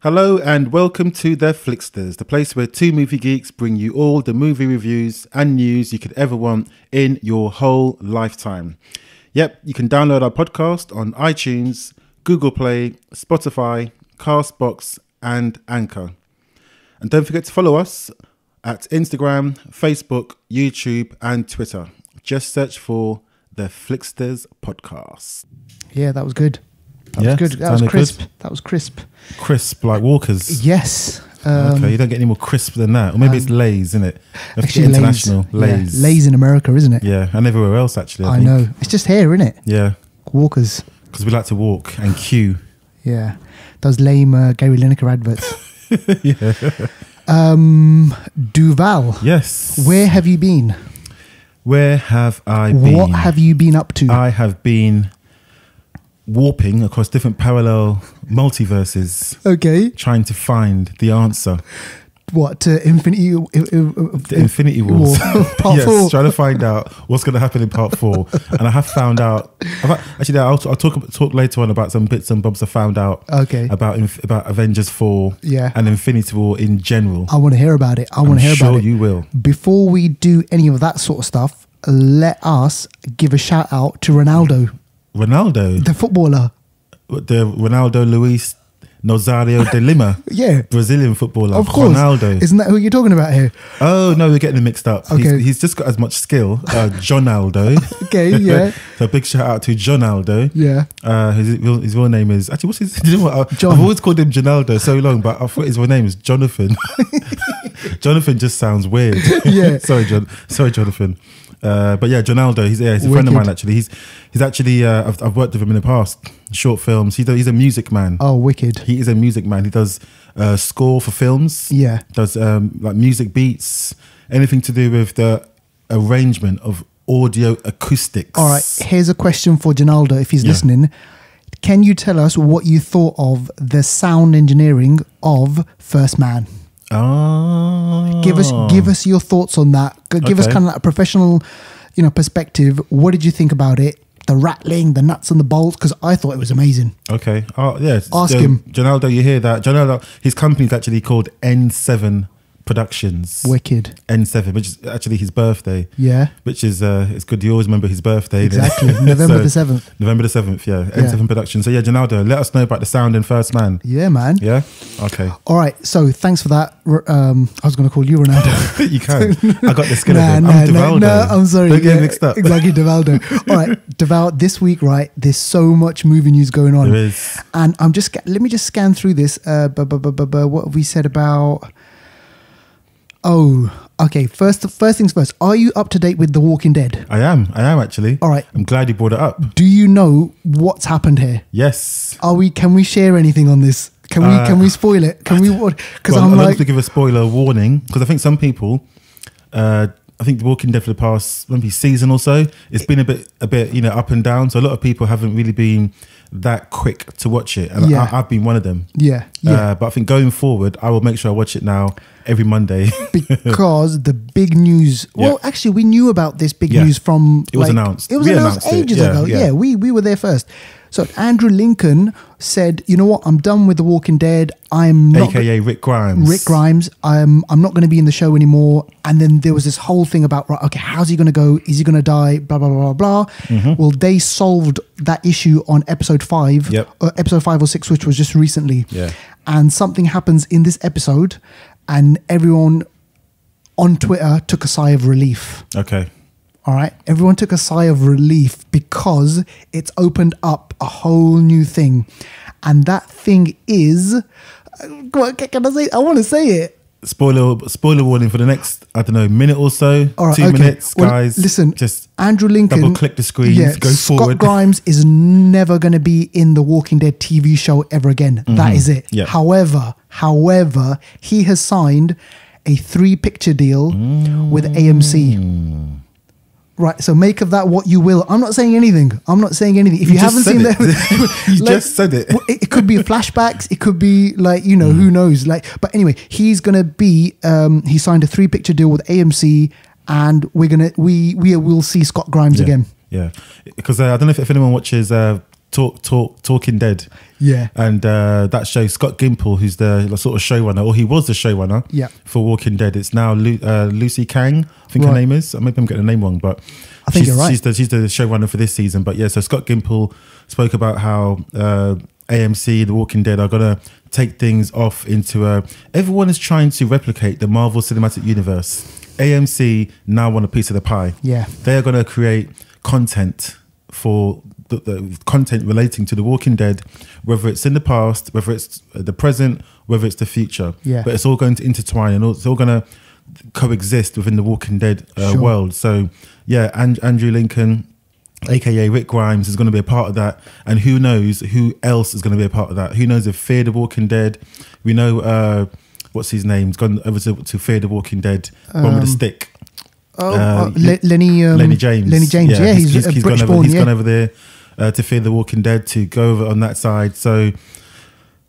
Hello and welcome to the Flixters, the place where two movie geeks bring you all the movie reviews and news you could ever want in your whole lifetime. Yep, you can download our podcast on iTunes, Google Play, Spotify, Castbox and Anchor. And don't forget to follow us at Instagram, Facebook, YouTube and Twitter. Just search for the Flixters podcast. Yeah, that was good. That was good. That was crisp. Good. That was crisp. Crisp, like Walkers. Yes. Okay, you don't get any more crisp than that. Or maybe it's Lay's, isn't it? Actually, international Lay's. Yeah. Lay's in America, isn't it? Yeah, and everywhere else, actually. I think. Know. It's just here, isn't it? Yeah. Walkers. Because we like to walk and queue. Yeah. Those lame Gary Lineker adverts. Yeah. Duval. Yes. Where have you been? Where have I been? What have you been up to? I have been warping across different parallel multiverses. Okay. Trying to find the answer. What, to Infinity... the Infinity Wars. Part 4. Trying to find out what's going to happen in part 4. And I have found out... Actually, I'll talk later on about some bits and bobs I found out about Avengers 4 and Infinity War in general. I want to hear about it. I'm sure you will. Before we do any of that sort of stuff, let us give a shout out to Ronaldo. Ronaldo? The footballer. The Ronaldo Luis Nazario de Lima. Yeah. Brazilian footballer. Of course. Ronaldo. Isn't that who you're talking about here? Oh, no, we're getting them mixed up. Okay. He's just got as much skill. Jonaldo. Okay, yeah. So big shout out to Jonaldo. Yeah. His real name is... Actually, what's his... You know what? John. I've always called him Jonaldo so long, but I thought his real name is Jonathan. Jonathan just sounds weird. Yeah. Sorry, Jonathan. But yeah, Jonaldo, he's a friend of mine actually. He's actually I've worked with him in the past, short films. He's a music man. Oh, wicked! He is a music man. He does score for films. Yeah, does like music beats, anything to do with the arrangement of audio acoustics. All right, here's a question for Jonaldo if he's listening. Can you tell us what you thought of the sound engineering of First Man? Oh. Give us your thoughts on that. Give us kind of like a professional, perspective. What did you think about it? The rattling, the nuts and the bolts, because I thought it was amazing. Okay. Oh, yeah. Ask him. Jonaldo, you hear that? Jonaldo, his company's actually called N7 Productions. Wicked. N7, which is actually his birthday. Yeah. Which is, it's good. You always remember his birthday. Exactly. November the 7th. November the 7th, yeah. N7 Productions. So yeah, Jonaldo, let us know about the sound in First Man. Yeah, man. Yeah? Okay. All right. So thanks for that. I was going to call you Ronaldo. You can. I got the skill of it. I'm Devaldo. No, I'm sorry. Don't get mixed up. Exactly, Devaldo. All right. Deval, this week, right, there's so much movie news going on. There is. And let me just scan through this. What have we said about... Oh, okay. First things first. Are you up to date with The Walking Dead? I am actually. All right. I'm glad you brought it up. Do you know what's happened here? Yes. Can we share anything on this? Can we spoil it? Because I'm like to give a spoiler warning because I think some people, I think The Walking Dead for the past maybe season or so, it's been a bit up and down. So a lot of people haven't really been that quick to watch it, and I've been one of them. Yeah. But I think going forward, I will make sure I watch it now every Monday because the big news. Well, actually, we knew about this big news from. It was announced. It was announced ages ago. Yeah, we were there first. So Andrew Lincoln said, "You know what? I'm done with The Walking Dead. I'm not AKA Rick Grimes. Rick Grimes. I'm not going to be in the show anymore." And then there was this whole thing about, right, okay, how's he going to go? Is he going to die? Blah blah blah blah blah. Well, they solved that issue on episode 5. Yep. Episode 5 or 6, which was just recently. Yeah. And something happens in this episode, and everyone on Twitter took a sigh of relief. Okay. All right. Everyone took a sigh of relief because it's opened up a whole new thing. And that thing is, can I say it? I want to say it. Spoiler warning for the next, I don't know, minute or so. All right, 2 minutes, guys. Listen, just Andrew Lincoln. Double click the screen, go forward. Scott Grimes is never going to be in the Walking Dead TV show ever again. That is it. Yeah. However, he has signed a 3-picture deal with AMC. Right, so make of that what you will. I'm not saying anything. If you haven't seen that, you just said it. It could be flashbacks. It could be like, who knows? But anyway, he's gonna be. He signed a 3-picture deal with AMC, and we will see Scott Grimes again. Yeah, because I don't know if anyone watches Talking Dead. Yeah. And that show, Scott Gimple, who's the sort of showrunner, or he was the showrunner for Walking Dead. It's now Lucy Kang, I think her name is. Maybe I'm getting the name wrong, but I think you're right. She's the showrunner for this season. But yeah, so Scott Gimple spoke about how AMC, The Walking Dead, are going to take things off into everyone is trying to replicate the Marvel Cinematic Universe. AMC now want a piece of the pie. Yeah. They are going to create content for the content relating to The Walking Dead, whether it's in the past, whether it's the present, whether it's the future. Yeah. But it's all going to intertwine and it's all going to coexist within the Walking Dead world. So yeah, Andrew Lincoln, aka Rick Grimes, is going to be a part of that, and who knows who else is going to be a part of that. Who knows if Fear the Walking Dead, we know what's his name, he's gone over to Fear the Walking Dead, one with a stick. Lenny James. Yeah, he's British born. He's gone over there to Fear the Walking Dead, to go over on that side. So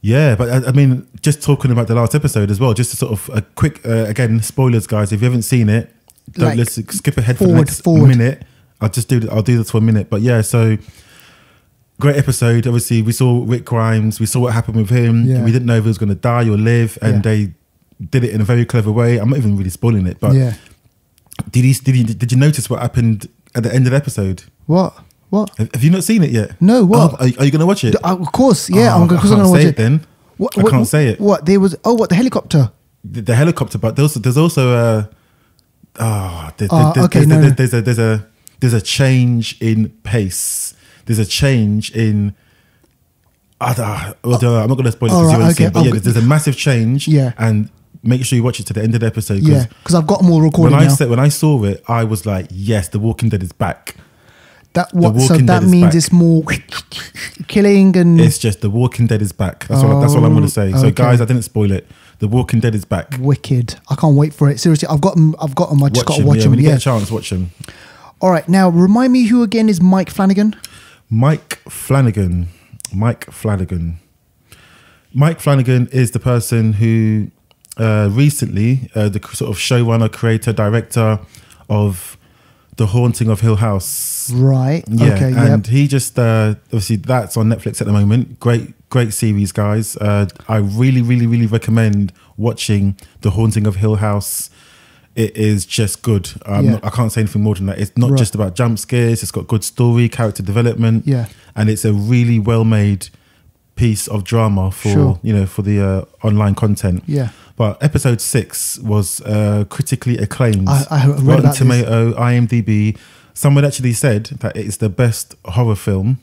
yeah, but I mean, just talking about the last episode as well, just a sort of a quick again, spoilers, guys. If you haven't seen it, let's skip ahead for the next minute. I'll do this for a minute. But yeah, so great episode. Obviously, we saw Rick Grimes. We saw what happened with him. Yeah. We didn't know if he was going to die or live, and they did it in a very clever way. I'm not even really spoiling it, but did you notice what happened at the end of the episode? What? Have you not seen it yet? No. What? Are you going to watch it? Of course, yeah. I'm going to watch it. Then what, I can't say it. What there was? Oh, what, the helicopter? The helicopter, but there's also there's a change in pace. There's a change in. I'm not going to spoil it because you haven't seen it, but there's a massive change. Yeah, and make sure you watch it to the end of the episode. Yeah, because I've got them all recorded now. When I saw it, I was like, yes, The Walking Dead is back. So that means it's more killing and it's just The Walking Dead is back. That's what I'm going to say. So guys, I didn't spoil it. The Walking Dead is back. Wicked. I can't wait for it. Seriously, I've got them. I just got to watch them. When you get a chance, watch them. All right, now remind me who again is Mike Flanagan. Mike Flanagan is the person who recently the sort of showrunner, creator, director of The Haunting of Hill House. Right. Yeah. Okay. And he just obviously that's on Netflix at the moment. Great series, guys. I really recommend watching The Haunting of Hill House. It is just good. I can't say anything more than that. It's not just about jump scares. It's got good story, character development. Yeah. And it's a really well made piece of drama for for the online content. Yeah. But episode 6 was critically acclaimed. I read Rotten about Tomato, this. IMDb. Someone actually said that it's the best horror film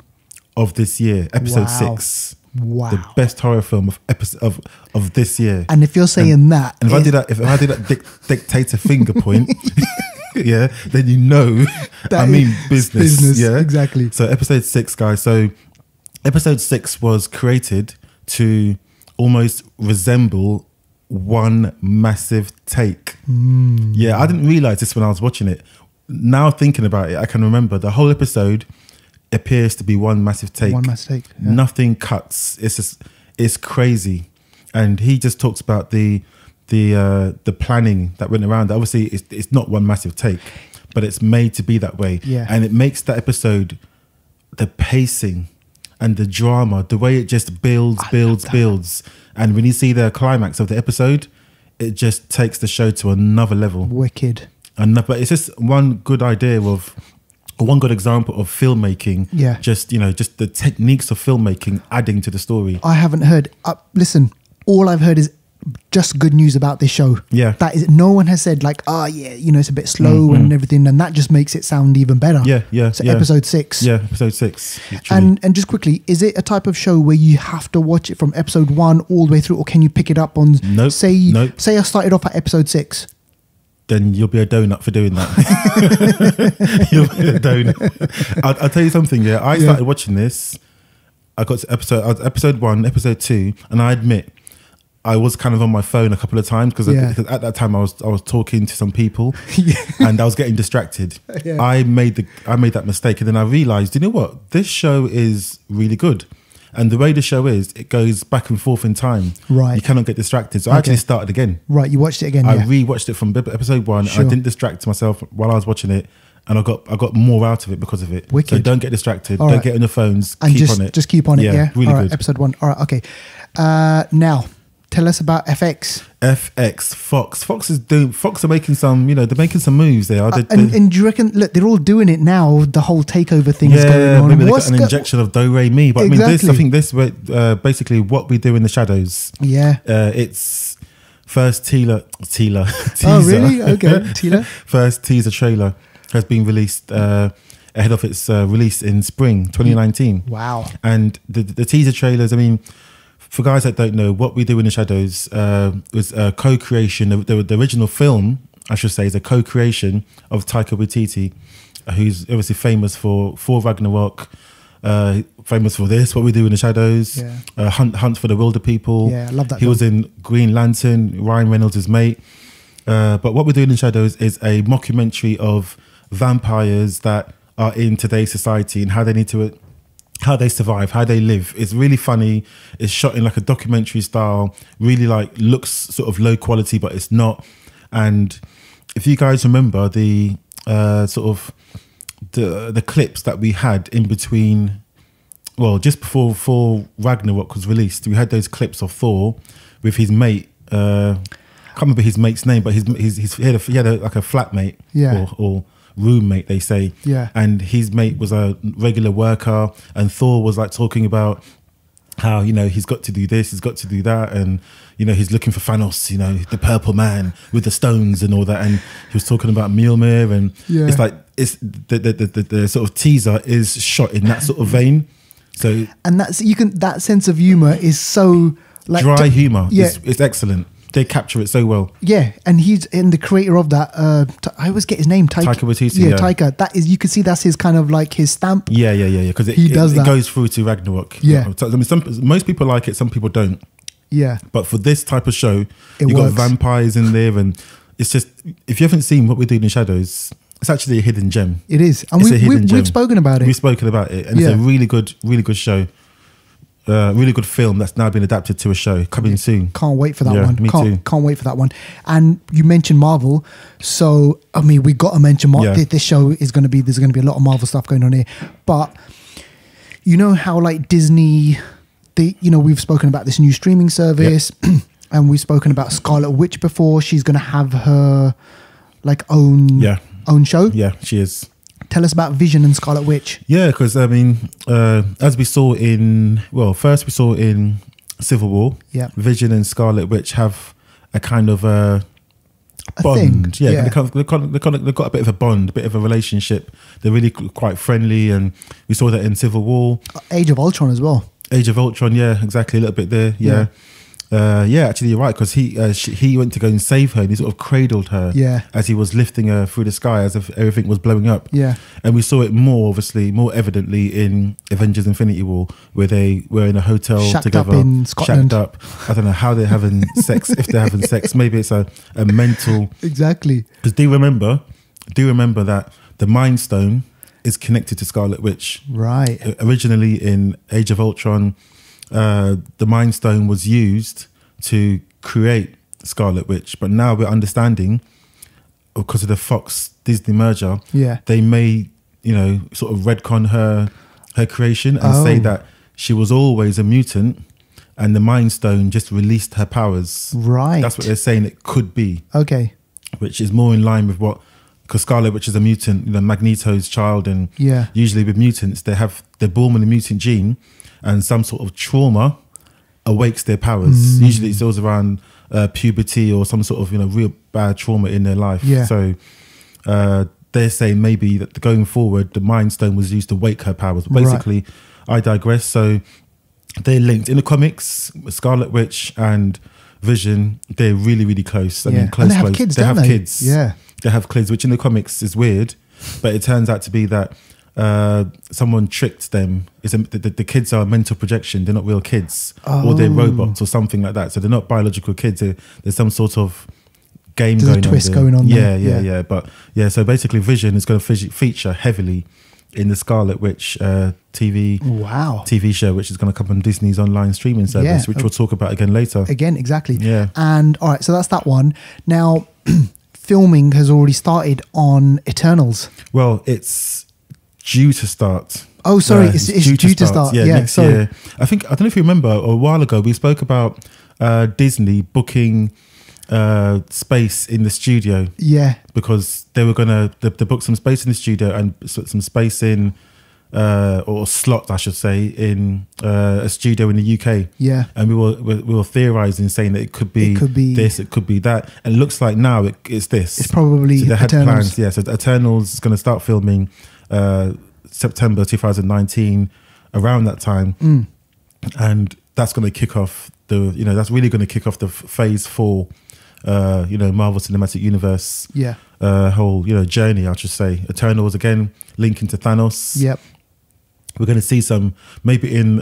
of this year. Episode 6. Wow. The best horror film of this year. And if you're saying that, and if I do that dictator finger point, yeah, then you know I mean business. Yeah, exactly. So episode 6, guys. So episode 6 was created to almost resemble one massive take. Yeah, I didn't realize this when I was watching it. Now thinking about it, I can remember the whole episode appears to be one massive take. One massive take. Yeah. Nothing cuts. It's crazy. And he just talks about the planning that went around. Obviously, it's not one massive take, but it's made to be that way. Yeah. And it makes that episode, the pacing and the drama, the way it just builds. And when you see the climax of the episode, it just takes the show to another level. Wicked. But it's just one good idea of, or one good example of filmmaking. Yeah. Just the techniques of filmmaking adding to the story. I haven't heard. Listen, all I've heard is just good news about this show. Yeah. That is, no one has said like, it's a bit slow and everything, and that just makes it sound even better. Yeah. So episode 6. Yeah, episode 6. Literally. And just quickly, is it a type of show where you have to watch it from episode 1 all the way through, or can you pick it up on? Nope. Say I started off at episode 6. Then you'll be a donut for doing that. You'll be a donut. I'll tell you something. Yeah, I started watching this. I got to episode 1, episode 2, and I admit I was kind of on my phone a couple of times because at that time I was talking to some people and I was getting distracted. Yeah. I made that mistake, and then I realized, you know what? This show is really good. And the way the show is, it goes back and forth in time. Right. You cannot get distracted. So I actually started again. Right, you watched it again. I rewatched it from episode 1. Sure. I didn't distract myself while I was watching it. and I got more out of it because of it. Wicked. So don't get distracted. All don't right. get on your phones. And keep on it. Just keep on it. Yeah. Really All right. good. Episode 1. All right. Okay. Now, tell us about FX. Fox are making some, they're making some moves there. And do you reckon, look, they're all doing it now. The whole takeover thing is going on. Maybe they got an injection of Do Re Mi. But Exactly. I think this basically what we do in the shadows. Yeah. It's first teaser. Oh, really? Okay. Teaser. First teaser trailer has been released ahead of its release in spring 2019. Wow. And the teaser trailers, I mean, for guys that don't know, What We Do in the Shadows was a co-creation. The original film, I should say, is a co-creation of Taika Waititi, who's obviously famous for Ragnarok, famous for this, What We Do in the Shadows, Hunt for the Wilder People. Yeah, I love that He film. was in Green Lantern, Ryan Reynolds' mate. But What We Do in the Shadows is a mockumentary of vampires that are in today's society and how they survive, how they live. It's really funny. It's shot in like a documentary style, really like looks sort of low quality, but it's not. And if you guys remember the sort of the clips that we had in between, well, just before Ragnarok was released, we had those clips of Thor with his mate. I can't remember his mate's name, but he had like a flatmate, or roommate, they say. Yeah. And his mate was a regular worker, and Thor was like talking about how, he's got to do this, he's got to do that, and he's looking for Thanos, the purple man with the stones and all that. And he was talking about Mjolnir, and it's like the sort of teaser is shot in that sort of vein. So, and that sense of humor is so like dry humor. Yeah, it's excellent. They capture it so well. Yeah, and he's in the creator of that. I always get his name, Taika Waititi. Yeah, Taika. That is, you can see that's his kind of like his stamp. Yeah. Because it goes through to Ragnarok. Yeah, I mean, most people like it, some people don't. Yeah, but for this type of show, you got vampires in there, and it's just, if you haven't seen What We Do in the Shadows, it's actually a hidden gem. It is, and we've spoken about it. We've spoken about it, and it's a really good show. Really good film that's now been adapted to a show coming soon. Can't wait for that one. Me too. Can't wait for that one. And you mentioned Marvel, so I mean, we got to mention Marvel. This show is going to be, there's going to be a lot of Marvel stuff going on here. But you know how like Disney, we've spoken about this new streaming service, and we've spoken about Scarlet Witch before. She's going to have her like own show. Yeah, she is. Tell us about Vision and Scarlet Witch. Yeah, because I mean, as we saw first we saw in Civil War, Vision and Scarlet Witch have a kind of a bond. Thing. They've got a bit of a bond, a bit of a relationship. They're really quite friendly, and we saw that in Civil War. Age of Ultron as well. Age of Ultron, yeah, exactly, a little bit there, yeah. Actually, you're right, because he went to go and save her, and he sort of cradled her as he was lifting her through the sky as if everything was blowing up. Yeah, and we saw it more evidently in Avengers: Infinity War, where they were in a hotel together, up in Scotland. Shacked up. I don't know how they're having sex. If they're having sex, maybe it's a mental. Exactly. Because do you remember that the Mind Stone is connected to Scarlet Witch? Right. Originally in Age of Ultron, the Mind Stone was used to create Scarlet Witch, but now we're understanding, because of the Fox Disney merger, they may, sort of retcon her creation and say that she was always a mutant, and the Mind Stone just released her powers. Right. That's what they're saying it could be. Okay. Which is more in line with what, because Scarlet Witch is a mutant, Magneto's child, and usually with mutants they're born with a mutant gene, and some sort of trauma awakes their powers. Usually it's always around puberty or some sort of real bad trauma in their life. So they're saying maybe that going forward the Mind Stone was used to wake her powers. But basically, I digress. So they're linked in the comics. Scarlet Witch and Vision, they're really, really close. I mean, close. And they have kids, don't they? Kids. Yeah, they have kids, which in the comics is weird, but it turns out to be that someone tricked them. The kids are a mental projection. They're not real kids, or they're robots or something like that. So they're not biological kids. There's some sort of game There's going a twist on. Going on. Yeah. But so basically, Vision is going to feature heavily in the Scarlet Witch TV show, which is going to come on Disney's online streaming service, which we'll talk about again later. Exactly. Yeah. And all right, so that's that one. Now, filming has already started on Eternals. Well, it's due to start. Oh, sorry, it's due to start. Yeah, next sorry. year. I don't know if you remember a while ago we spoke about Disney booking space in the studio. Yeah, because they were gonna they book some space in the studio and some space in or slot, I should say, in a studio in the UK. Yeah, and we were theorizing, saying that it could be this, it could be that, and it looks like now it's this. It's probably so they had Eternals. plans. Yeah, so Eternals is going to start filming September 2019, around that time, and that's going to kick off that's really going to kick off the phase 4. Marvel Cinematic Universe. Yeah. Whole journey, I should say. Eternals again, linking to Thanos. Yep. We're going to see some, maybe in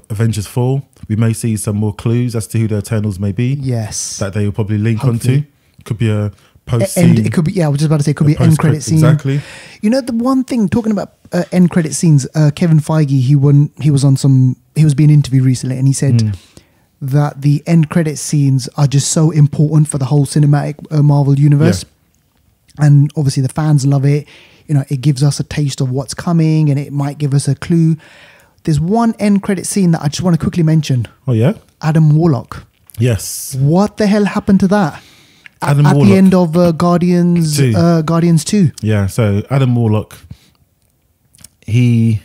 Avengers 4, we may see some more clues as to who the Eternals may be. Yes. That they will probably link onto. Could be a post scene. It could be. Yeah, I was just about to say it could be end credit scene. Exactly. The one thing talking about end credit scenes, Kevin Feige, he was being interviewed recently, and he said that the end credit scenes are just so important for the whole cinematic Marvel universe. Yeah. And obviously the fans love it. It gives us a taste of what's coming, and it might give us a clue. There's one end credit scene that I just want to quickly mention. Oh, yeah? Adam Warlock. Yes. What the hell happened to that? At Warlock. The end of Guardians 2. Yeah, so Adam Warlock, he...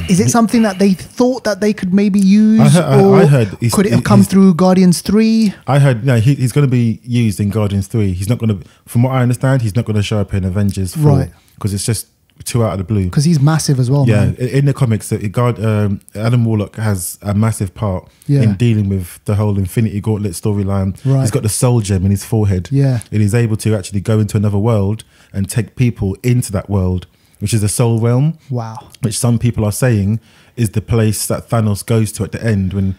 Is it something that they thought that they could maybe use? I heard could it have come through Guardians 3? I heard he's going to be used in Guardians 3. He's not going to, from what I understand, he's not going to show up in Avengers 4. Right. Because it's just too out of the blue. Because he's massive as well, man. In the comics, Adam Warlock has a massive part in dealing with the whole Infinity Gauntlet storyline. Right. He's got the soul gem in his forehead. Yeah. And he's able to actually go into another world and take people into that world, which is the soul realm. Wow. Which some people are saying is the place that Thanos goes to at the end when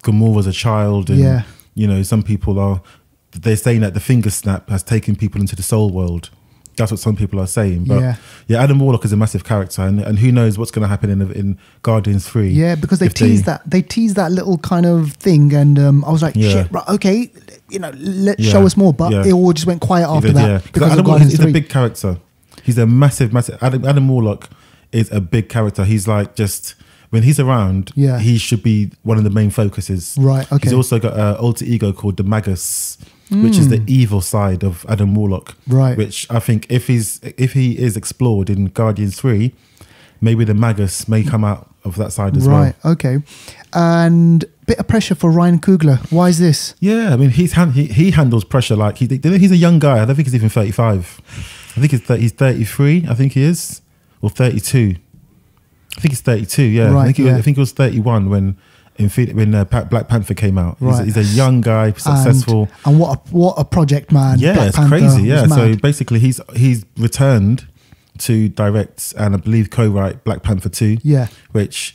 Gamora was a child. And, some people they're saying that the finger snap has taken people into the soul world. That's what some people are saying. But Adam Warlock is a massive character, and who knows what's going to happen in Guardians 3. Yeah, because they teased that little kind of thing, and I was like, shit, right, okay, show us more. But it all just went quiet after that. Yeah, because Adam Warlock is a big character. He's a massive. Adam Warlock is a big character. He's like just when he's around, he should be one of the main focuses. Right. Okay. He's also got an alter ego called the Magus, which is the evil side of Adam Warlock. Right. Which I think if he is explored in Guardians 3, maybe the Magus may come out of that side as well. Right. Okay. And bit of pressure for Ryan Coogler. Why is this? Yeah, I mean he handles pressure like he's a young guy. I don't think he's even 35. I think he's 33. I think he is, or 32. I think he's 32. Yeah, right, I think he was 31 when Black Panther came out. Right. He's a young guy, successful, and what a project, man. Yeah, Black it's Panther crazy. Yeah, so basically he's returned to direct and I believe co-write Black Panther 2. Yeah, which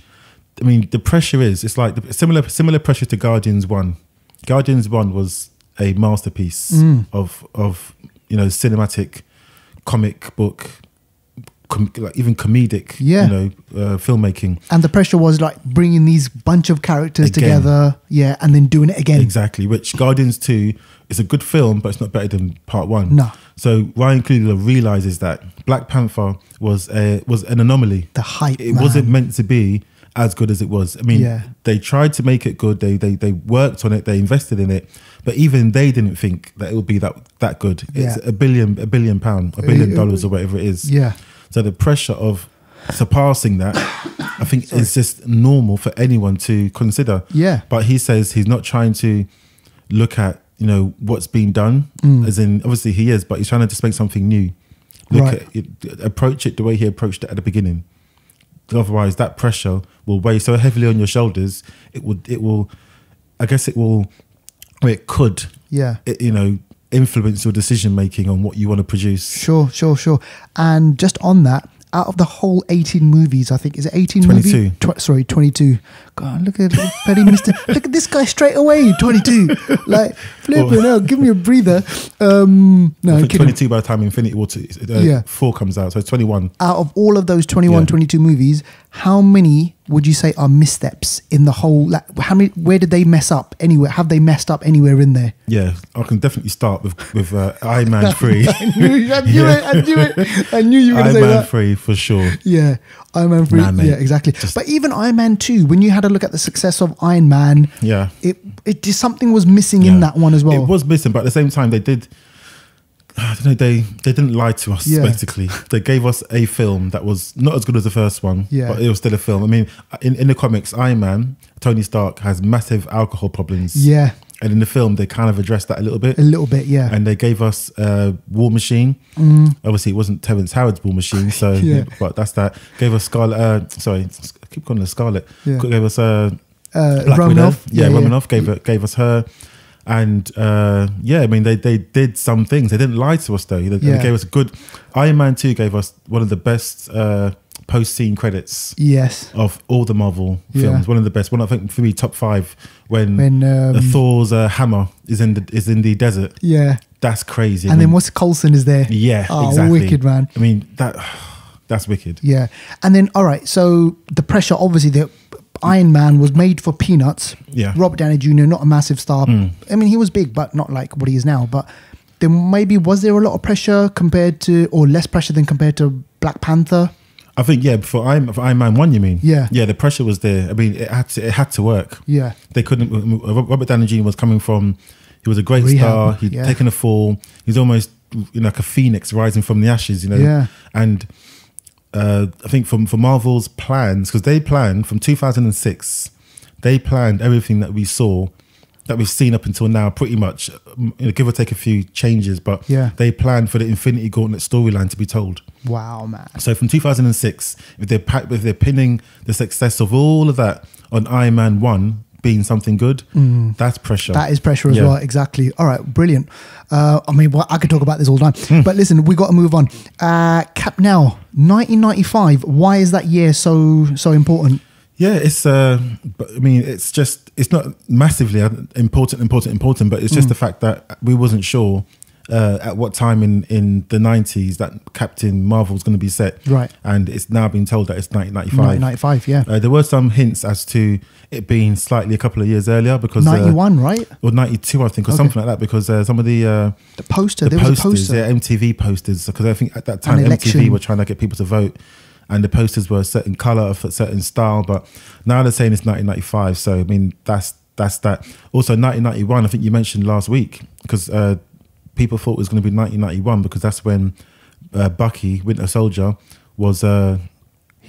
I mean the pressure it's like similar pressure to Guardians 1. Guardians 1 was a masterpiece of cinematic. Comic book, like even comedic, filmmaking. And the pressure was like bringing these bunch of characters together, and then doing it again. Exactly. Which Guardians 2 is a good film, but it's not better than Part 1. No. So Ryan Coogler realizes that Black Panther was an anomaly. The hype. It wasn't meant to be as good as it was. I mean, they tried to make it good. They worked on it. They invested in it. But even they didn't think that it would be that good. It's $1 billion, $1 billion or whatever it is. Yeah. So the pressure of surpassing that, I think, is just normal for anyone to consider. Yeah. But he says he's not trying to look at what's been done, as in obviously he is, but he's trying to just make something new. Look at it, approach it the way he approached it at the beginning. Otherwise, that pressure will weigh so heavily on your shoulders. It will. I guess it will. It could, influence your decision making on what you want to produce. Sure. And just on that, out of the whole 18 movies, I think, is it 18 22. movies? 22. God, look at Petty Minister. Look at this guy straight away, 22. Like, flipping out, give me a breather. No, I think 22 by the time Infinity War 4 comes out, so it's 21. Out of all of those 22 movies, how many would you say are missteps in the whole? Like, how many? Where did they mess up? Anywhere? Have they messed up anywhere in there? Yeah, I can definitely start with Iron Man 3. I knew it. I knew you were going to say Iron Man that. 3 for sure. Yeah, Iron Man 3. Nah, mate. Yeah, exactly. But even Iron Man 2, when you had a look at the success of Iron Man, Yeah. it just something was missing in that one as well. It was missing, but at the same time, they did. I don't know. They didn't lie to us. Yeah. Basically, they gave us a film that was not as good as the first one. Yeah. But it was still a film. I mean, in the comics, Iron Man, Tony Stark has massive alcohol problems. Yeah. And in the film, they kind of addressed that a little bit. Yeah. And they gave us War Machine. Obviously, it wasn't Terrence Howard's War Machine, so Yeah. but that's that. Gave us Scarlet. Sorry, I keep calling her Scarlet. Yeah. Gave us Black Romanoff. Widow. Yeah, Romanoff gave us her. And I mean, they did some things. They didn't lie to us though. They gave us a good. Iron Man 2 gave us one of the best post-scene credits. Yes. Of all the Marvel films, one of the best. One, I think, for me, top 5. When Thor's hammer is in the desert. Yeah. That's crazy. And then what's Coulson is there? Yeah, oh, exactly. Wicked, man. I mean, that's wicked. Yeah. And then, all right, so the pressure, obviously, the Iron Man was made for peanuts. Yeah. Robert Downey Jr., not a massive star. I mean, he was big, but not like what he is now. But then maybe, was there a lot of pressure compared to, or less pressure than compared to Black Panther? I think, for Iron Man 1, you mean? Yeah. Yeah, the pressure was there. I mean, it had to work. Yeah. They couldn't. Robert Downey Jr. was coming from, he was a great Rehab, star. He'd taken a fall. He's almost like a phoenix rising from the ashes, Yeah. And I think for Marvel's plans, because they planned from 2006, they planned everything that we saw, that we've seen up until now, pretty much, give or take a few changes, but they planned for the Infinity Gauntlet storyline to be told. Wow, man. So from 2006, if they're pinning the success of all of that on Iron Man 1 being something good, that's pressure. That is pressure as well, exactly. All right, brilliant. I mean, I could talk about this all the time, but listen, we got to move on. Cap now, 1995. Why is that year so important? Yeah, it's. But I mean, it's not massively important, but it's just the fact that we wasn't sure at what time in the 90s that Captain Marvel was going to be set. Right. And it's now been told that it's 1995. 1995, yeah. There were some hints as to it being slightly a couple of years earlier, because 91, right? Or 92, I think, or something like that, because some of the poster, there was a poster. Yeah, MTV posters, because I think at that time MTV were trying to get people to vote, and the posters were a certain colour, of a certain style, but now they're saying it's 1995. So I mean, that's that. Also 1991, I think you mentioned last week, because people thought it was going to be 1991 because that's when Bucky, Winter Soldier, was.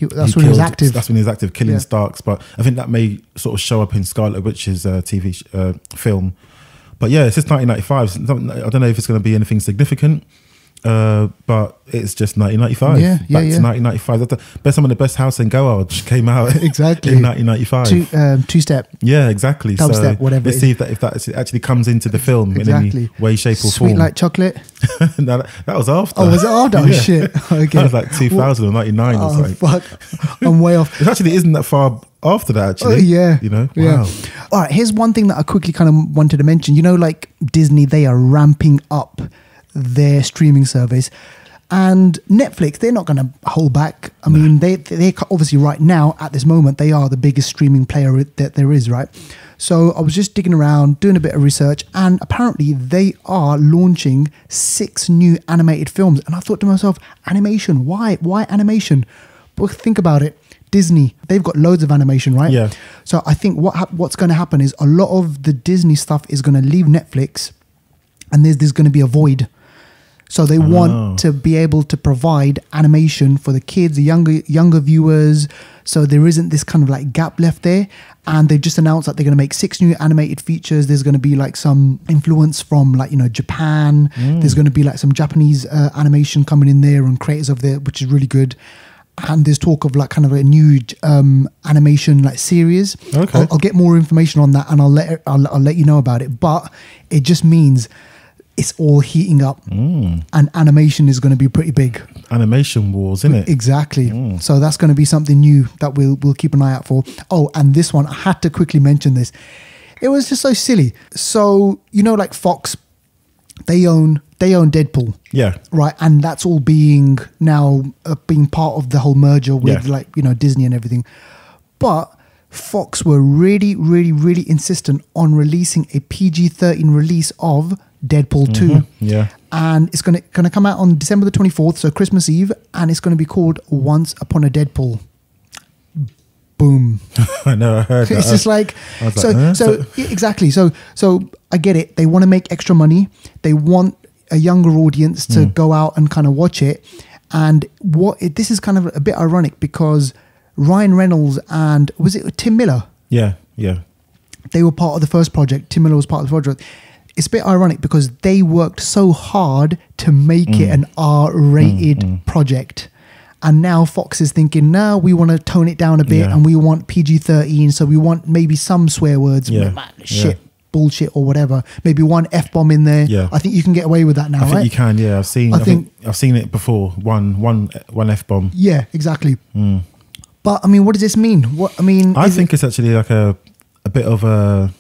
That's when he was active. That's when he was active, killing Starks. But I think that may sort of show up in Scarlet Witch's TV film. But yeah, it's just 1995. I don't know if it's going to be anything significant. But it's just 1995. Back to 1995. That's some of the best House and Garage came out exactly in 1995. Two-step. Yeah, exactly. Dubstep, whatever. Let's see if that actually comes into the film in any way, shape, or form. Sweet Like Chocolate. No, that was after. Oh, was it after? Oh, shit. Okay. That was like 2000 or 99 or something. Fuck. I'm way off. It actually isn't that far after that, actually. Oh, yeah. Wow. Yeah. All right, here's one thing that I quickly kind of wanted to mention. Like Disney, they are ramping up their streaming service. And Netflix, they're not going to hold back. I mean, they obviously right now, at this moment, they are the biggest streaming player that there is, right? So I was just digging around, doing a bit of research, and apparently they are launching 6 new animated films. And I thought to myself, animation, why? Why animation? But think about it. Disney, they've got loads of animation, right? Yeah. So I think what's going to happen is a lot of the Disney stuff is going to leave Netflix, and there's going to be a void. So they want to be able to provide animation for the kids, the younger viewers. So there isn't this kind of like gap left there. And they've just announced that they're going to make 6 new animated features. There's going to be like some influence from like, Japan. There's going to be like some Japanese animation coming in there and creators of there, which is really good. And there's talk of like kind of a new animation like series. Okay. I'll get more information on that and I'll let you know about it. But it just means it's all heating up and animation is going to be pretty big. Animation wars, isn't it? Exactly. So that's going to be something new that we'll keep an eye out for. Oh, and this one, I had to quickly mention this. It was just so silly. So, like Fox, they own they own Deadpool. Yeah. Right, and that's all being now being part of the whole merger with like, you know, Disney and everything. But Fox were really, really, really insistent on releasing a PG-13 release of Deadpool 2. Yeah. And it's gonna come out on December the 24th, so Christmas Eve, and it's gonna be called Once Upon a Deadpool. Boom. I know, I heard that. It's just like, exactly. So I get it. They want to make extra money. They want a younger audience to go out and kind of watch it. And this is kind of a bit ironic because Ryan Reynolds and was it Tim Miller? Yeah. They were part of the first project. Tim Miller was part of the project. It's a bit ironic because they worked so hard to make it an R-rated project. And now Fox is thinking, no, we want to tone it down a bit and we want PG-13. So we want maybe some swear words, bullshit or whatever. Maybe one F-bomb in there. Yeah. I think you can get away with that now, I think you can, yeah. I've seen it before. One F-bomb. Yeah, exactly. But I mean, what does this mean? I think it's actually like a bit of a,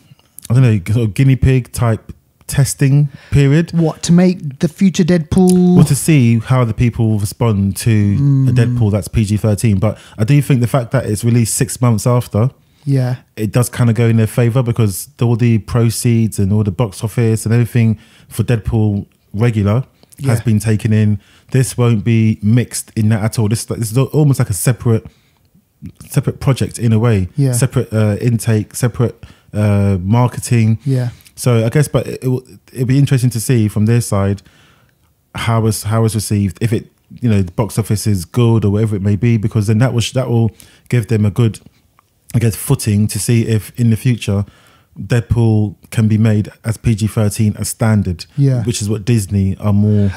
I don't know, sort of guinea pig type testing period. What, to make the future Deadpool? Well, to see how the people respond to a Deadpool that's PG-13. But I do think the fact that it's released 6 months after, it does kind of go in their favour because all the proceeds and all the box office and everything for Deadpool regular has been taken in. This won't be mixed in that at all. This is almost like a separate project in a way. Separate intake, separate marketing. So I guess, but it'll be interesting to see from their side how it's received. If it, you know, the box office is good or whatever it may be, because then that will give them a good, I guess, footing to see if in the future Deadpool can be made as PG-13 as standard, which is what Disney are more,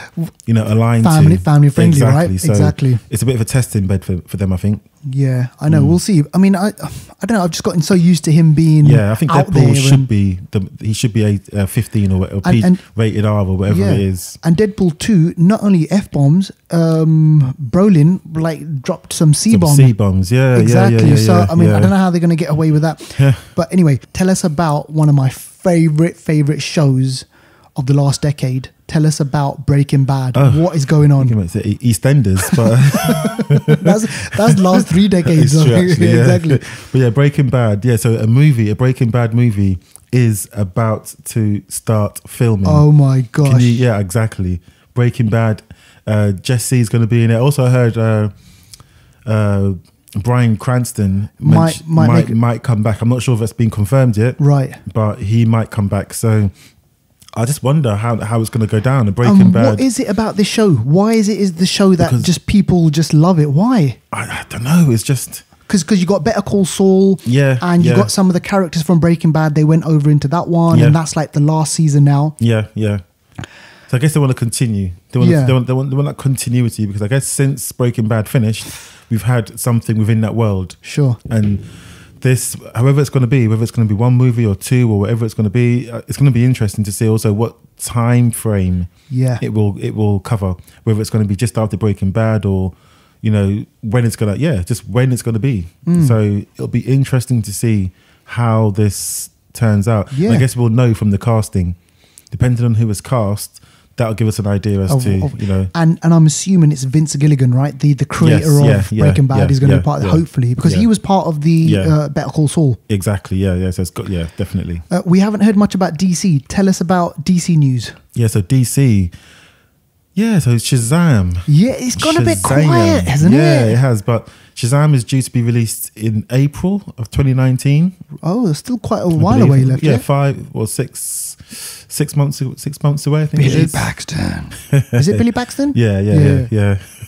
you know, aligned to. Family friendly, exactly. right? So exactly. It's a bit of a testing bed for them, I think. Yeah, I know. We'll see. I mean, I don't know. I've just gotten so used to him being I think out Deadpool there should be a 15 or rated R or whatever it is. And Deadpool 2, not only F-bombs, Brolin like dropped some C-bombs. C-bombs, exactly. So I mean, I don't know how they're going to get away with that. But anyway, tell us about one of my favorite shows of the last decade. Tell us about Breaking Bad. What is going on? EastEnders, but that's the last 3 decades. It's true, actually, Exactly. But yeah, Breaking Bad. Yeah, so a Breaking Bad movie is about to start filming. Oh my gosh! Yeah, exactly. Breaking Bad. Jesse's going to be in it. Also, I heard Bryan Cranston might come back. I'm not sure if that's been confirmed yet. Right. But he might come back. So I just wonder how it's going to go down. Breaking Bad. What is it about this show? Why is the show that just people just love it? Why? I don't know. It's just because you got Better Call Saul, and you got some of the characters from Breaking Bad. They went over into that one, and that's like the last season now. Yeah. So I guess they want to continue. They want that continuity because I guess since Breaking Bad finished, we've had something within that world. Sure. And this, however it's going to be, whether it's going to be 1 movie or 2 or whatever it's going to be interesting to see also what time frame it will cover. Whether it's going to be just after Breaking Bad or, you know, when it's going to, just when it's going to be. So it'll be interesting to see how this turns out. I guess we'll know from the casting, depending on who is cast. That'll give us an idea as to, you know. And I'm assuming it's Vince Gilligan, right? The creator of Breaking Bad is going to be part of it, hopefully, because he was part of the Better Call Saul. Exactly, So it's got, definitely. We haven't heard much about DC. Tell us about DC news. Yeah, so DC. Yeah, so Shazam. Yeah, it's gone a bit quiet, hasn't it? Yeah, it has. But Shazam is due to be released in April of 2019. Oh, there's still quite a while away left. Yeah, 5 or 6 months away, I think Billy it is. Paxton. Is it Billy Paxton? Yeah.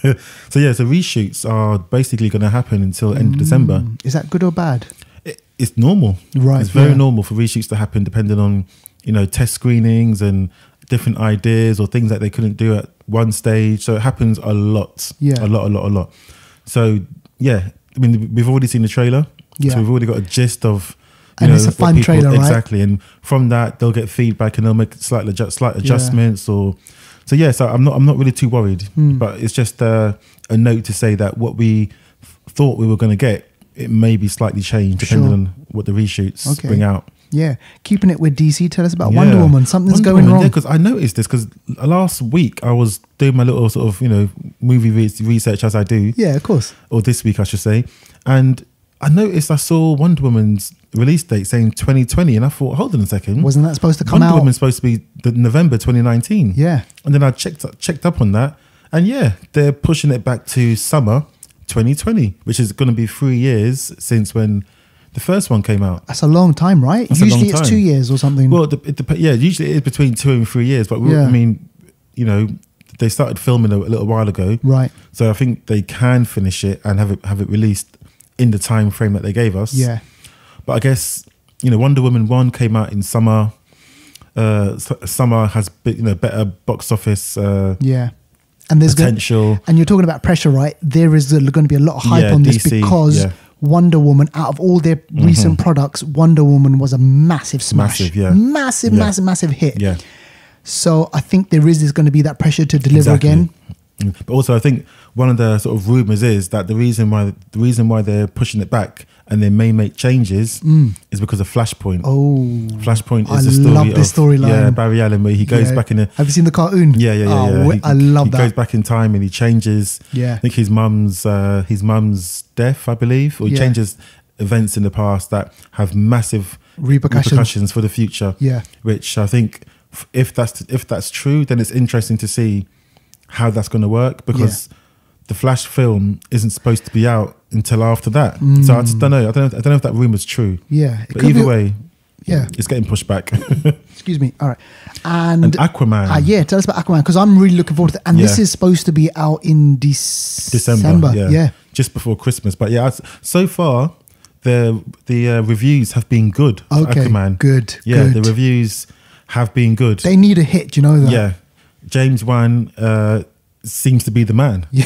So reshoots are basically going to happen until end of December. Is that good or bad? It's normal. Right. It's very normal for reshoots to happen depending on, you know, test screenings and different ideas or things that they couldn't do at one stage. So it happens a lot. A lot. So I mean, we've already seen the trailer. So we've already got a gist of, it's a fun trailer, right? Exactly. And from that, they'll get feedback and they'll make slight adjustments So I'm not really too worried. But it's just a note to say that what we thought we were going to get, it may be slightly changed depending on what the reshoots bring out. Yeah, keeping it with DC. Tell us about Wonder Woman. Something's Wonder going Woman, wrong. Yeah, because I noticed this because last week I was doing my little sort of movie research as I do. Yeah, of course. Or this week I should say, and I noticed I saw Wonder Woman's release date saying 2020, and I thought, hold on a second, Wasn't that supposed to come out? Wonder Woman's supposed to be the November 2019. Yeah, and then I checked up on that, and yeah, they're pushing it back to summer 2020, which is going to be 3 years since when the first one came out. That's a long time, right? That's usually a long time. it's 2 years or something. Well, usually it is between 2 and 3 years, but I mean, they started filming a little while ago, right? So I think they can finish it and have it released in the time frame that they gave us. Yeah, but I guess Wonder Woman 1 came out in summer. Summer has better box office. Yeah. And there's potential. And you're talking about pressure, right? There is going to be a lot of hype on this DC, because Wonder Woman, out of all their recent products, Wonder Woman was a massive smash. Massive hit. Yeah. So I think there is going to be that pressure to deliver again. But also, I think one of the sort of rumors is that the reason why they're pushing it back and they may make changes is because of Flashpoint. Oh, Flashpoint is the story. I love this storyline. Yeah, Barry Allen, where he goes back in the. Have you seen the cartoon? Yeah. I love that. He goes back in time and he changes. Yeah. I think his mum's death, I believe, or he changes events in the past that have massive repercussions for the future. Yeah. Which I think, if that's true, then it's interesting to see how that's going to work, because the Flash film isn't supposed to be out until after that. So I just don't know. I don't know if that rumor's true. Yeah. But either way, yeah, it's getting pushed back. Excuse me. All right. And Aquaman. Yeah, tell us about Aquaman, because I'm really looking forward to it. And this is supposed to be out in December. Yeah. Just before Christmas. But yeah, so far the reviews have been good for Aquaman. Good. Yeah, the reviews have been good. They need a hit, you know that? Yeah. James Wan seems to be the man. Yeah.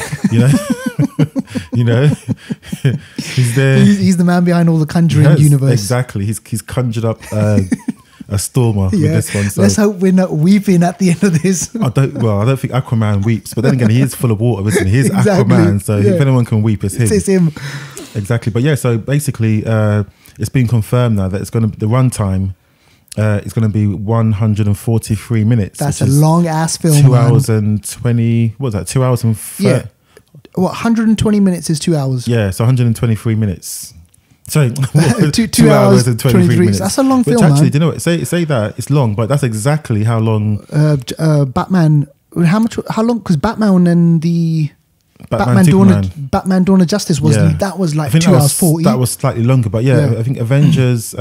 He's there. He's the man behind all the Conjuring universe. Exactly. He's conjured up a stormer with this one. So let's hope we're not weeping at the end of this. I don't think Aquaman weeps, but then again, he is full of water, isn't he? He's exactly. Aquaman, so if anyone can weep, it's him. It's him. Exactly. But yeah, so basically, it's been confirmed now that it's going to the runtime. It's going to be 143 minutes. That's a long ass film. 2 hours and 20. What was that? 2 hours and 30. Yeah. 120 minutes is 2 hours. Yeah, so 123 minutes. Sorry, 2 hours and 23 minutes. That's a long film. Which actually, do you know what? Say that it's long, but that's exactly how long. Batman. How long? Because Batman and the Batman Dawn of Justice was that was like 2 hours 40. That was slightly longer, but I think Avengers.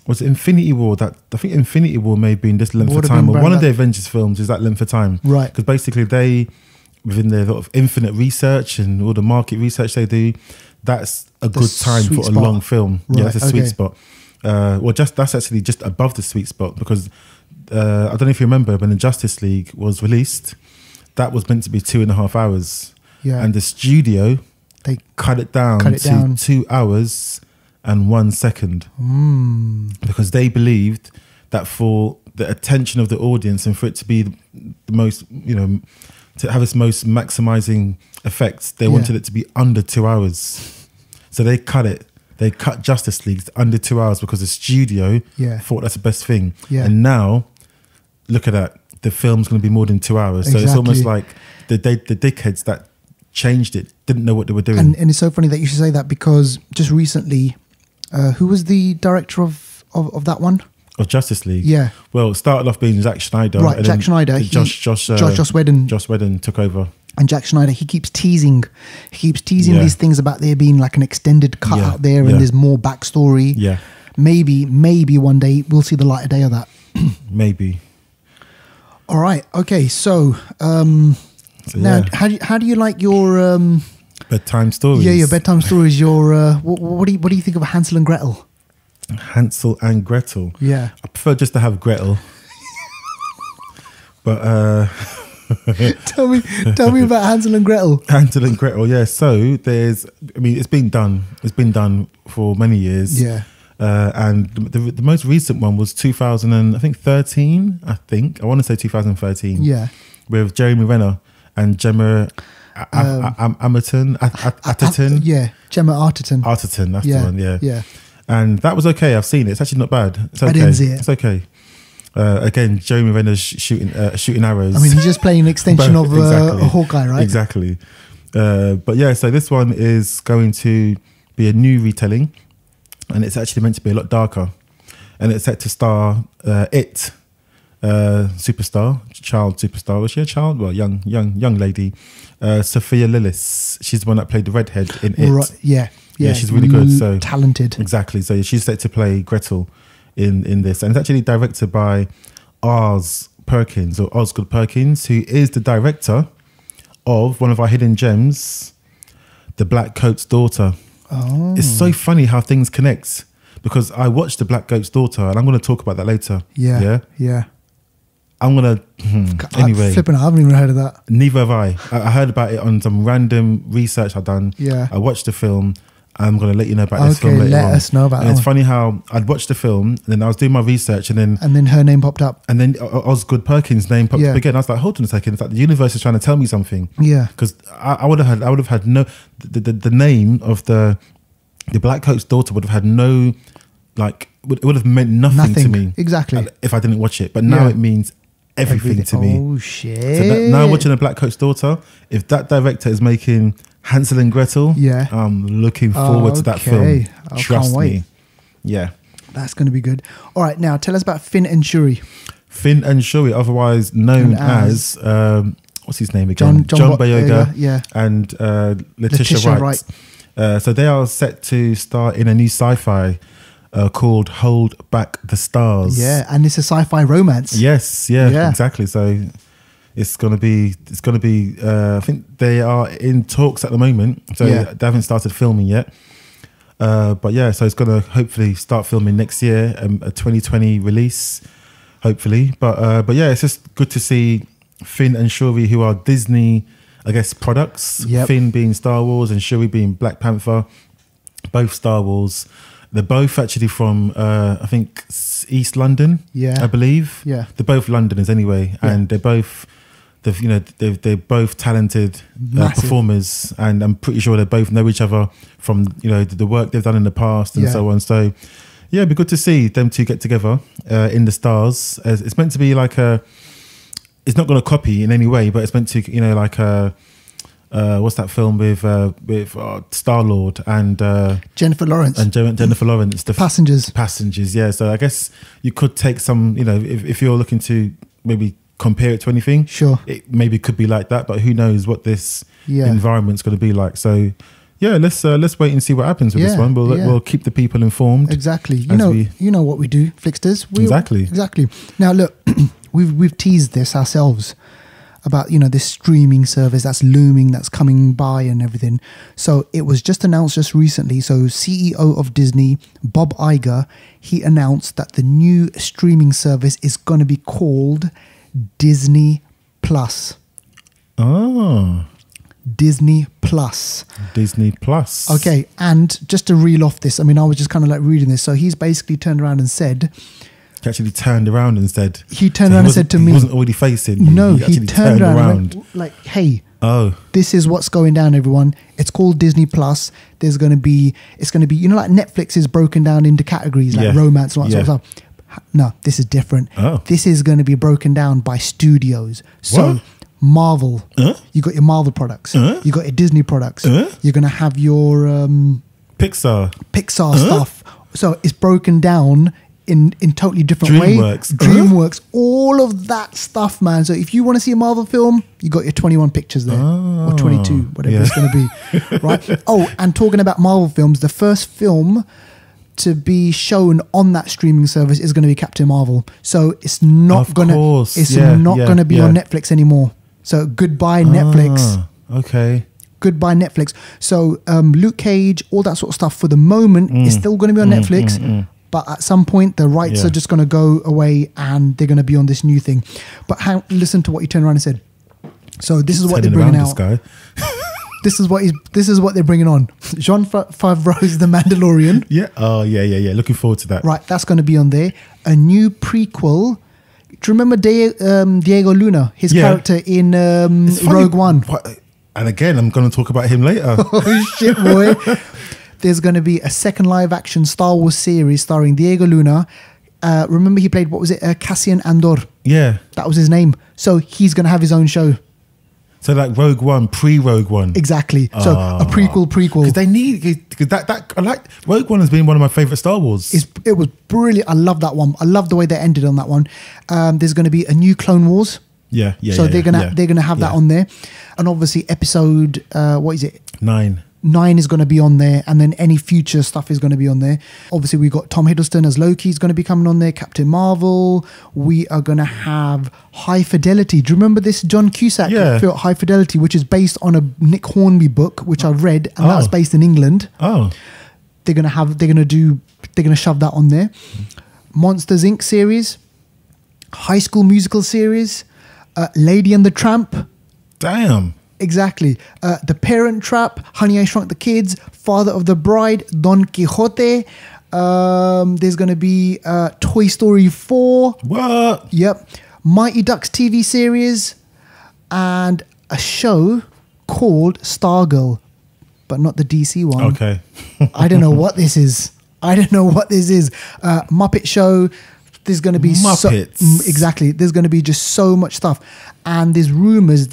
Was it Infinity War? I think Infinity War may have been this length of time, or one of the Avengers films is that length of time, right? Because basically they, within their sort of infinite research and all the market research they do, that's a good time for a long film. Right, yeah, that's a sweet spot. That's actually just above the sweet spot, because I don't know if you remember when the Justice League was released, that was meant to be 2.5 hours. Yeah, and the studio they cut it down to 2 hours and 1 second, because they believed that for the attention of the audience and for it to be the most, to have its most maximizing effects, they wanted it to be under 2 hours. So they cut Justice League under 2 hours because the studio thought that's the best thing. Yeah. And now, look at that, the film's going to be more than 2 hours. Exactly. So it's almost like the dickheads that changed it didn't know what they were doing. And it's so funny that you should say that, because just recently, who was the director of that one? Of Justice League? Yeah. Well, it started off being Zack Snyder. Right, Zack Snyder. Joss Whedon. Joss Whedon took over. And Zack Snyder, he keeps teasing these things about there being like an extended cut out there, and there's more backstory. Yeah. Maybe one day we'll see the light of day of that. Maybe. All right. Okay. So, now, how do you like your bedtime stories? Yeah, your bedtime stories. Your what do you think of Hansel and Gretel? Hansel and Gretel. Yeah, I prefer just to have Gretel. But tell me about Hansel and Gretel. Hansel and Gretel. Yeah. So it's been done for many years. Yeah. And the most recent one was 2013. I want to say 2013. Yeah. With Jeremy Renner and Gemma Atherton. Yeah, Gemma Arterton. Arterton, that's the one. Yeah. and that was okay. I've seen it. It's actually not bad. It's okay. I didn't see it. It's okay. Again, Jeremy Renner's shooting arrows. I mean, he's just playing an extension of exactly. Hawkeye, right? Exactly. But yeah, so this one is going to be a new retelling, and it's actually meant to be a lot darker, and it's set to star child superstar. Was she a child? Well, young lady, Sophia Lillis. She's the one that played the redhead in It. Right. Yeah, she's really good. So talented. Exactly. So she's set to play Gretel in this, and it's actually directed by Osgood Perkins, who is the director of one of our hidden gems, The Black Coat's Daughter. Oh, It's so funny how things connect, because I watched The Black Coat's Daughter, and I'm going to talk about that later. Yeah. I'm gonna anyway. I haven't even heard of that. Neither have I. I heard about it on some random research I've done. Yeah. I watched the film. I'm gonna let you know about this film later let on. us know about and that. It's funny how I'd watched the film, and then I was doing my research, and then her name popped up. And then Osgood Perkins' name popped up again. I was like, hold on a second. It's like the universe is trying to tell me something. Yeah. Because I would have had no the name of the Black Coat's Daughter would have had no, like, it would have meant nothing to me. Exactly. If I didn't watch it. But now it means everything to me. Oh shit. So now watching A Black Coat's Daughter, if that director is making Hansel and Gretel, I'm looking forward to that film. Trust me. Yeah. That's going to be good. All right, now tell us about Finn and Shuri. Finn and Shuri, otherwise known as what's his name again? John Boyega and Letitia Wright. So they are set to star in a new sci-fi called Hold Back the Stars. Yeah, and it's a sci-fi romance. Yes, exactly. So it's gonna be. I think they are in talks at the moment. So they haven't started filming yet. But yeah, so it's gonna hopefully start filming next year, a 2020 release, hopefully. But yeah, it's just good to see Finn and Shuri, who are Disney, I guess, products. Yep. Finn being Star Wars and Shuri being Black Panther, both Star Wars. They're both actually from I think East London, I believe. Yeah, they're both Londoners anyway, and they're both they're both talented performers, and I'm pretty sure they both know each other from the work they've done in the past and so on. So yeah, it'd be good to see them two get together in the stars. It's meant to be like it's not going to copy in any way, but it's meant to like what's that film with Star-Lord and Jennifer Lawrence Jennifer Lawrence, the Passengers. Yeah, so I guess you could take some, if you're looking to maybe compare it to anything, sure, it maybe could be like that, but who knows what this environment's going to be like. So yeah, let's wait and see what happens with this one. We'll keep the people informed. Exactly. You know what we do, Flixters. Exactly. Now look, we've teased this ourselves about this streaming service that's looming, that's coming by and everything. So it was just announced just recently. So CEO of Disney, Bob Iger, he announced that the new streaming service is going to be called Disney Plus. Oh. Disney Plus. Okay, and just to reel off this, I mean, I was just kind of like reading this. So he's basically turned around and said... He actually turned around and said... He turned around and said to me... He wasn't already facing you. No, he turned around. Like, hey, this is what's going down, everyone. It's called Disney Plus. It's going to be, like Netflix is broken down into categories, like romance and all that sort of stuff. No, this is different. This is going to be broken down by studios. So... What? Marvel, you got your Marvel products, you got your Disney products, you're going to have your Pixar stuff. So it's broken down in totally different ways. DreamWorks, all of that stuff, man. So if you want to see a Marvel film, you got your 21 pictures there, or 22, whatever it's going to be, right? Oh, and talking about Marvel films, the first film to be shown on that streaming service is going to be Captain Marvel. So it's not going to be on Netflix anymore. So goodbye Netflix. Okay. Goodbye Netflix. So Luke Cage, all that sort of stuff for the moment is still going to be on Netflix. But at some point the rights are just going to go away and they're going to be on this new thing. But listen to what he turned around and said. So this is what they're bringing out. This is what they're bringing on. Jon Favreau's The Mandalorian. Yeah. Oh yeah. Looking forward to that. Right, that's going to be on there. A new prequel. Do you remember Diego Luna, his character in Rogue One? And again, I'm going to talk about him later. Oh shit, boy! There's going to be a second live action Star Wars series starring Diego Luna. Remember he played, what was it? Cassian Andor. Yeah. That was his name. So he's going to have his own show. So like Rogue One, pre-Rogue One. Exactly. So a prequel. Because they need, because that I like, Rogue One has been one of my favourite Star Wars. It was brilliant. I love that one. I love the way they ended on that one. There's going to be a new Clone Wars. Yeah. So they're gonna have that on there. And obviously episode, what is it? 9 is going to be on there, and then any future stuff is going to be on there. Obviously, we got Tom Hiddleston as Loki is going to be coming on there. Captain Marvel. We are going to have High Fidelity. Do you remember this John Cusack film, High Fidelity, which is based on a Nick Hornby book, which I've read, and that's based in England. They're going to shove that on there. Monsters Inc. series, High School Musical series, Lady and the Tramp. Damn. Exactly. The Parent Trap, Honey, I Shrunk the Kids, Father of the Bride, Don Quixote. There's going to be Toy Story 4. What? Yep. Mighty Ducks TV series, and a show called Stargirl, but not the DC one. Okay. I don't know what this is. Muppet Show. There's going to be Muppets. Exactly. There's going to be just so much stuff, and there's rumors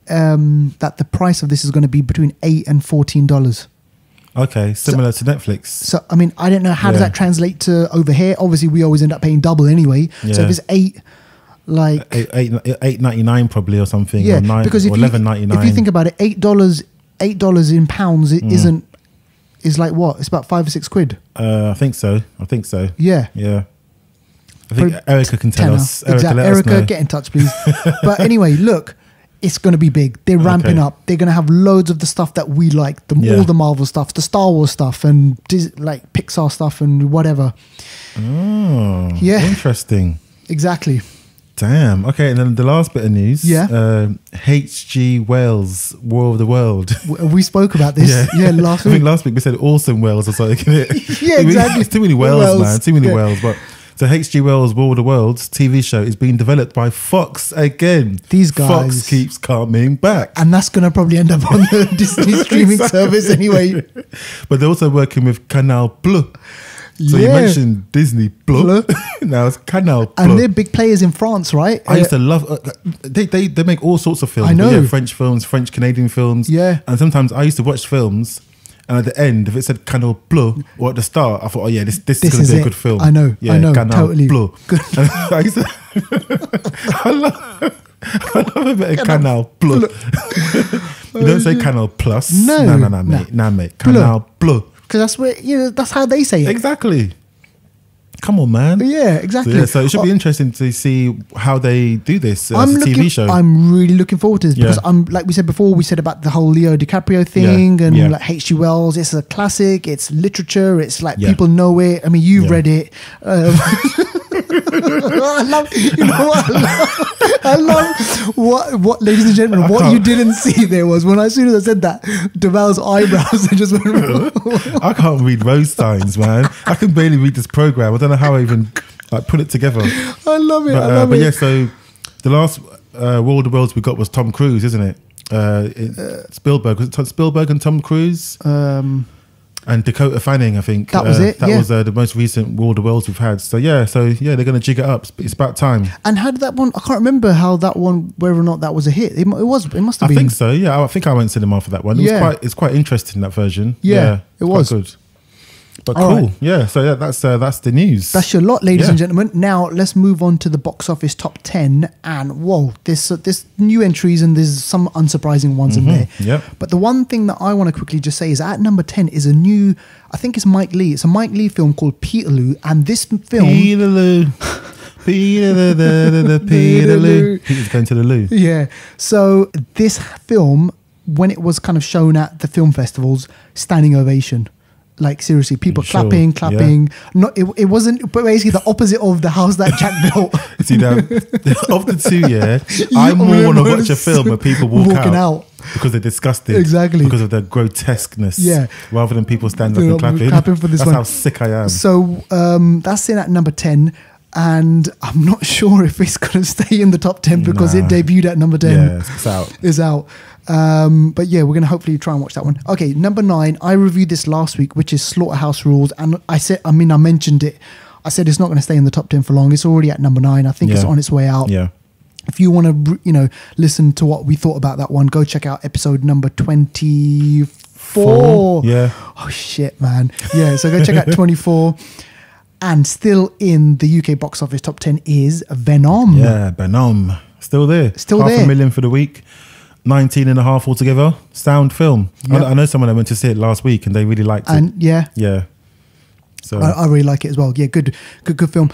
that the price of this is going to be between $8 and $14. Okay, similar to Netflix. So I mean, I don't know how does that translate to over here. Obviously, we always end up paying double anyway. So if it's $8, like $8.99 probably or something. Yeah, or $9, because if or $11.99. if you think about it, $8 in pounds is like what? It's about £5 or £6. I think so. Yeah. I think Erica can tell us. Erica, get in touch, please. But anyway, look, it's going to be big. They're ramping up. They're going to have loads of the stuff that we like, all the Marvel stuff, the Star Wars stuff, and like Pixar stuff and whatever. Oh, yeah. Interesting. Exactly. Damn. Okay, and then the last bit of news. Yeah. H.G. Wells' War of the World. We spoke about this. Last week. I think last week we said Orson Welles or something. Yeah, exactly. It's too many Wells, man. Too many Wells. But so H.G. Wells' War of the Worlds TV show is being developed by Fox again. These guys. Fox keeps coming back. And that's going to probably end up on the Disney streaming service anyway. But they're also working with Canal Bleu. So you mentioned Disney Bleu. Now it's Canal Bleu. And they're big players in France, right? I used to love... they make all sorts of films. I know. Yeah, French films, French-Canadian films. Yeah. And sometimes I used to watch films, and at the end, if it said Canal Bleu, or at the start, I thought, oh yeah, this is going to be a good film. I know, Canal totally. Bleu. I used to... I love a bit of Canal Bleu. You don't say Canal Plus. No, mate. Canal Bleu. Because that's where, that's how they say it. Exactly. Come on, man. Yeah, exactly. So it should be interesting to see how they do this as a TV show. I'm really looking forward to this because like we said before, we said about the whole Leo DiCaprio thing and like H.G. Wells. It's a classic. It's literature. It's like people know it. I mean, you've read it. I love what ladies and gentlemen, what you didn't see there was when as soon as I said that, Deval's eyebrows just went. I can't read road signs, man. I can barely read this program. I don't know how I even put it together. I love it. But yeah, so the last War of the Worlds we got was Tom Cruise, isn't it? Spielberg. Was it Spielberg and Tom Cruise? And Dakota Fanning, I think. That was it. That was the most recent War of the Worlds we've had. So yeah, they're going to jig it up. It's about time. And how did that one? I can't remember how that one, whether or not that was a hit. It must have been. I think so. Yeah, I think I went cinema for that one. It's quite interesting, that version. Yeah, it was quite good. But cool. Right. Yeah. So yeah, that's the news. That's your lot, ladies and gentlemen. Now let's move on to the box office top 10. And whoa, there's new entries and there's some unsurprising ones in there. Yep. But the one thing that I want to quickly just say is at number 10 is a new, I think it's Mike Lee. It's a Mike Lee film called Peterloo. And this film... Peterloo. Peterloo. Peter's going to the loo. Yeah. So this film, when it was kind of shown at the film festivals, standing ovation. Like seriously, people clapping. Yeah. No, it wasn't, but basically the opposite of the house that Jack built. See now, of the two, I more want to watch a film where people walking out because they're disgusted, exactly, because of their grotesqueness, rather than people standing up and clapping. Clapping for this That's one. how sick I am. So that's in at number 10. and I'm not sure if it's going to stay in the top 10 because it debuted at number 10. Yeah, it's out. It's out. But yeah, we're going to hopefully try and watch that one. Okay, number 9, I reviewed this last week, which is Slaughterhouse Rules. And I mentioned it. I said it's not going to stay in the top 10 for long. It's already at number 9. I think it's on its way out. Yeah. If you want to, listen to what we thought about that one, go check out episode number 24. Yeah. Oh, shit, man. Yeah, so go check out 24. And still in the UK box office top 10 is Venom. Yeah, Venom. Still there. Still Half there. a million for the week. 19.5 altogether. Sound film. Yep. I know someone that went to see it last week and they really liked it. Yeah. So I really like it as well. Yeah, good film.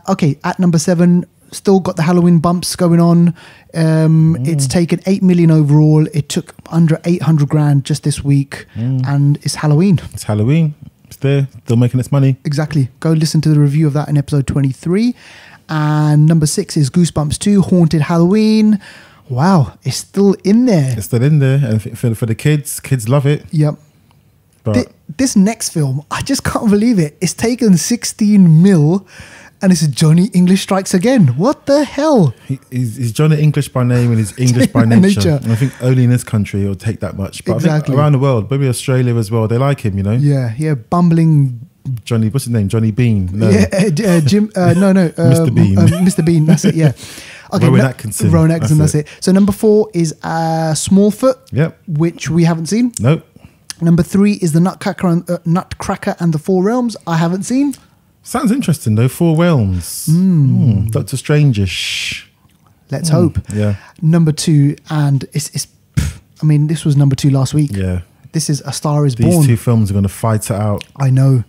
Okay, at number 7, still got the Halloween bumps going on. It's taken 8 million overall. It took under 800 grand just this week, and it's Halloween. It's Halloween. It's there. Still making its money. Exactly. Go listen to the review of that in episode 23. And number 6 is Goosebumps 2, Haunted Halloween. Wow, it's still in there. It's still in there, and for the kids love it. Yep. But This next film, I just can't believe it. It's taken 16 mil, and it's Johnny English Strikes Again. What the hell? He's Johnny English by name and he's English by nature. And I think only in this country it'll take that much. But I think around the world, maybe Australia as well, they like him, Yeah, bumbling. Johnny, what's his name? Johnny Bean. No. Yeah, Jim. No. Mr. Bean. Mr. Bean. That's it. Yeah. Okay. Rowan Atkinson. Rowan Atkinson. That's it. So number 4 is Smallfoot. Yep. Which we haven't seen. Nope. Number 3 is the Nutcracker and the Four Realms. I haven't seen. Sounds interesting though. Four Realms. Doctor Strange-ish. Let's hope. Yeah. Number 2, and it's. This was number 2 last week. Yeah. This is A Star Is These Born. 2 films are going to fight it out. I know.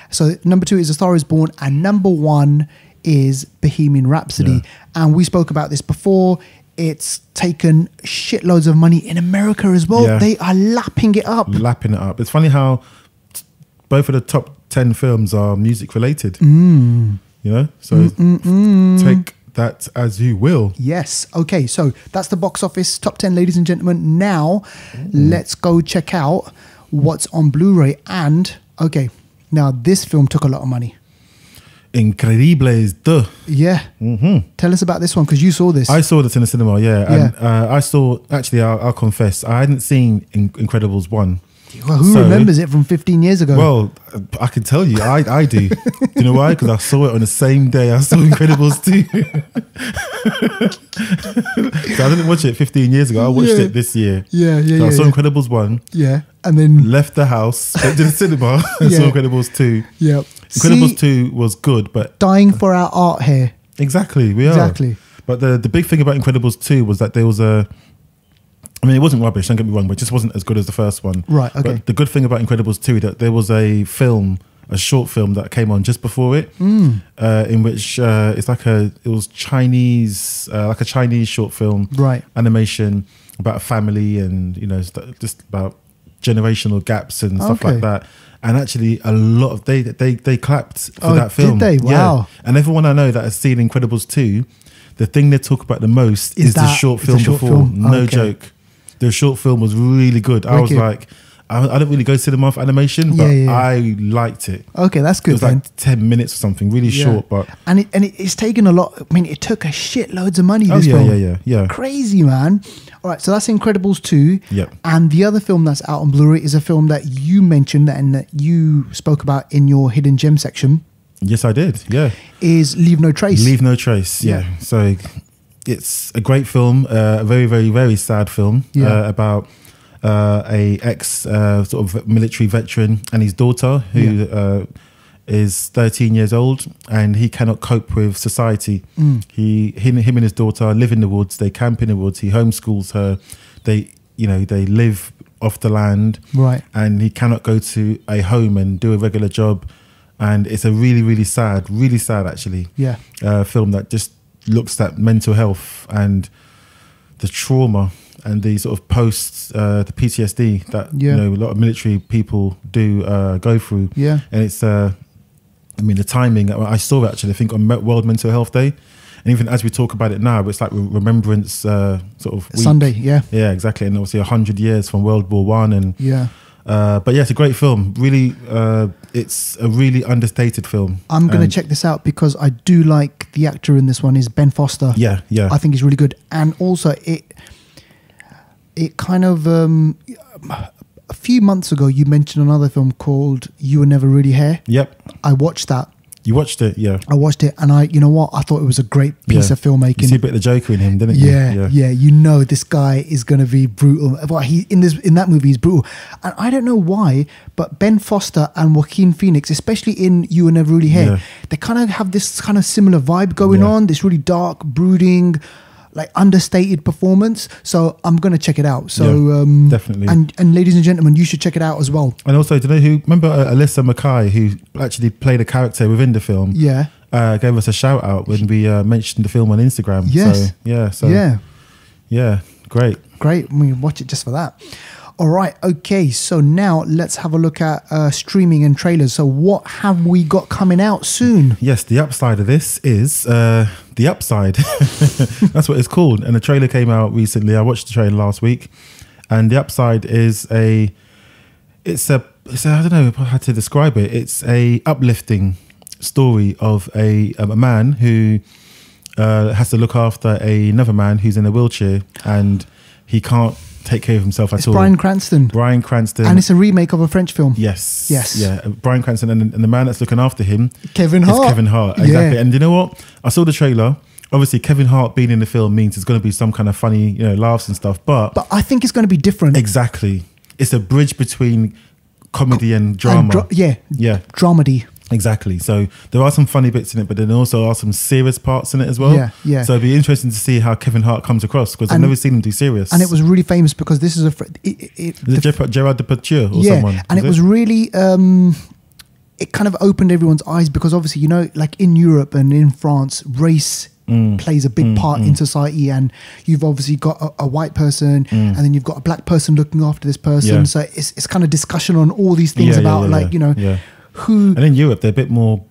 So number 2 is A Star Is Born, and number 1 is Bohemian Rhapsody. Yeah. And we spoke about this before. It's taken shitloads of money in America as well. Yeah. They are lapping it up. It's funny how both of the top 10 films are music related. So take that as you will. Yes. Okay, so that's the box office top 10, ladies and gentlemen. Now, let's go check out what's on Blu-ray. And, okay, now this film took a lot of money. Incredibles 2. Yeah. Tell us about this one, because you saw this. I saw this in the cinema, yeah. And I'll confess, I hadn't seen Incredibles 1. Well, who remembers it from 15 years ago? Well, I can tell you, I do. Do you know why? Because I saw it on the same day I saw Incredibles 2. So I didn't watch it 15 years ago. I watched it this year. Yeah. So I saw Incredibles 1. Yeah. And then left the house, went to the cinema and saw Incredibles 2. Yeah. Incredibles 2 was good, but... Dying for our art here. Exactly, we are. Exactly. But the big thing about Incredibles 2 was that there was a... it wasn't rubbish, don't get me wrong, but it just wasn't as good as the first one. Right, okay. But the good thing about Incredibles 2 that there was a short film that came on just before it, in which it was Chinese, like a Chinese short film, right? Animation about a family and just about generational gaps and stuff like that. And actually, a lot of they clapped for that film. Did they? Wow! Yeah. And everyone I know that has seen Incredibles 2, the thing they talk about the most is the short film before. No joke. The short film was really good. I was like, I don't really go cinema for animation, but I liked it. Okay, that's good. It was like 10 minutes or something, really short, but it's taken a lot. It took a shitloads of money. This film. Yeah. Crazy, man. All right, so that's Incredibles 2. Yep. And the other film that's out on Blu-ray is a film that you mentioned and that you spoke about in your hidden gem section. Yes, I did. Yeah. Is Leave No Trace. Leave No Trace. Yeah. So it's a great film, a very, very, very sad film about a ex sort of military veteran and his daughter who is 13 years old, and he cannot cope with society. Him and his daughter live in the woods. They camp in the woods. He homeschools her. They live off the land, right? And he cannot go to a home and do a regular job. And it's a really, really sad actually. Yeah. Film that just looks at mental health and the trauma and the sort of the PTSD that a lot of military people do go through. Yeah. And it's the timing, I saw it actually I think on World Mental Health Day, and even as we talk about it now, it's like remembrance sort of week. Sunday. Yeah, exactly. And obviously 100 years from World War I, and But yeah, it's a great film. Really, it's a really understated film. I'm going to check this out because I do like the actor in this one is Ben Foster. Yeah, yeah. I think he's really good. And also it kind of a few months ago you mentioned another film called You Were Never Really Here. Yep. I watched that. You watched it, yeah. I watched it, and you know what? I thought it was a great piece of filmmaking. You see a bit of the Joker in him, didn't you? Yeah. You know, this guy is going to be brutal. Well, in that movie, he's brutal, and I don't know why, but Ben Foster and Joaquin Phoenix, especially in You Were Never Really Here, they kind of have this kind of similar vibe going on. This really dark, brooding, like understated performance. So I'm going to check it out. So definitely. And ladies and gentlemen, you should check it out as well. And also, do you know who? Remember Alyssa Mackay, who actually played a character within the film? Yeah. Gave us a shout out when we mentioned the film on Instagram. Yes. So yeah, great. We watch it just for that. All right. Okay. So now let's have a look at streaming and trailers. So what have we got coming out soon? Yes, the upside of this is the upside. That's what it's called. And the trailer came out recently. I watched the trailer last week, and the upside is it's I don't know how to describe it. It's a uplifting story of a man who has to look after another man who's in a wheelchair, and he can't take care of himself at all. Bryan Cranston. And it's a remake of a French film. Yes. Yeah. Bryan Cranston, and the man that's looking after him, Kevin Hart. Is Kevin Hart, exactly. And you know what? I saw the trailer. Obviously, Kevin Hart being in the film means there's going to be some kind of funny, laughs and stuff. But I think it's going to be different. Exactly. It's a bridge between comedy and drama. Yeah. Dramedy. Exactly. So there are some funny bits in it, but then also are some serious parts in it as well. Yeah. So it'd be interesting to see how Kevin Hart comes across, because I've never seen him do serious. And it was really famous because this is Gerard Depardieu or someone. And it was really it kind of opened everyone's eyes, because obviously, like in Europe and in France, race plays a big part in society, and you've obviously got a white person and then you've got a black person looking after this person. So it's kind of discussion on all these things who. And in Europe, they're a bit more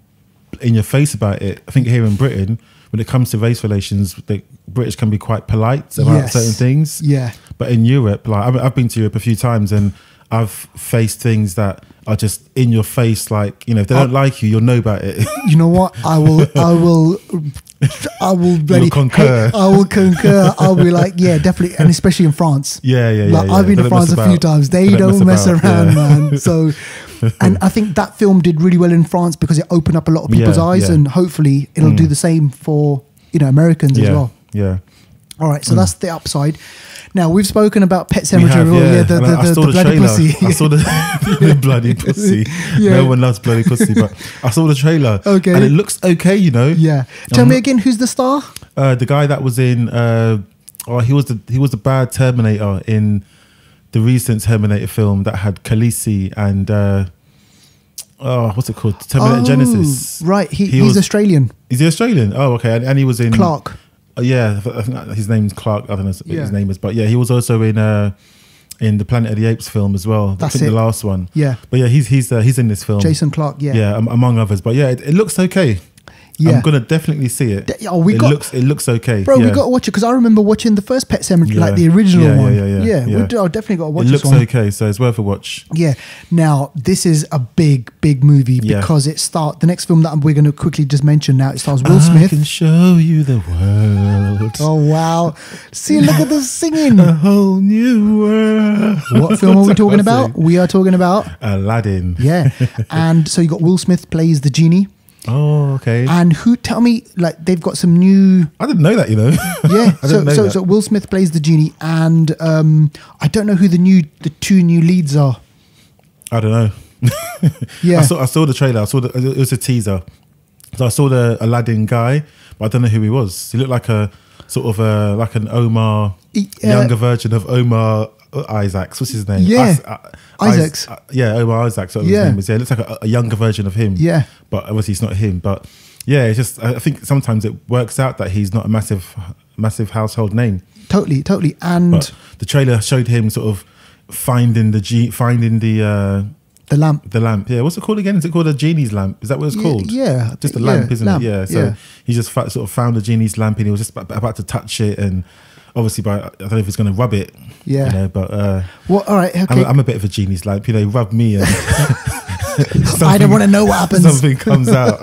in your face about it. I think here in Britain, when it comes to race relations, the British can be quite polite about certain things. Yeah. But in Europe, like I've been to Europe a few times, and I've faced things that are just in your face. Like, if they don't like you, you'll know about it. You know what? I will concur. I will concur. I'll be like, yeah, definitely. And especially in France. I've been to France a few times. They don't mess around, man. So, and I think that film did really well in France because it opened up a lot of people's eyes, and hopefully it'll do the same for, Americans as well. Yeah. All right. So that's the upside. Now, we've spoken about Pet Sematary. The bloody pussy. I saw the bloody pussy. Yeah. No one loves bloody pussy, but I saw the trailer. Okay. And it looks okay, Yeah. Tell me again, who's the star? The guy that was in, he was the bad Terminator in the recent Terminator film that had Khaleesi and, what's it called? Terminator Genesis. Right. He's Australian. Is he Australian? Oh, okay. And he was in... Clark. I think his name's Clark. I don't know what his name is, but yeah, he was also in the Planet of the Apes film as well. That's the last one. Yeah, but yeah, he's in this film. Jason Clark. Yeah, among others. But yeah, it looks okay. Yeah. I'm gonna definitely see it. It looks okay, bro. We got to watch it because I remember watching the first Pet Sematary, like the original one. I've definitely got to watch this one. It looks okay, so it's worth a watch. Yeah. Now this is a big movie because the next film that we're going to quickly just mention now. It stars Will Smith. I can show you the world. Oh wow! See, look at the singing. A whole new world. What film are we talking about? We are talking about Aladdin. Yeah. And so you got Will Smith plays the genie. Oh, okay. And tell me, like, they've got some new... I didn't know that, Yeah. So Will Smith plays the genie, and I don't know who the two new leads are. I don't know. Yeah. I saw the trailer. It was a teaser. So I saw the Aladdin guy, but I don't know who he was. He looked like a sort of like an Omar, younger version of Omar Isaacs. What's his name? Yeah. Isaacs. Omar Isaacs. His name is. Yeah, it looks like a younger version of him. Yeah. But obviously it's not him. But yeah, it's just, I think sometimes it works out that he's not a massive household name. Totally. And but the trailer showed him sort of finding the lamp. The lamp. Yeah. What's it called again? Is it called a genie's lamp? Is that what it's called? Yeah. Just a lamp, isn't it? Yeah. So he just sort of found the genie's lamp, and he was just about to touch it, and obviously, but I don't know if it's going to rub it. Yeah. You know, but Well, all right. Okay. I'm a bit of a genius. Like, you know, rub me and I don't want to know what happens. something comes out.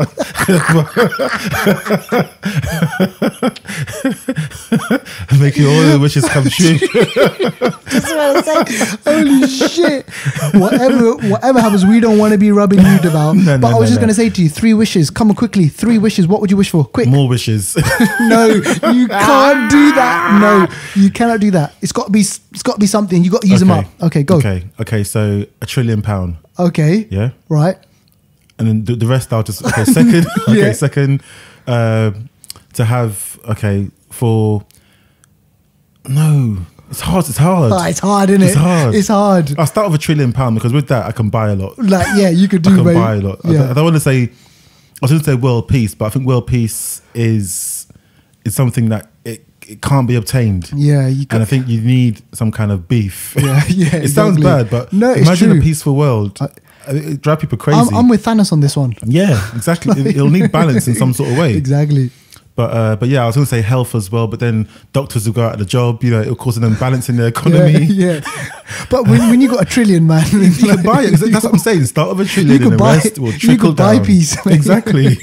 Making all the wishes come true. That's what I say. Holy shit. Whatever happens, we don't want to be rubbing you about. No, but I was just going to say to you, 3 wishes. Come on, quickly. 3 wishes. What would you wish for? Quick. More wishes. No, you can't do that. No, you cannot do that. It's got to be something. You got to use them up. Okay, go. Okay. So £1 trillion. Okay. Yeah. Right. And then the rest I'll just second. Okay, Yeah. second. To have for no. It's hard. Oh, it's hard, isn't it? It's hard. It's hard. I'll start with £1 trillion because with that I can buy a lot. Like, yeah, you could do. I can mate. buy a lot. Yeah. I don't want to say. I was going to say world peace, but I think world peace is something that it can't be obtained. Yeah, you And I think you need some kind of beef. Yeah, yeah. It sounds bad, but no, it's imagine true. a peaceful world. It drives people crazy. I'm with Thanos on this one. Yeah, exactly. It'll need balance in some sort of way. Exactly. But yeah, I was going to say health as well. But then doctors will go out of the job. You know, it'll cause an imbalance in the economy. Yeah. But when you got £1 trillion, man, You can buy it. That's what I'm saying. Start with £1 trillion and the rest will you trickle could buy down. peace. Exactly.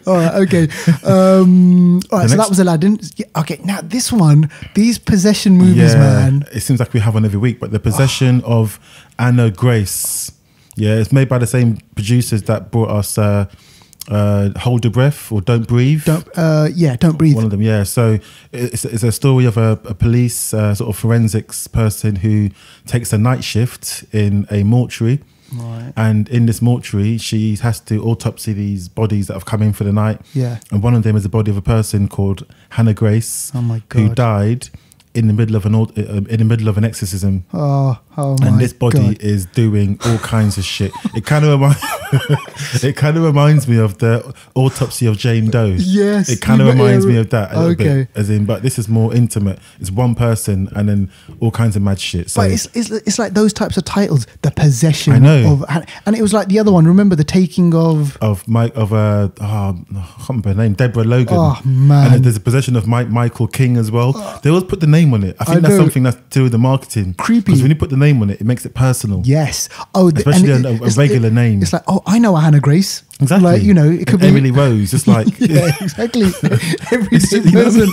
All right. Okay. All right. So that was Aladdin. Yeah, okay. Now this one, these possession movies, man. It seems like we have one every week. But the possession of Anna Grace. Yeah, it's made by the same producers that brought us Hold Your Breath or Don't Breathe. Don't breathe. One of them, yeah. So it's a story of a police sort of forensics person who takes a night shift in a mortuary. Right. And in this mortuary, she has to autopsy these bodies that have come in for the night. Yeah. And one of them is the body of a person called Hannah Grace, Oh my who God. died in the middle of an exorcism. Oh my. And this body God. is doing all kinds of shit. It kind of reminds me of the autopsy of Jane Doe. Yes. It kind of reminds me of that a little Okay. bit. As in, but this is more intimate. It's one person and then all kinds of mad shit. So But it's like those types of titles, the possession I know. of, and it was like the other one. Remember the taking of? I can't remember her name, Deborah Logan. Oh, man. And then there's a possession of Michael King as well. They always put the name on it. I think I that's know. something that's to do with the marketing. Creepy. Because when you put the name on it, it makes it personal. Yes. Oh, Especially and a it's- regular name. It's like, oh, I know a Hannah Grace. Exactly. Like, you know, it could And be Emily Rose, just like yeah, exactly. Every single You know? person.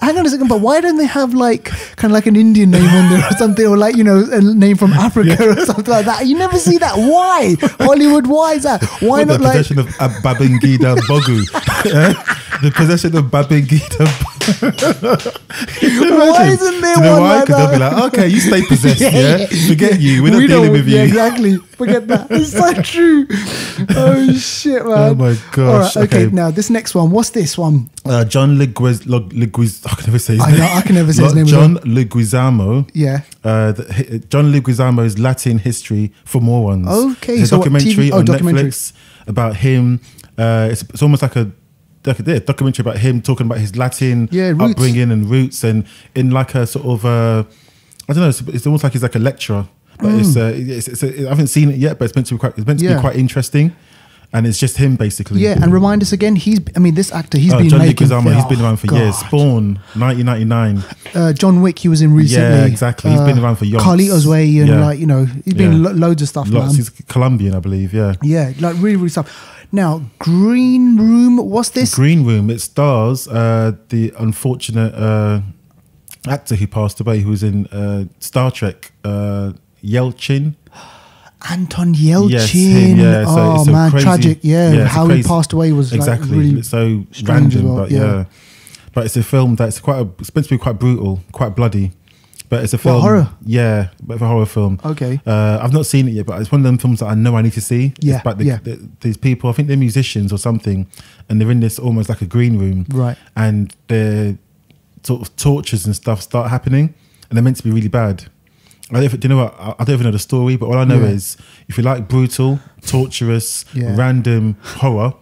Hang on a second, but why don't they have like kind of like an Indian name on there or something, or like, you know, a name from Africa or something like that? You never see that. Why Hollywood? Why is that? Why What, not the like? possession of Babangida Bogu? The possession of Babangida. Why isn't there Do you know one why? like Because they'll be that? like, okay, you stay possessed, yeah? Forget you. We're not We dealing don't- with you. Yeah, exactly. Forget that. It's so true. Oh shit, man. Oh my gosh. All right, okay. Okay. Now this next one. What's this one? John Leguizamo. I can never say his I name. know, I can never say his name as John well. Leguizamo. Yeah. John Leguizamo's Latin History for More Ones. Okay, It's a so what, documentary TV? on Documentary. Netflix about him. It's almost like a documentary about him talking about his Latin roots. upbringing and roots, and in like a sort of I don't know. It's almost like he's like a lecturer, but I haven't seen it yet, but it's meant to be quite interesting. And it's just him basically. Yeah, and remind us again. This actor. He's been John making. Leguizamo. He's been around for years. God. Spawn, 1999. John Wick. He was in recently. Yeah, exactly. He's been around for yonks. Carlito's Way and Yeah. like, you know, he's been Yeah. loads of stuff. Lots. Man. He's Colombian, I believe. Yeah. Yeah, like really, really stuff. Now, Green Room. What's this? Green Room. It stars the unfortunate actor who passed away, who was in Star Trek. Yelchin. Anton Yelchin. Yes, him, yeah. So Oh it's a man, crazy- tragic. Yeah, yeah, it's a how crazy- he passed away was Exactly. like really so strange random, as well, but yeah. yeah. But it's a film that's it's meant to be quite brutal, quite bloody. But it's a What, film. horror? Yeah, but a horror film. Okay. I've not seen it yet, but it's one of them films that I know I need to see. Yeah, It's about yeah. these people, I think they're musicians or something, and they're in this almost like a green room. Right. And the sort of tortures and stuff start happening, and they're meant to be really bad. Do you know what? I don't even know the story, but all I know Yeah. is if you like brutal, torturous, Yeah. random horror,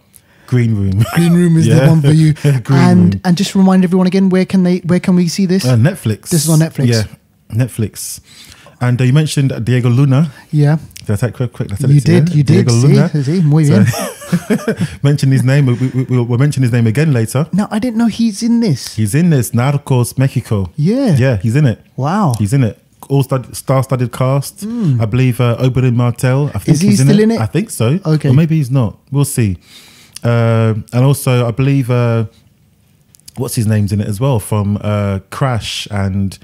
Green Room. Green Room is the Yeah. one for you. Green Room. And just remind everyone again, where can we see this? Netflix. This is on Netflix. Yeah, Netflix. And you mentioned Diego Luna. Yeah. Did I take quick? You did. Diego Luna. See, muy bien. Mention his name. We'll mention his name again later. No, I didn't know he's in this. He's in this Narcos Mexico. Yeah. Yeah, he's in it. Wow. He's in it. All star-studded cast. I believe Oberyn Martell. I think Is he he's still in it? I think so. Okay. Or maybe he's not. We'll see. And also, I believe what's his name's in it as well from Crash and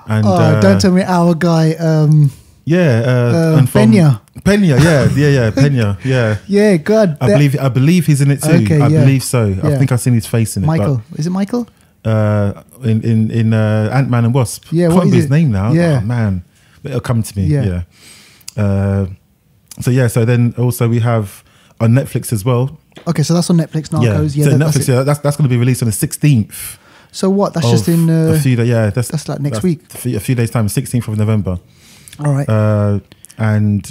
don't tell me our guy. And from Pena. Pena, yeah. Yeah, God. I believe he's in it too. Okay, I believe so. I think I've seen his face in it. Michael. Is it Michael? In Ant-Man and Wasp. Yeah, Can't what remember is his it? name now. Yeah. Oh, man. But it'll come to me. Yeah. So then also we have on Netflix as well. Okay, so that's on Netflix, Narcos. So Netflix, that's going to be released on the 16th. So what? That's just in a few days. that's like next week. A few days time, 16th of November. All right. And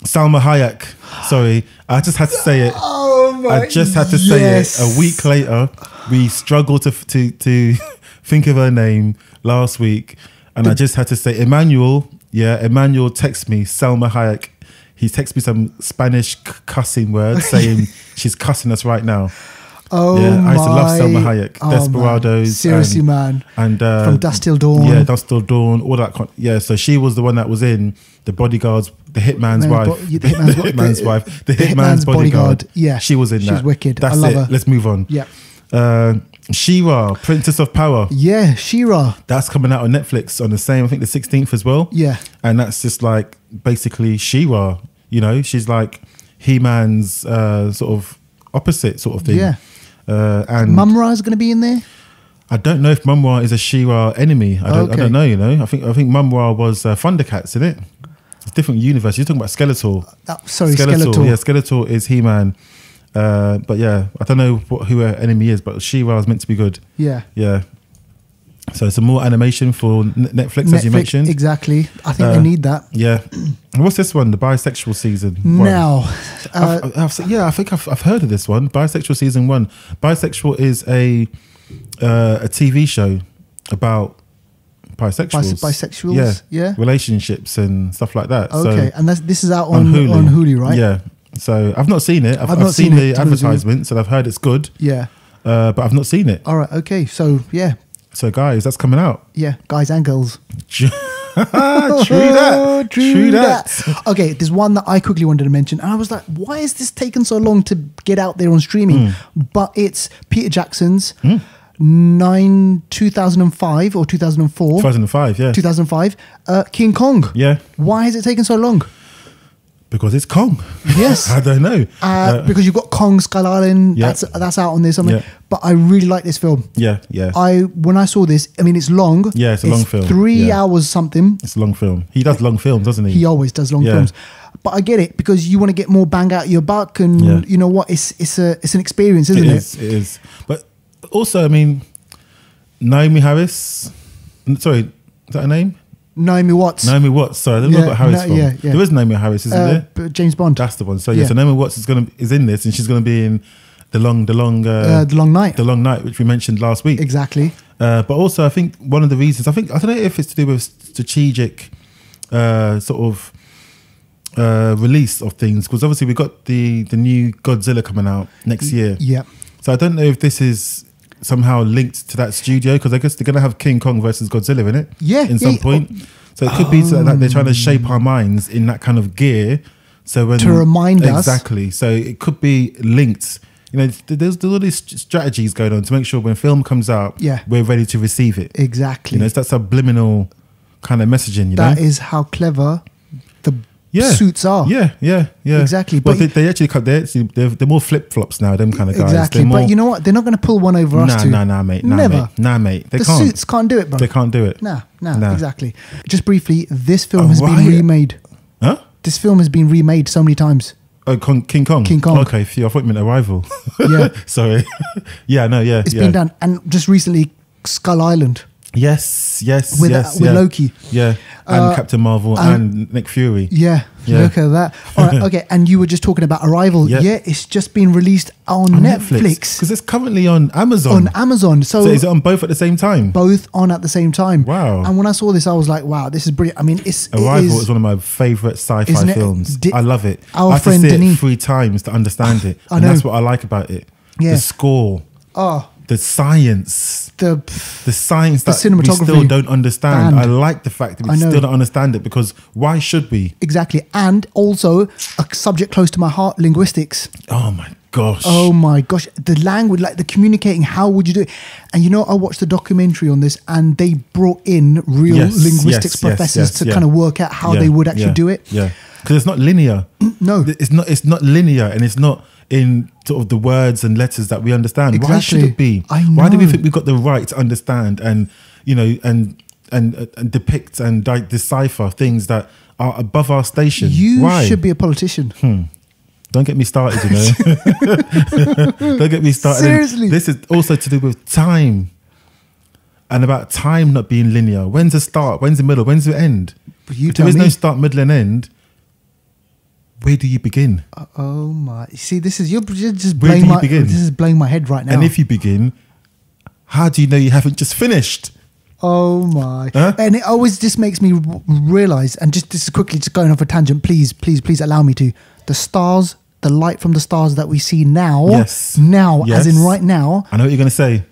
Salma Hayek. Sorry, I just had to say it. I just had to say it. A week later, we struggled to think of her name last week, and I just had to say Emmanuel. Yeah, Emmanuel texted me Salma Hayek. He texted me some Spanish cussing words saying she's cussing us right now. Oh, yeah, I used to love Salma Hayek, Desperados. Man. Seriously, man. And From Dusk Till Dawn. Yeah, Dusk Till Dawn, all that. Yeah, so she was the one that was in The Bodyguards, The Hitman's Wife. The Hitman's Wife. The Hitman's Bodyguard. Yeah. She was in that. She's wicked. That's I love it. her. Let's move on. Yeah. She-Ra, Princess of Power. Yeah, She-Ra. That's coming out on Netflix on the same, I think the 16th as well. Yeah. And that's just like basically She-Ra. You know, she's like He-Man's sort of opposite sort of thing. Yeah. And Mum-Ra is going to be in there? I don't know if Mum-Ra is a She-Ra enemy. I don't know, you know. I think Mum-Ra was Thundercats, isn't it? It's a different universe. You're talking about Skeletor. Skeletor. Yeah, Skeletor is He-Man. But yeah, I don't know who her enemy is, but She-Ra is meant to be good. Yeah. Yeah. So some more animation for Netflix, as you mentioned. Exactly. I think they need that. Yeah. And what's this one? The bisexual season. Now, I think I've heard of this one. Bisexual season 1. Bisexual is a TV show about bisexuals. Bisexuals. Yeah. Relationships and stuff like that. Okay, so and this is out on Hulu, right? Yeah. So I've not seen it. I've seen the advertisements and I've heard it's good. Yeah. But I've not seen it. All right. Okay. So yeah. So guys, that's coming out. Yeah, guys and girls. True that. Okay, there's one that I quickly wanted to mention, and I was like, why is this taking so long to get out there on streaming? But it's Peter Jackson's 2005 or 2004. 2005, yeah. 2005, King Kong. Yeah. Why is it taking so long? Because it's Kong. Yes. I don't know. Because you've got Kong Skull Island. Yeah. That's out on there somewhere. Yeah. But I really like this film. Yeah. When I saw this, I mean, it's long. Yeah, it's a long film. 3 hours something. It's a long film. He does long films, doesn't he? He always does long films. But I get it, because you want to get more bang out of your buck, and you know what? It's an experience, isn't it? It is. But also, I mean, Naomi Harris. Sorry, is that her name? Naomi Watts. Sorry, I don't know what Harris from. Yeah. There is Naomi Harris, isn't there? James Bond. That's the one. So so Naomi Watts is in this, and she's going to be in the long night. The long night, which we mentioned last week. Exactly. But also, I think one of the reasons, I don't know if it's to do with strategic sort of release of things, because obviously we've got the new Godzilla coming out next year. Yeah. So I don't know if this is somehow linked to that studio, because I guess they're going to have King Kong versus Godzilla in it. Yeah. In some point. So it could be so that they're trying to shape our minds in that kind of gear. So when to remind us. Exactly. So it could be linked. You know, there's all these strategies going on to make sure when film comes out, we're ready to receive it. Exactly. You know, it's that subliminal kind of messaging, you know? That is how clever the suits are. Yeah. Exactly. But they're more flip-flops now, them kind of guys. Exactly. But you know what? They're not going to pull one over us two. Nah, mate. Never. Nah, mate. The suits can't do it, bro. They can't do it. Nah, exactly. Just briefly, this film has been remade. Huh? This film has been remade so many times. Oh, King Kong? King Kong. Okay, I thought you meant Arrival. Yeah. Sorry. It's been done. And just recently, Skull Island. Yes, with Loki. Yeah, and Captain Marvel and Nick Fury. Yeah, look at that. All right, okay. And you were just talking about Arrival. Yep. Yeah, it's just been released on Netflix. Because it's currently on Amazon. So is it on both at the same time? Both on at the same time. Wow. And when I saw this, I was like, wow, this is brilliant. I mean, Arrival is one of my favourite sci-fi films. I love it. Our I have friend to see Denis. it 3 times to understand it. I And know. that's what I like about it. Yeah. The score. Oh. The science. The science that we cinematography still don't understand. band. I like the fact that we still don't understand it, because why should we? Exactly. And also a subject close to my heart, linguistics. Oh my gosh. Oh my gosh. The language, like the communicating, how would you do it? And you know, I watched the documentary on this, and they brought in real linguistics professors to kind of work out how they would actually do it. Yeah. Because it's not linear. No. It's not linear, and it's not in sort of the words and letters that we understand. Exactly. Why should it be? I know. Why do we think we've got the right to understand and, you know, and depict and decipher things that are above our station? You should be a politician. Don't get me started, you know. Don't get me started. Seriously. This is also to do with time, and about time not being linear. When's the start? When's the middle? When's the end? If there is no start, middle, and end, where do you begin? Oh my! See, this is you're just Where blowing do you my. begin? This is blowing my head right now. And if you begin, how do you know you haven't just finished? Oh my! Huh? And it always just makes me realize. And just quickly, just going off a tangent. Please allow me to. The stars, the light from the stars that we see now. Yes. Now, Yes. as in right now. I know what you're going to say.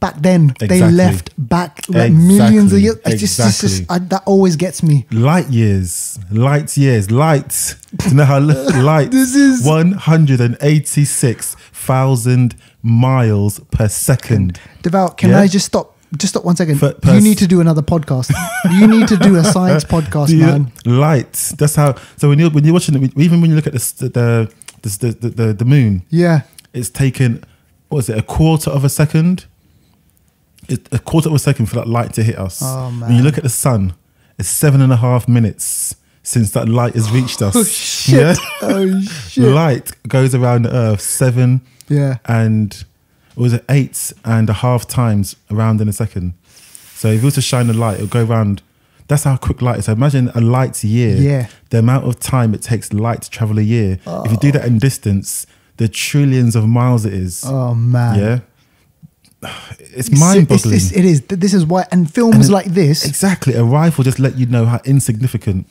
Back then, they Exactly. left back like Exactly. millions of years. It's Exactly. just that always gets me. Light years. Do you know how light? This is 186,000 miles per second. Devout, can Yeah? I just stop? Just stop 1 second. Per- You need to do another podcast. You need to do a science podcast, man. Light. That's how. So when you're watching it, even when you look at the moon, Yeah. it's taken, what is it, a quarter of a second? A quarter of a second for that light to hit us. Oh, When you man. look at the sun, it's 7.5 minutes since that light has reached us. Oh shit! Yeah? Oh shit! Light goes around the earth 7 Yeah. and, what was it, 8.5 times around in a second. So if you were to shine a light, it'll go around. That's how quick light is. So imagine a light's year. Yeah. The amount of time it takes light to travel a year. If you do that in distance, the trillions of miles it is. Oh man! Yeah. It's mind-boggling. It is. This is why. And films like this. Exactly. A rifle just let you know how insignificant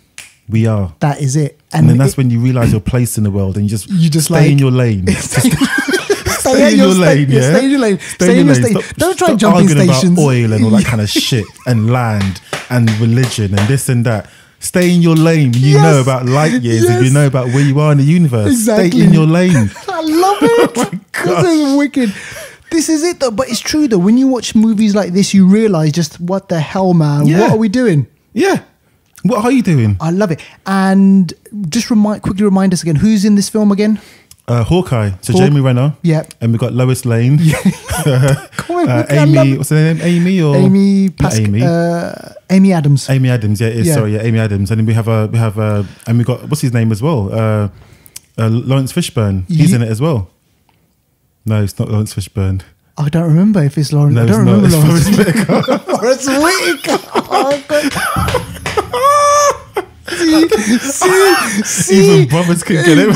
we are. That is it. And then that's when you realize your place in the world, and you just stay in your lane. Stay in your lane, yeah. Stay in your lane. Stay in your station. Don't try stop jumping arguing stations. about oil and all that kind of shit, and land and religion and this and that. Stay in your lane. You know about light years, and you know about where you are in the universe. Exactly. Stay in your lane. I love it. Oh my God. This is wicked. This is it though, but it's true though. When you watch movies like this, you realize just what the hell, man. Yeah. What are we doing? Yeah. What are you doing? I love it. And just quickly remind us again, who's in this film again? Hawkeye. So Jamie Renner. Yep. And we've got Lois Lane. Come on, I love Amy. it. What's her name? Amy or Amy Not Amy. Amy Adams. Amy Adams. Yeah, it is. Yeah. Sorry, yeah, Amy Adams. And then we have and we got, what's his name as well? Lawrence Fishburne. He's in it as well. No, it's not Lawrence Fishburne. I don't remember if it's Lawrence. No, I don't it's remember not. It's Lawrence. Forrest Whitaker. Forrest Whitaker. Oh, God. See, Even brothers can get it.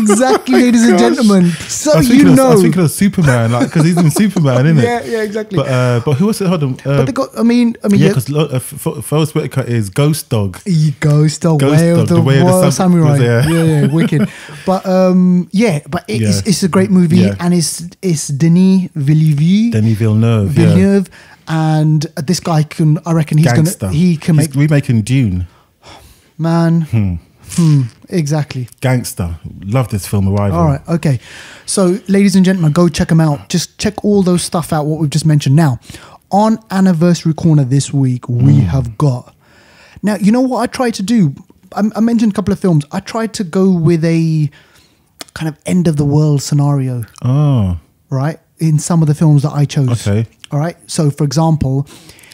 Exactly, ladies and Gosh. gentlemen. So I was thinking of Superman, like, because he's in Superman, isn't it? Yeah, exactly. But who was it? Hold on. But they got. I mean, Yeah, because Forrest Whitaker is Ghost Dog. Ghost Dog, Ghost Way Dog, of the the Way of the Royal Sam- Samurai. yeah. Yeah, wicked. But it's a great movie, Yeah. and it's Denis Villeneuve. Denis Villeneuve. Yeah. Villeneuve, and this guy can. I reckon Gangster. He can He's make remaking Dune. man. Exactly. Gangster. Love this film, Arrival. All right. Okay. So, ladies and gentlemen, go check them out. Just check all those stuff out. What we've just mentioned. Now, on Anniversary Corner this week, we have got. Now, you know what I tried to do? I mentioned a couple of films. I tried to go with a kind of end of the world scenario. Oh. Right, in some of the films that I chose. Okay. All right. So, for example.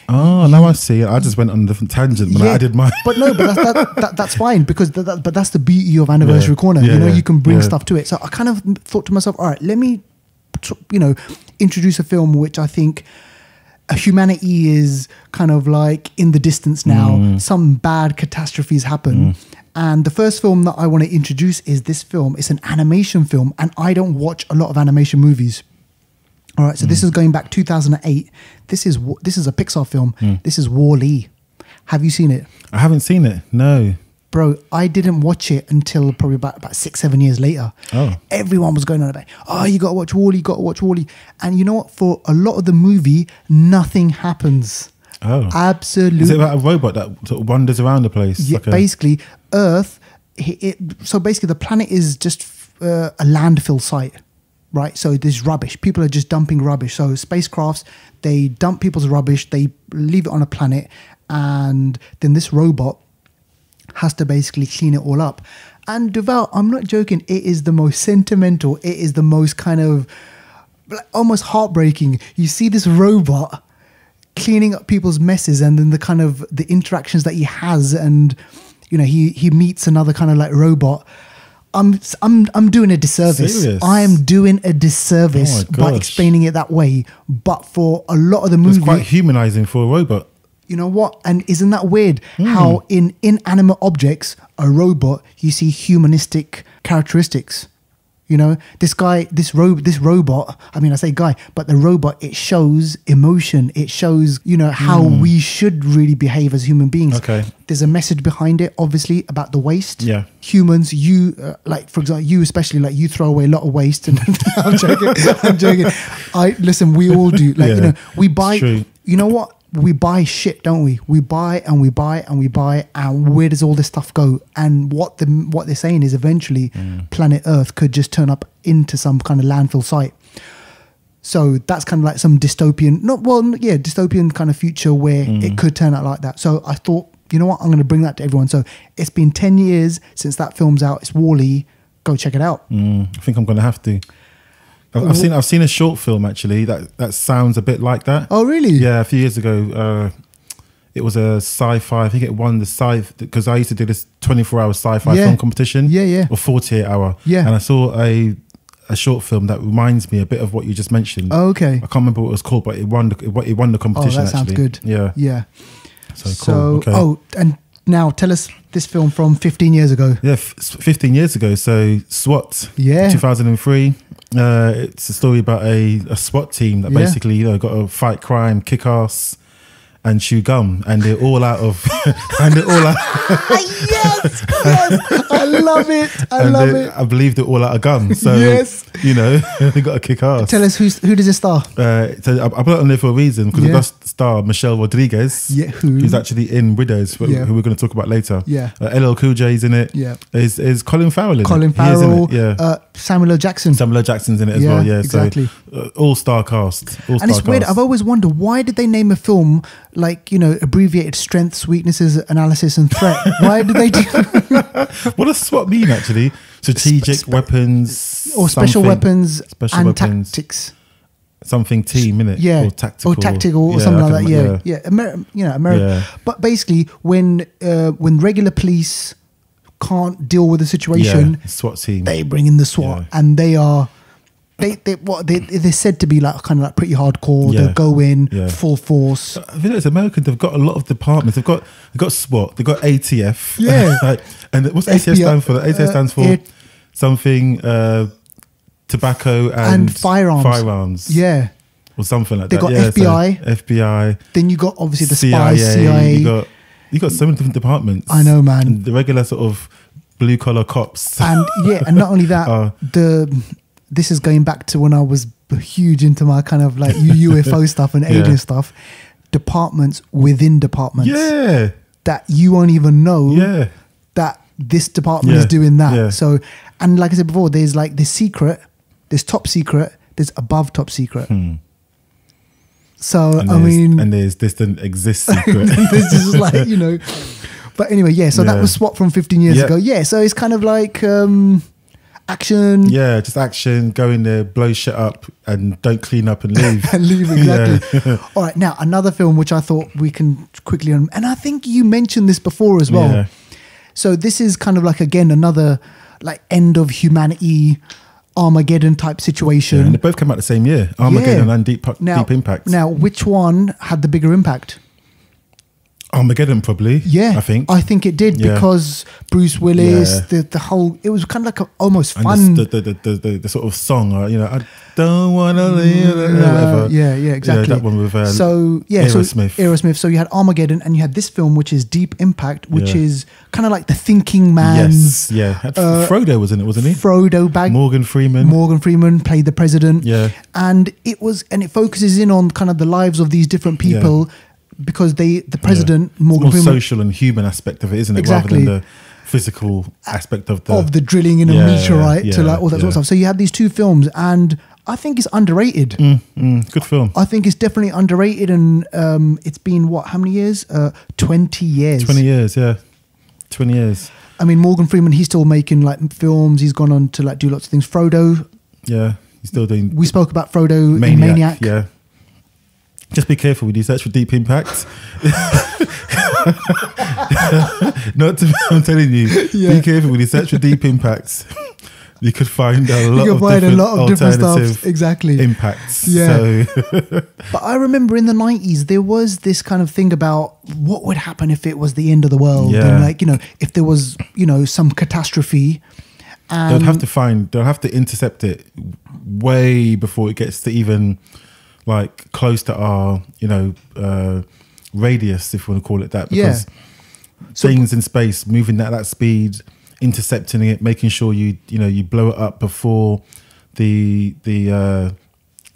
Oh, now I see it. I just went on a different tangent when I did mine. But no, but that's fine because but that's the beauty of Anniversary Yeah. Corner. Yeah, you know, yeah. you can bring Yeah. stuff to it. So I kind of thought to myself, all right, let me, introduce a film which I think humanity is kind of like in the distance now. Some bad catastrophes happen. And the first film that I want to introduce is this film. It's an animation film, and I don't watch a lot of animation movies. All right, so this is going back 2008. This is a Pixar film. This is Wall-E. Have you seen it? I haven't seen it. No. Bro, I didn't watch it until probably about 6-7 years later. Oh. Everyone was going on about, oh, you got to watch Wall-E, you got to watch Wall-E. And you know what? For a lot of the movie, nothing happens. Oh. Absolutely. Is it about a robot that sort of wanders around the place? Yeah, basically, Earth, so basically the planet is just a landfill site, right? So there's rubbish. People are just dumping rubbish. So spacecrafts, they dump people's rubbish, they leave it on a planet, and then this robot has to basically clean it all up. And Duval, I'm not joking, it is the most sentimental, it is the most kind of almost heartbreaking. You see this robot cleaning up people's messes, and then the kind of the interactions that he has, and you know, he meets another kind of like robot. I'm doing a disservice. Serious? I am doing a disservice by explaining it that way. But for a lot of the movie, it's quite humanizing for a robot. You know what? And isn't that weird? How in inanimate objects, a robot, you see humanistic characteristics. You know, this robot, I mean, I say guy, but the robot, it shows emotion. It shows, you know, how we should really behave as human beings. Okay. There's a message behind it, obviously, about the waste. Yeah. Humans, like, for example, you especially, like, you throw away a lot of waste. And I'm joking. Listen, we all do. Like, you know, we buy, you know what? We buy shit, don't we? We buy and we buy and we buy, and where does all this stuff go? And what they're saying is eventually planet Earth could just turn up into some kind of landfill site. So that's kind of like some dystopian, dystopian kind of future where it could turn out like that. So I thought, you know what, I'm going to bring that to everyone. So it's been 10 years since that film's out. It's Wall-E. Go check it out. I think I'm going to have to. I've seen a short film actually that sounds a bit like that. Oh really? Yeah, a few years ago. It was a sci-fi. I think it won the because I used to do this 24-hour sci-fi film competition. Yeah. Or 48-hour. Yeah. And I saw a short film that reminds me a bit of what you just mentioned. Oh, okay. I can't remember what it was called, but it won the competition. Oh, that sounds good. Yeah. Yeah. So cool. Okay. Oh, and now tell us this film from 15 years ago. Yeah, 15 years ago. So SWAT. Yeah. 2003. It's a story about a SWAT team that basically, you know, got to fight crime, kick ass, and chew gum, and they're all out of, yes, I love it. I believe they're all out of gum. So you know, they got to kick ass. Tell us who does it star? So I put it on there for a reason, because it does star Michelle Rodriguez, who's actually in Widows, who we're going to talk about later. Yeah, LL Cool J's in it. Yeah, is Colin Farrell in it? Colin Farrell. Yeah, Samuel L. Jackson. Samuel L. Jackson's in it as well. Yeah, exactly. So all-star cast. And it's weird. I've always wondered, why did they name a film like, you know, abbreviated strengths, weaknesses, analysis, and threat? Why did they do? What does SWAT mean actually? Strategic weapons or special weapons and tactics. Something team, innit? Yeah, or tactical, or something like that. Yeah. America. Yeah. But basically, when regular police can't deal with the situation, SWAT team, they bring in the SWAT, and they are. They're said to be like kind of like pretty hardcore. They'll go in full force. I think it's American. They've got a lot of departments. They've got SWAT. They've got ATF. Yeah. And what's ATF stand for? ATF stands for something tobacco and firearms. Yeah. Or something like that. They got FBI. So FBI. Then you got obviously the CIA. You got so many different departments. I know, man. And the regular sort of blue collar cops. And and not only that, this is going back to when I was huge into my kind of like UFO stuff and alien stuff. Departments within departments. Yeah. That you won't even know that this department is doing that. Yeah. So, and like I said before, there's like this secret, there's top secret, there's above top secret. So, and there's distant exist secret. This is like, you know. But anyway, so that was SWAT from 15 years ago. Yeah, so it's kind of like action. Yeah, just action, go in there, blow shit up, and don't clean up and leave. Exactly. All right, now another film which I thought we can quickly, and I think you mentioned this before as well. So this is kind of like, again, another like end of humanity Armageddon type situation. And they both came out the same year, Armageddon and Deep Impact. Now, which one had the bigger impact? Armageddon, probably. Yeah, I think it did because Bruce Willis, the whole, it was kind of like almost fun. The sort of song, I don't want to leave. Yeah, exactly. Yeah, that one with Aerosmith. So you had Armageddon, and you had this film, which is Deep Impact, which is kind of like the thinking man's. Yes, Frodo was in it, wasn't he? Morgan Freeman played the president. Yeah, and it focuses in on kind of the lives of these different people. Yeah. Because the president, Morgan Freeman, social and human aspect of it, isn't it? Exactly. Rather than the physical aspect of the drilling in a meteorite to like all that sort of stuff. So you had these two films, and I think it's underrated. Good film. I think it's definitely underrated, and it's been how many years? 20 years. 20 years, yeah. 20 years. I mean, Morgan Freeman, he's still making like films. He's gone on to like do lots of things. Frodo. Yeah, he's still doing. We spoke about Frodo in Maniac. Yeah. Just be careful when you search for Deep Impact. I'm telling you, be careful when you search for Deep Impact. You could find a lot of different stuff. Exactly. Impacts. Yeah. But I remember in the 90s, there was this kind of thing about what would happen if it was the end of the world. Yeah. And if there was, some catastrophe. They'll have to intercept it way before it gets to even like close to our, radius, if you want to call it that, because things in space moving at that speed, intercepting it, making sure you blow it up before the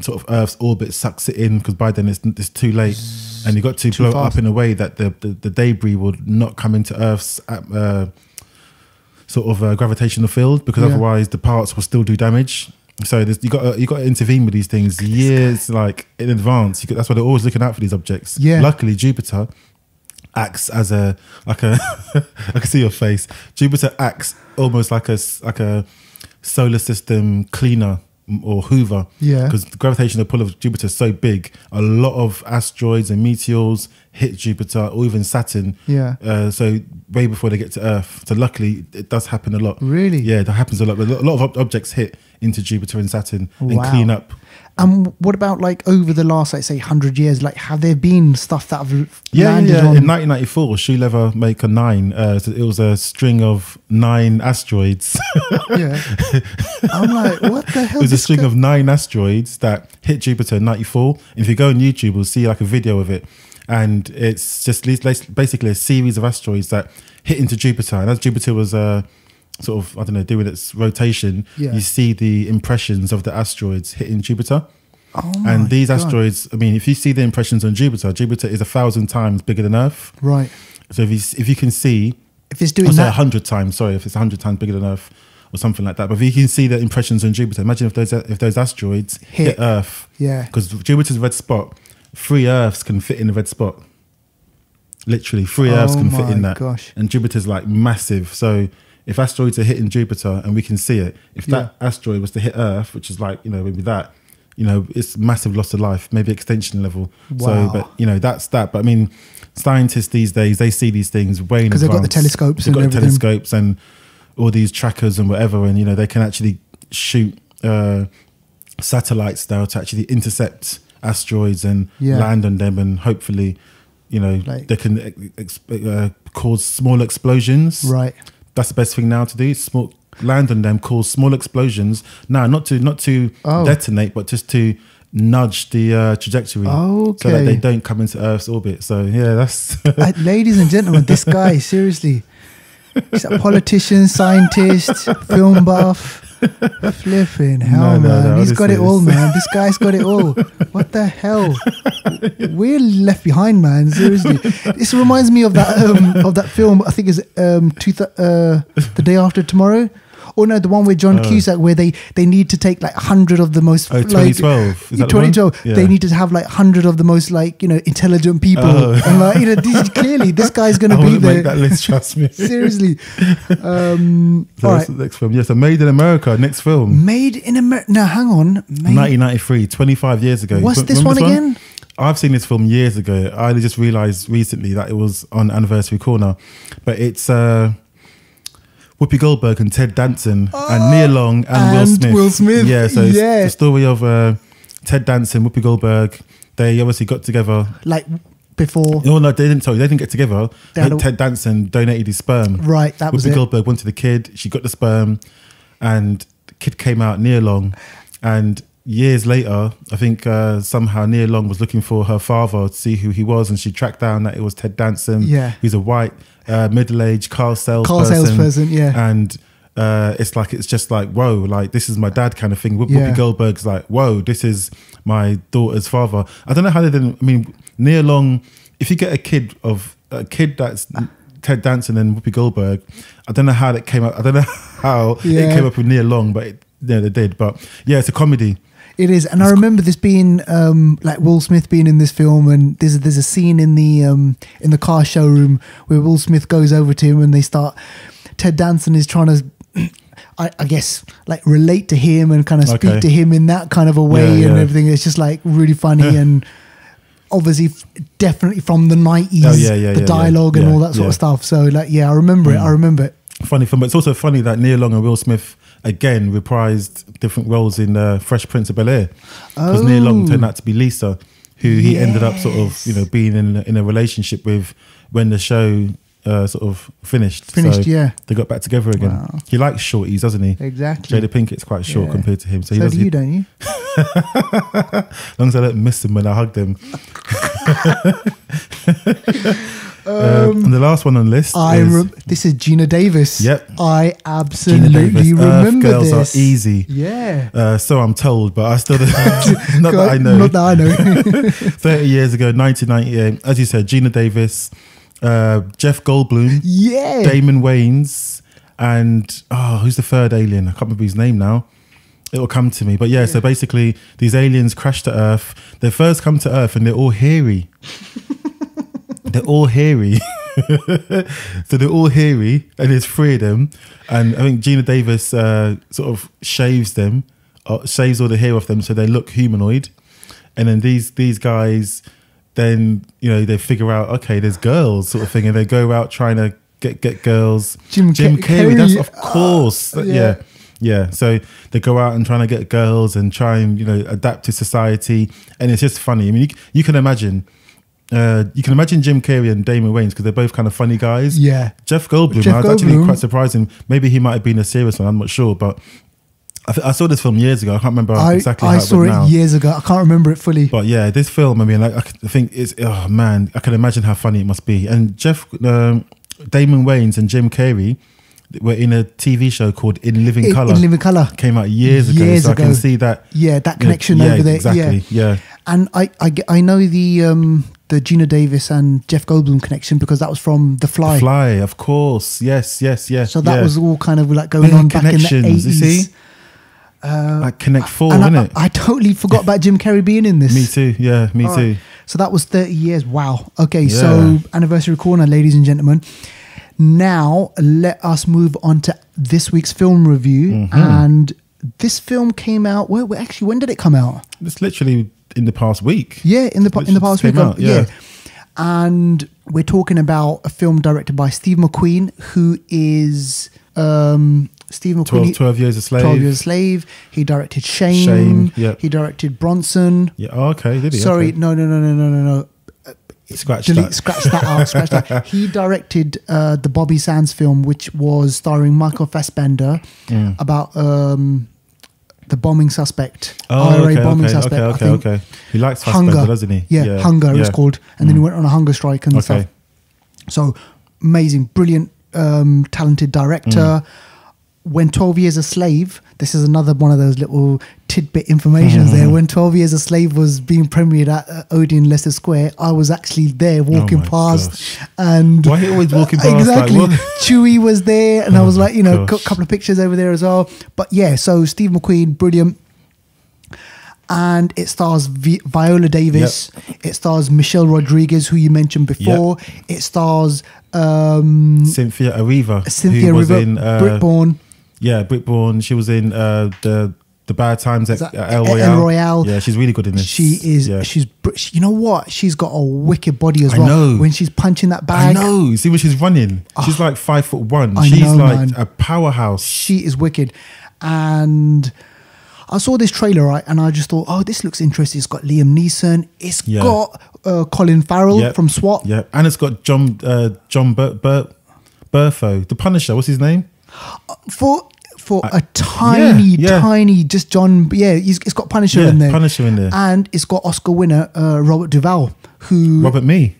sort of Earth's orbit sucks it in, because by then it's too late, and you've got to blow it up in a way that the debris will not come into Earth's sort of gravitational field, because otherwise the parts will still do damage. So you got to intervene with these things years like in advance. That's why they're always looking out for these objects. Yeah. Luckily, Jupiter acts as I can see your face. Jupiter acts almost like a solar system cleaner or Hoover. Yeah. Because the gravitational pull of Jupiter is so big, a lot of asteroids and meteors hit Jupiter or even Saturn. Yeah. So way before they get to Earth. So luckily, it does happen a lot. Really? Yeah, that happens a lot. But a lot of objects hit into Jupiter and Saturn and clean up. And what about like over the last, like say, 100 years? Like, have there been stuff that have landed on? In 1994, Shoeleather Maker 9, so it was a string of 9 asteroids. Yeah. I'm like, what the hell? It was a string of 9 asteroids that hit Jupiter in 94. And if you go on YouTube, we'll see like a video of it. And it's just basically a series of asteroids that hit into Jupiter. And as Jupiter was sort of, doing its rotation, you see the impressions of the asteroids hitting Jupiter. And these asteroids, if you see the impressions on Jupiter, Jupiter is 1,000 times bigger than Earth. Right. So if you can see, if it's doing that, 100 times, sorry, if it's 100 times bigger than Earth or something like that. But if you can see the impressions on Jupiter, imagine if those asteroids hit Earth. Yeah. Because Jupiter's a red spot, 3 Earths can fit in the red spot. Literally, 3 Earths can fit in that. Gosh. And Jupiter's like massive. So if asteroids are hitting Jupiter and we can see it, if that asteroid was to hit Earth, which is like, maybe that, it's massive loss of life, maybe extinction level. Wow. So, but, that's that. But scientists these days, they see these things way in advance. Because they've got the telescopes and everything. Telescopes and all these trackers and whatever. And, they can actually shoot satellites now to actually intercept asteroids and land on them, and hopefully, they can cause small explosions. Right. That's the best thing now to do. Land on them, cause small explosions. No, not to detonate, but just to nudge the trajectory, so that they don't come into Earth's orbit. So that's ladies and gentlemen, this guy, seriously, he's a politician, scientist, film buff. Flipping hell, man. He's got it all, man. This guy's got it all. What the hell? We're left behind, man. Seriously. This reminds me of that film, I think is The Day After Tomorrow. Or no, the one with John Cusack, where they need to take like 100 of the most 2012. Is that 2012. They need to have like 100 of the most intelligent people. And clearly this guy's going to be there. Make that list, trust me. Seriously. All right. The next film. Yes, Made in America. Next film. Made in America. Now hang on. 1993, 25 years ago. What's this one again? I've seen this film years ago. I only just realised recently that it was on Anniversary Corner, but it's. Whoopi Goldberg and Ted Danson and Nia Long and Will Smith. Yeah, so it's the story of Ted Danson, Whoopi Goldberg. They obviously got together. Like before. No, they didn't. Sorry, they didn't get together. Ted Danson donated his sperm. Right, that was it. Whoopi Goldberg wanted the kid. She got the sperm, and the kid came out Nia Long. And years later, I think somehow Nia Long was looking for her father to see who he was, and she tracked down that it was Ted Danson. Yeah, he's a white, middle-aged car salesperson. Yeah, and it's just like, whoa, like this is my dad kind of thing. Whoopi Goldberg's like, whoa, this is my daughter's father. I don't know how they didn't. I mean, Nia Long, if you get a kid that's Ted Danson and Whoopi Goldberg, I don't know how that came up. I don't know how it came up with Nia Long, but they did. But yeah, it's a comedy. It is, and I remember this being like Will Smith being in this film, and there's a scene in the car showroom where Will Smith goes over to him, and they start. Ted Danson is trying to, I guess, like relate to him and kind of speak to him in that kind of a way and everything. It's just like really funny and obviously definitely from the 90s, the dialogue and all that sort of stuff. So like, I remember it. I remember it. Funny film, but it's also funny that Nia Long and Will Smith again reprised different roles in Fresh Prince of Bel-Air, because Nia Long turned out to be Lisa, who he ended up sort of being in a relationship with when the show sort of finised. So they got back together again. Wow. He likes shorties, doesn't he? Exactly. Jada Pinkett's quite short compared to him, so he does. Do you, don't you? As long as I don't miss him when I hug them. And the last one on the list this is Gina Davis. Yep. I absolutely remember Girls this. Are easy. Yeah. So I'm told, but I still don't. Not that I know. Not that I know. 30 years ago, 1998. As you said, Gina Davis, Jeff Goldblum, Damon Wayans, and who's the third alien? I can't remember his name now. It'll come to me. But so basically these aliens crash to Earth. They first come to Earth and they're all hairy. They're all hairy. So they're all hairy and there's three of them. And I think Gina Davis sort of shaves them, shaves all the hair off them so they look humanoid. And then these guys, then, they figure out, okay, there's girls sort of thing. And they go out trying to get girls. Jim Carrey, that's of course. Yeah. So they go out and trying to get girls and try and, adapt to society. And it's just funny. I mean, you can imagine... you can imagine Jim Carrey and Damon Wayans because they're both kind of funny guys. Yeah. Jeff Goldblum, I was actually quite surprising. Maybe he might have been a serious one, I'm not sure. But I saw this film years ago. I can't remember exactly how it went now. I saw it years ago. I can't remember it fully. But yeah, this film, I mean, I think it's, oh man, I can imagine how funny it must be. And Damon Wayans and Jim Carrey were in a TV show called In Living Colour. In Living Colour. Came out years ago. So I can see that. Yeah, that connection over there. Exactly, yeah. And I know the Gina Davis and Jeff Goldblum connection because that was from The Fly. The Fly, of course. Yes. So that was all kind of like going on back in the 80s. You see? Like Connect 4, isn't it? I totally forgot about Jim Carrey being in this. Me too, yeah, me too. So that was 30 years. Wow. Okay, so anniversary corner, ladies and gentlemen. Now, let us move on to this week's film review. Mm-hmm. And this film came out, actually, when did it come out? It's literally in the past week. Yeah, in the past week. Yeah. And we're talking about a film directed by Steve McQueen, who is Steve McQueen. 12 Years a Slave. 12 Years a Slave. He directed Shane. Yep. He directed Bronson. Yeah. Oh, okay. Did he? Sorry. Okay. No. Scratch that out. He directed the Bobby Sands film, which was starring Michael Fassbender about the bombing suspect, IRA bombing suspect. Okay. He likes Fassbender, doesn't he? Yeah, Hunger it's called. And then he went on a hunger strike and stuff. So amazing, brilliant, talented director. When 12 Years a Slave, this is another one of those little tidbit informations there. When 12 Years a Slave was being premiered at Odeon Leicester Square, I was actually there walking past. Gosh. And why are you always walking past? Exactly. Like, Chewie was there, and I was like, a couple of pictures over there as well. But yeah, so Steve McQueen, brilliant. And it stars Viola Davis. Yep. It stars Michelle Rodriguez, who you mentioned before. Yep. It stars Cynthia Erivo, who was in Britborn. Yeah, Britborn. She was in the the bad times at that El El Royale. Royale. Yeah, she's really good in this. She is. Yeah. You know what? She's got a wicked body as I well. know. When she's punching that I bag, know. See when she's running, she's like 5'1". I She's know, like man. a powerhouse. she is wicked. And I saw this trailer, right, and I just thought, oh, this looks interesting. It's got Liam Neeson. It's got Colin Farrell from SWAT. Yeah, and it's got John Bertho, the Punisher. What's his name? For a tiny, just John. Yeah, it's got Punisher in there. Punisher in there. And it's got Oscar winner Robert Duvall, who Robert Me.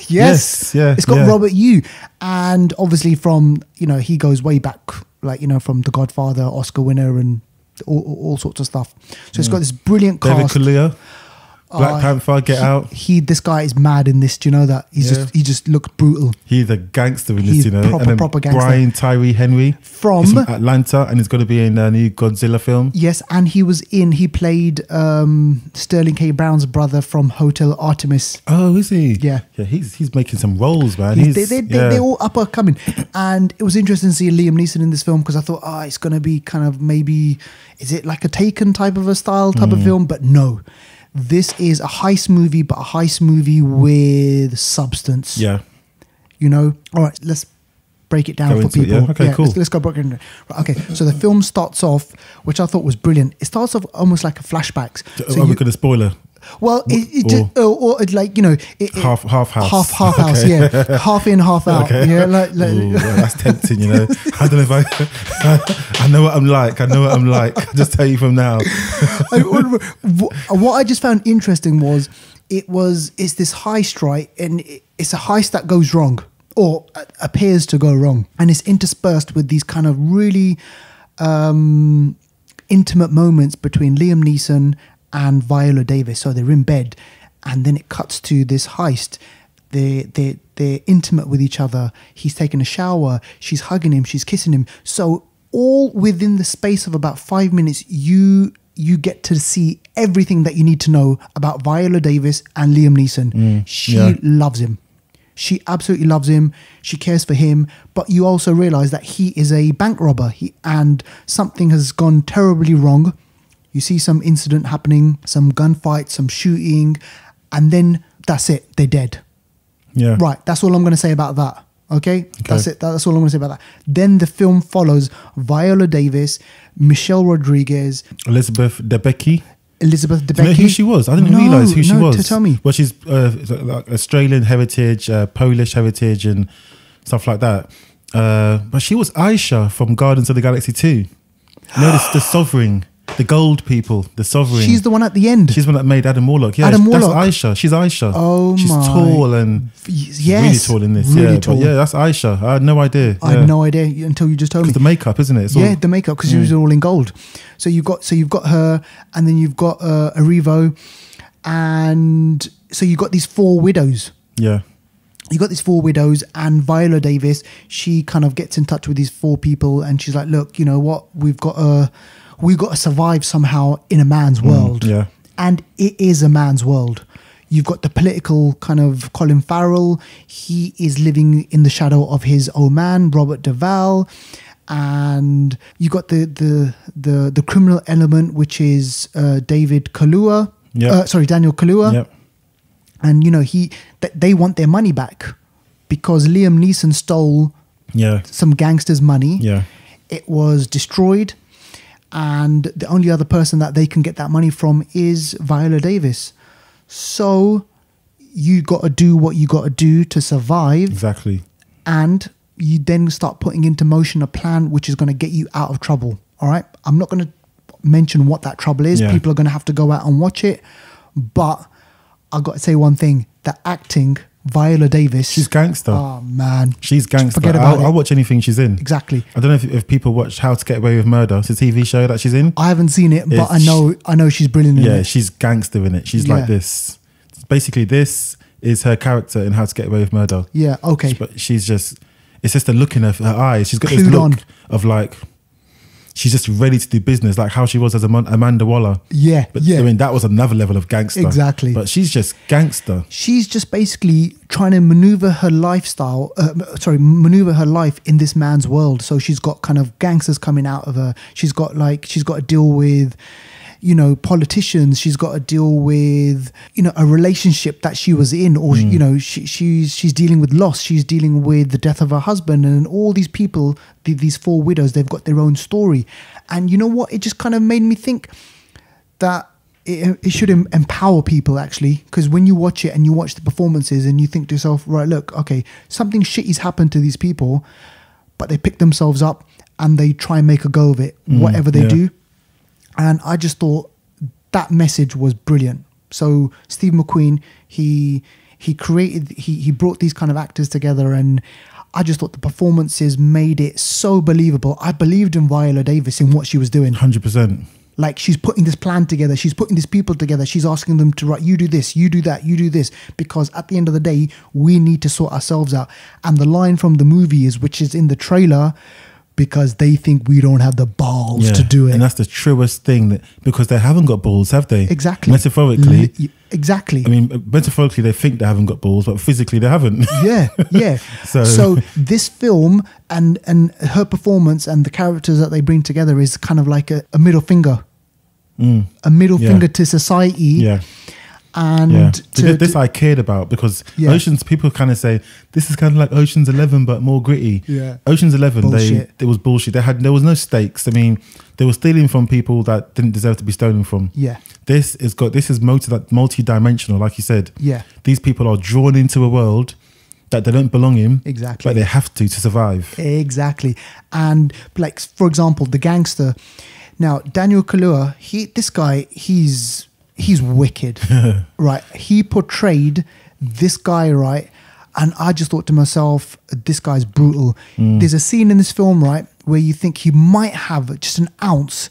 Yes. Yeah. It's got Robert Yu. And obviously from, he goes way back, from The Godfather, Oscar winner and all sorts of stuff. So it's got this brilliant David cast. Kaluuya, Black Panther, Get Out. This guy is mad in this. Do you know that? He just looks brutal. He's a gangster in He's this, proper gangster. Brian Tyree Henry From Atlanta, and he's going to be in a new Godzilla film. Yes, and he played Sterling K. Brown's brother from Hotel Artemis. Oh, is he? Yeah. Yeah, he's making some roles, man. They're all up and coming. And it was interesting to see Liam Neeson in this film because I thought, it's going to be kind of maybe, is it like a Taken type of a style type of film? But no. This is a heist movie, but a heist movie with substance. Yeah. All right, let's break it down for people. Yeah? Okay, cool. Let's go break it down. Right, okay, so the film starts off, which I thought was brilliant. It starts off almost like a flashbacks. So are we going to spoiler? Well, it's like half house, half house, yeah, half in, half out. Okay. Yeah, Ooh, that's tempting, I don't know if I know what I'm like. I'll just tell you from now. What I just found interesting was it's this heist, right? And it's a heist that goes wrong or appears to go wrong, and it's interspersed with these kind of really intimate moments between Liam Neeson and Viola Davis. So they're in bed, and then it cuts to this heist. They're intimate with each other. He's taking a shower. She's hugging him. She's kissing him. So all within the space of about 5 minutes, you get to see everything that you need to know about Viola Davis and Liam Neeson. She loves him. She absolutely loves him. She cares for him. But you also realize that he is a bank robber, and something has gone terribly wrong. You see some incident happening, some gunfight, some shooting, and then that's it. They're dead. Yeah. Right. That's all I'm going to say about that. Okay? That's it. That's all I'm going to say about that. Then the film follows Viola Davis, Michelle Rodriguez, Elizabeth Debicki. Do you know who she was? I didn't realise who she was. Tell me. Well, she's like Australian heritage, Polish heritage, and stuff like that. But she was Aisha from Guardians of the Galaxy 2. The Sovereign. The gold people, the Sovereign. She's the one at the end. She's the one that made Adam Warlock. Yeah, Adam Warlock. That's Aisha. She's Aisha. Oh, she's tall and really tall in this. Really yeah, tall. But yeah, that's Aisha. I had no idea. I had no idea until you just told me. The makeup, isn't it? The makeup, because she was all in gold. So you've got her, and then you've got Arivo, and so you've got these 4 widows. Yeah. You got these 4 widows, and Viola Davis, she kind of gets in touch with these 4 people, and she's like, look, you know what? We've got to survive somehow in a man's world. Yeah. And it is a man's world. You've got the political kind of Colin Farrell. He is living in the shadow of his old man, Robert Duvall. And you got the criminal element, which is Daniel Kaluuya. Yep. And they want their money back because Liam Neeson stole some gangsters' money. Yeah. It was destroyed, and the only other person that they can get that money from is Viola Davis. So you got to do what you got to do to survive. Exactly. And you then start putting into motion a plan which is going to get you out of trouble. All right? I'm not going to mention what that trouble is. Yeah. People are going to have to go out and watch it. But I've got to say one thing. The acting, Viola Davis. She's gangster. Oh, man. She's gangster. Forget about it. I'll watch anything she's in. Exactly. I don't know if people watch How to Get Away with Murder. It's a TV show that she's in. I haven't seen it, but I know she's brilliant in it. Yeah, she's gangster in it. She's like this. Basically, this is her character in How to Get Away with Murder. Yeah, okay. But she's just... It's just the look in her eyes. She's got this Clued look on. of like... she's just ready to do business, like how she was as Amanda Waller. Yeah, But yeah. I mean, that was another level of gangster. Exactly. But she's just gangster. She's just basically trying to maneuver her lifestyle, maneuver her life in this man's world. So she's got kind of gangsters coming out of her. She's got to deal with, you know, politicians. She's got to deal with, you know, a relationship that she was in, or you know, she's dealing with loss. She's dealing with the death of her husband, and all these people, these 4 widows, they've got their own story. And you know what? It just kind of made me think that it should empower people, actually, because when you watch it and you watch the performances and you think to yourself, right, look, okay, something shitty's happened to these people, but they pick themselves up and they try and make a go of it, whatever they do. And I just thought that message was brilliant. So Steve McQueen, he brought these kind of actors together, and I just thought the performances made it so believable. I believed in Viola Davis in what she was doing. 100%. Like, she's putting this plan together. She's putting these people together. She's asking them to, right, you do this, you do that, you do this. Because at the end of the day, we need to sort ourselves out. And the line from the movie is, which is in the trailer, because they think we don't have the balls to do it. And that's the truest thing, because they haven't got balls, have they? Exactly. Metaphorically. Exactly. I mean, metaphorically, they think they haven't got balls, but physically they haven't. Yeah. So this film and her performance and the characters that they bring together is kind of like a middle finger. A middle finger to society. Yeah. And this I cared about, because Oceans, people kind of say this is kind of like Ocean's 11 but more gritty. Yeah. Ocean's 11, Bullshit. it was bullshit. There was no stakes. I mean, they were stealing from people that didn't deserve to be stolen from. Yeah. This is multi-dimensional, like you said. Yeah. These people are drawn into a world that they don't belong in. Exactly. But they have to survive. Exactly. And like, for example, the gangster. Now, Daniel Kaluuya, he's wicked, right? He portrayed this guy, right? And I just thought to myself, this guy's brutal. There's a scene in this film, right, where you think he might have just an ounce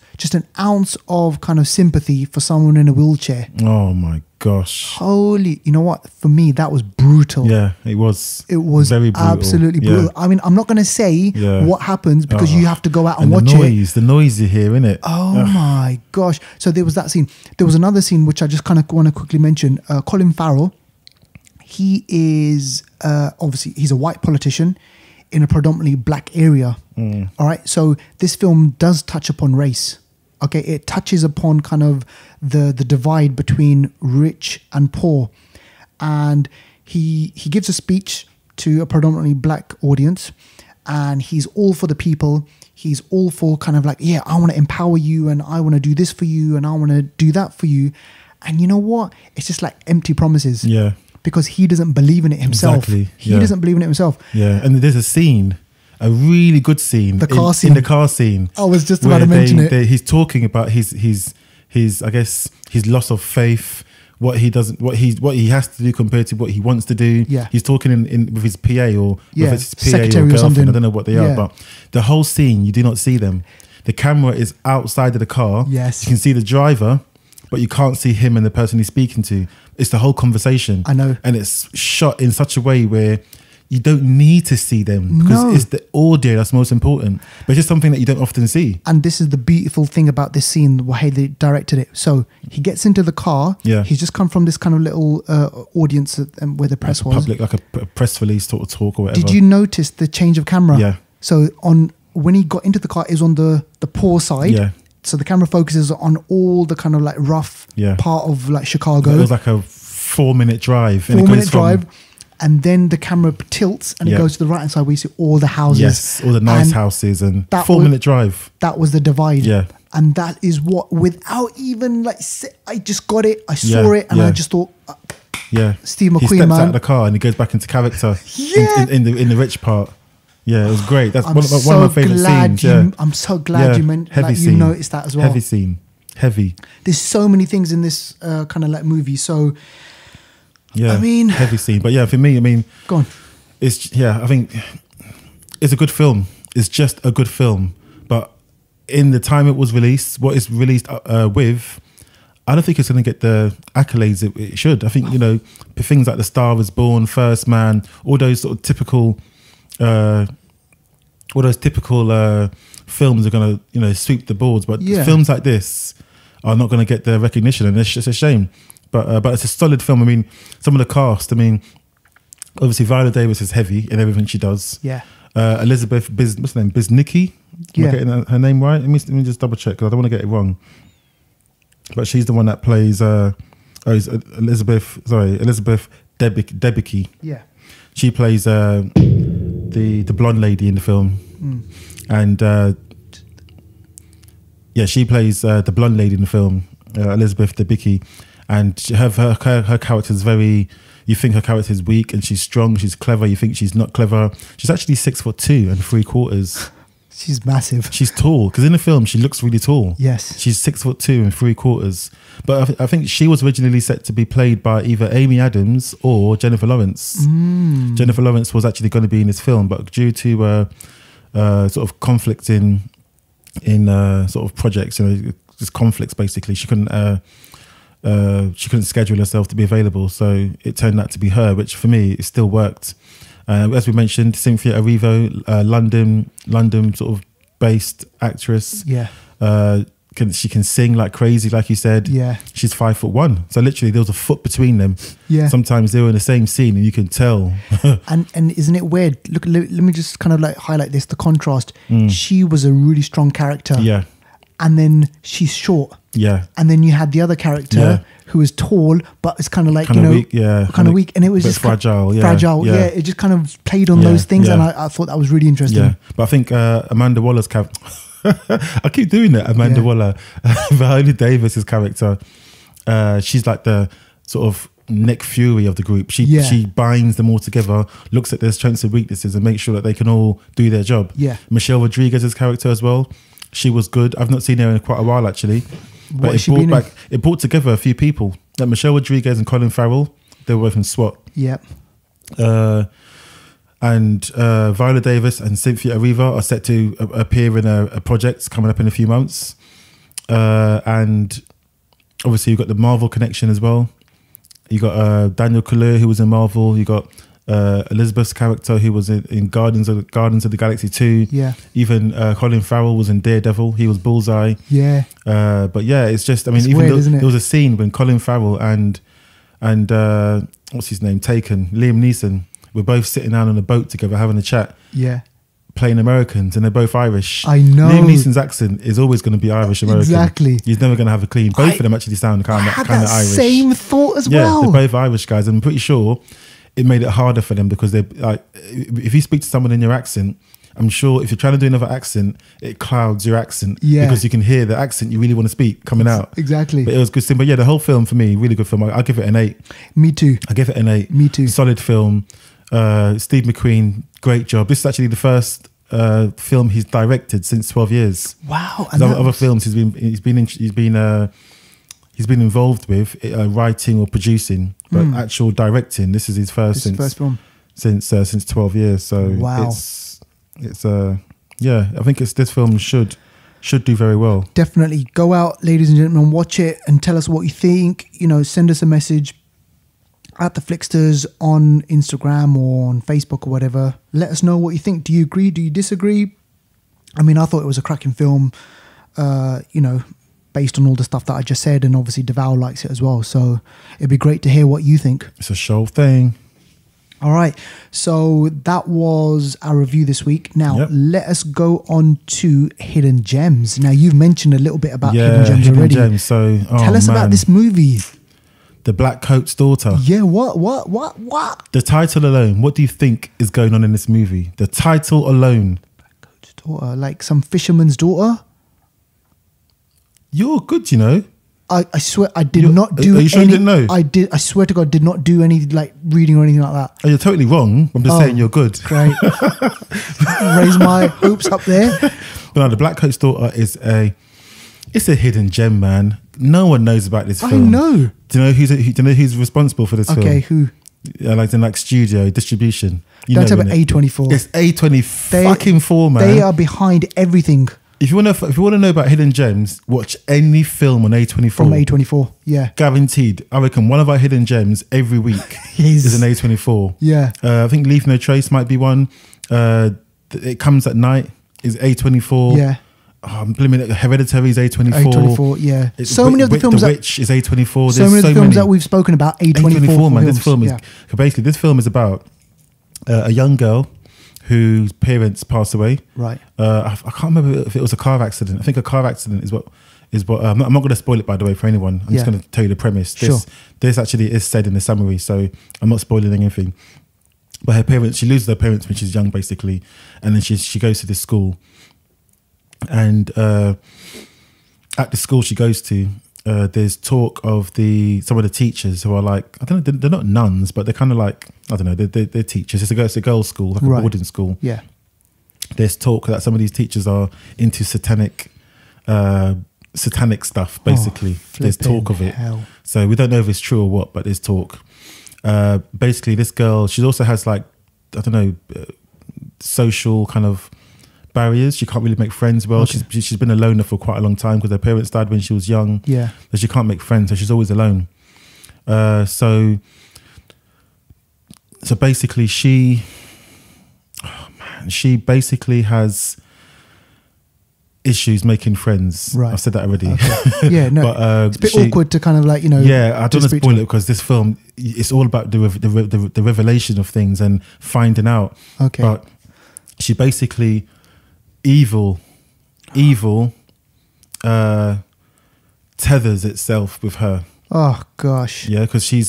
of kind of sympathy for someone in a wheelchair. Oh my gosh. Holy, you know what? For me, that was brutal. Yeah, it was. It was very brutal. Absolutely brutal. Yeah. I mean, I'm not going to say what happens, because you have to go out and watch it. The noise you hear, innit? Oh my gosh. So there was that scene. There was another scene which I just kind of want to quickly mention. Colin Farrell, he is obviously, he's a white politician in a predominantly black area. All right. So this film does touch upon race. Okay. It touches upon kind of the divide between rich and poor. And he gives a speech to a predominantly black audience, and he's all for the people. He's all for kind of like, yeah, I want to empower you, and I want to do this for you, and I want to do that for you. And you know what? It's just like empty promises. Yeah. Because he doesn't believe in it himself. Exactly. He doesn't believe in it himself. Yeah. And there's a scene, a really good scene. The car scene. In the car scene. I was just about to mention it. He's talking about his I guess, his loss of faith, what he has to do compared to what he wants to do. Yeah. He's talking in with his PA or with his PA secretary or girlfriend. something. I don't know what they are, but the whole scene, you do not see them. The camera is outside of the car. Yes. You can see the driver, but you can't see him and the person he's speaking to. It's the whole conversation. I know. And it's shot in such a way where you don't need to see them, because it's the audio that's most important. But it's just something that you don't often see. And this is the beautiful thing about this scene, the way they directed it. So he gets into the car. Yeah. He's just come from this kind of little audience where the press was. Public, like a press release sort of talk or whatever. Did you notice the change of camera? Yeah. So when he got into the car, it was on the poor side. Yeah. So the camera focuses on all the kind of like rough part of like Chicago. It was like a 4-minute drive. 4-minute drive. And then the camera tilts and it goes to the right hand side where you see all the houses. Yes, all the nice houses, and 4-minute drive. That was the divide. Yeah. And that is what, without even like, I just got it. I saw it, and I just thought, Steve McQueen, he steps out of the car and he goes back into character. in the rich part. Yeah, it was great. That's one of my favorite scenes. I'm so glad you noticed that as well. Heavy scene. Heavy. There's so many things in this kind of like movie. So, yeah, I mean, heavy scene. But yeah, for me, I mean, go on. I think it's a good film. It's just a good film. But in the time it was released, what it's released with, I don't think it's going to get the accolades it should. I think, things like The Star Is Born, First Man, all those sort of typical all those typical films are going to, you know, sweep the boards, but films like this are not going to get the recognition, and it's just a shame. But it's a solid film. I mean, some of the cast. I mean, obviously Viola Davis is heavy in everything she does. Yeah. Elizabeth what's her name? Biznicki. Am I getting her name right? Let me just double check because I don't want to get it wrong. But she's the one that plays. Elizabeth Debicki. Yeah. She plays the blonde lady in the film, and she plays the blonde lady in the film, Elizabeth Debicki, and her character is very. You think her character is weak, and she's strong. She's clever. You think she's not clever. She's actually 6'2" 3/4. She's massive. She's tall because in the film she looks really tall. Yes, she's 6'2" 3/4. But I think she was originally set to be played by either Amy Adams or Jennifer Lawrence. Jennifer Lawrence was actually going to be in this film, but due to sort of conflict in sort of projects, you know, just conflicts basically, she couldn't schedule herself to be available. So it turned out to be her, which for me it still worked. As we mentioned, Cynthia Erivo, London sort of based actress. Yeah. She can sing like crazy, like you said. Yeah. She's 5'1", so literally there was a foot between them. Yeah. Sometimes they were in the same scene and you can tell. and isn't it weird? Look, let me just kind of like highlight this, the contrast. She was a really strong character. Yeah. And then she's short. Yeah. And then you had the other character who was tall, but it's kind of like, kind of weak, kind of weak. And it was just fragile. Fragile. Yeah. It just kind of played on those things. And I thought that was really interesting. Yeah. But I think Amanda Waller's character, I keep doing it. Amanda Waller, Viola Davis's character, she's like the sort of Nick Fury of the group. She binds them all together, looks at their strengths and weaknesses, and makes sure that they can all do their job. Yeah. Michelle Rodriguez's character as well. She was good. I've not seen her in quite a while actually. But it brought together a few people. Like Michelle Rodriguez and Colin Farrell. They were both in SWAT. Yep. And Viola Davis and Cynthia Erivo are set to appear in a project coming up in a few months. And obviously you've got the Marvel connection as well. You got Daniel Kaluuya, who was in Marvel. You got Elizabeth's character, who was in Guardians of the Galaxy 2. Yeah. Even Colin Farrell was in Daredevil. He was Bullseye. Yeah. But yeah, it's just, I mean, it's even weird, isn't it? There was a scene when Colin Farrell and what's his name, Liam Neeson, were both sitting down on a boat together having a chat. Yeah. Playing Americans, and they're both Irish. I know. Liam Neeson's accent is always going to be Irish American. Exactly. He's never going to have a clean. Both of them actually sound kind of Irish. Same thought as well. Yeah, they're both Irish guys. I'm pretty sure it made it harder for them because they like, if you speak to someone in your accent, I'm sure if you're trying to do another accent, it clouds your accent because you can hear the accent you really want to speak coming out. Exactly. But it was good. But yeah, the whole film for me, really good film. I'll give it an 8. Me too. I give it an 8. Me too. Solid film. Steve McQueen, great job. This is actually the first film he's directed since 12 years. Wow. And other films he's been involved with writing or producing, but actual directing, this is his first film since 12 years. So wow. It's I think this film should do very well. Definitely go out, ladies and gentlemen, watch it and tell us what you think. You know, send us a message at the Flixters on Instagram or on Facebook or whatever. Let us know what you think. Do you agree? Do you disagree? I mean, I thought it was a cracking film, you know, based on all the stuff that I just said, and obviously Deval likes it as well. So it'd be great to hear what you think. It's a show thing. All right. So that was our review this week. Now, let us go on to Hidden Gems. Now, you've mentioned a little bit about Hidden Gems already. Gems. So, tell us about this movie. The Black Coat's Daughter. Yeah, what? The title alone, what do you think is going on in this movie? The title alone. Black Coat's Daughter, like some fisherman's daughter? You're good, you know. I swear I did not do any... Are you sure you didn't know? I swear to God, did not do any like reading or anything like that. Oh, you're totally wrong. I'm just saying you're good. Great. Raise my hopes up there. But no, The Black Coat's Daughter is it's a hidden gem, man. No one knows about this film. I know. Do you know who's responsible for this film? Okay, who? Like studio distribution. Don't tell me A24. It's A24, man. They are behind everything. If you want to know about hidden gems, watch any film on A24. From A24, yeah. Guaranteed. I reckon one of our hidden gems every week is an A24. Yeah. I think Leave No Trace might be one. It Comes at Night is A24. Yeah. I'm blaming it. Hereditary is A24. A24, yeah. So many of the films The Witch is A24. So many of the films that we've spoken about, A24 man. This film is basically, this film is about a young girl whose parents passed away. Right. I can't remember if it was a car accident. I think a car accident is what. I'm not going to spoil it, by the way, for anyone. I'm just going to tell you the premise. This actually is said in the summary, so I'm not spoiling anything. But her parents, she loses her parents when she's young, basically, and then she goes to this school. And at the school she goes to, there's talk of some of the teachers who are like, I don't know, they're not nuns, but they're kind of like, I don't know, they're teachers. It's a girls' school, like a boarding school. Yeah. There's talk that some of these teachers are into satanic stuff, basically. There's talk of it. Hell. So we don't know if it's true or what, but there's talk. Basically, this girl, she also has like, I don't know, social kind of barriers. She can't really make friends well. Okay. She's been a loner for quite a long time because her parents died when she was young. Yeah. So she can't make friends, so she's always alone. So basically she basically has issues making friends. Right. I've said that already. Okay. Yeah, no. But, it's a bit awkward to kind of like, Yeah, I don't want to spoil it because this film, it's all about the revelation of things and finding out. Okay. But she basically evil tethers itself with her. Oh gosh. Yeah, because she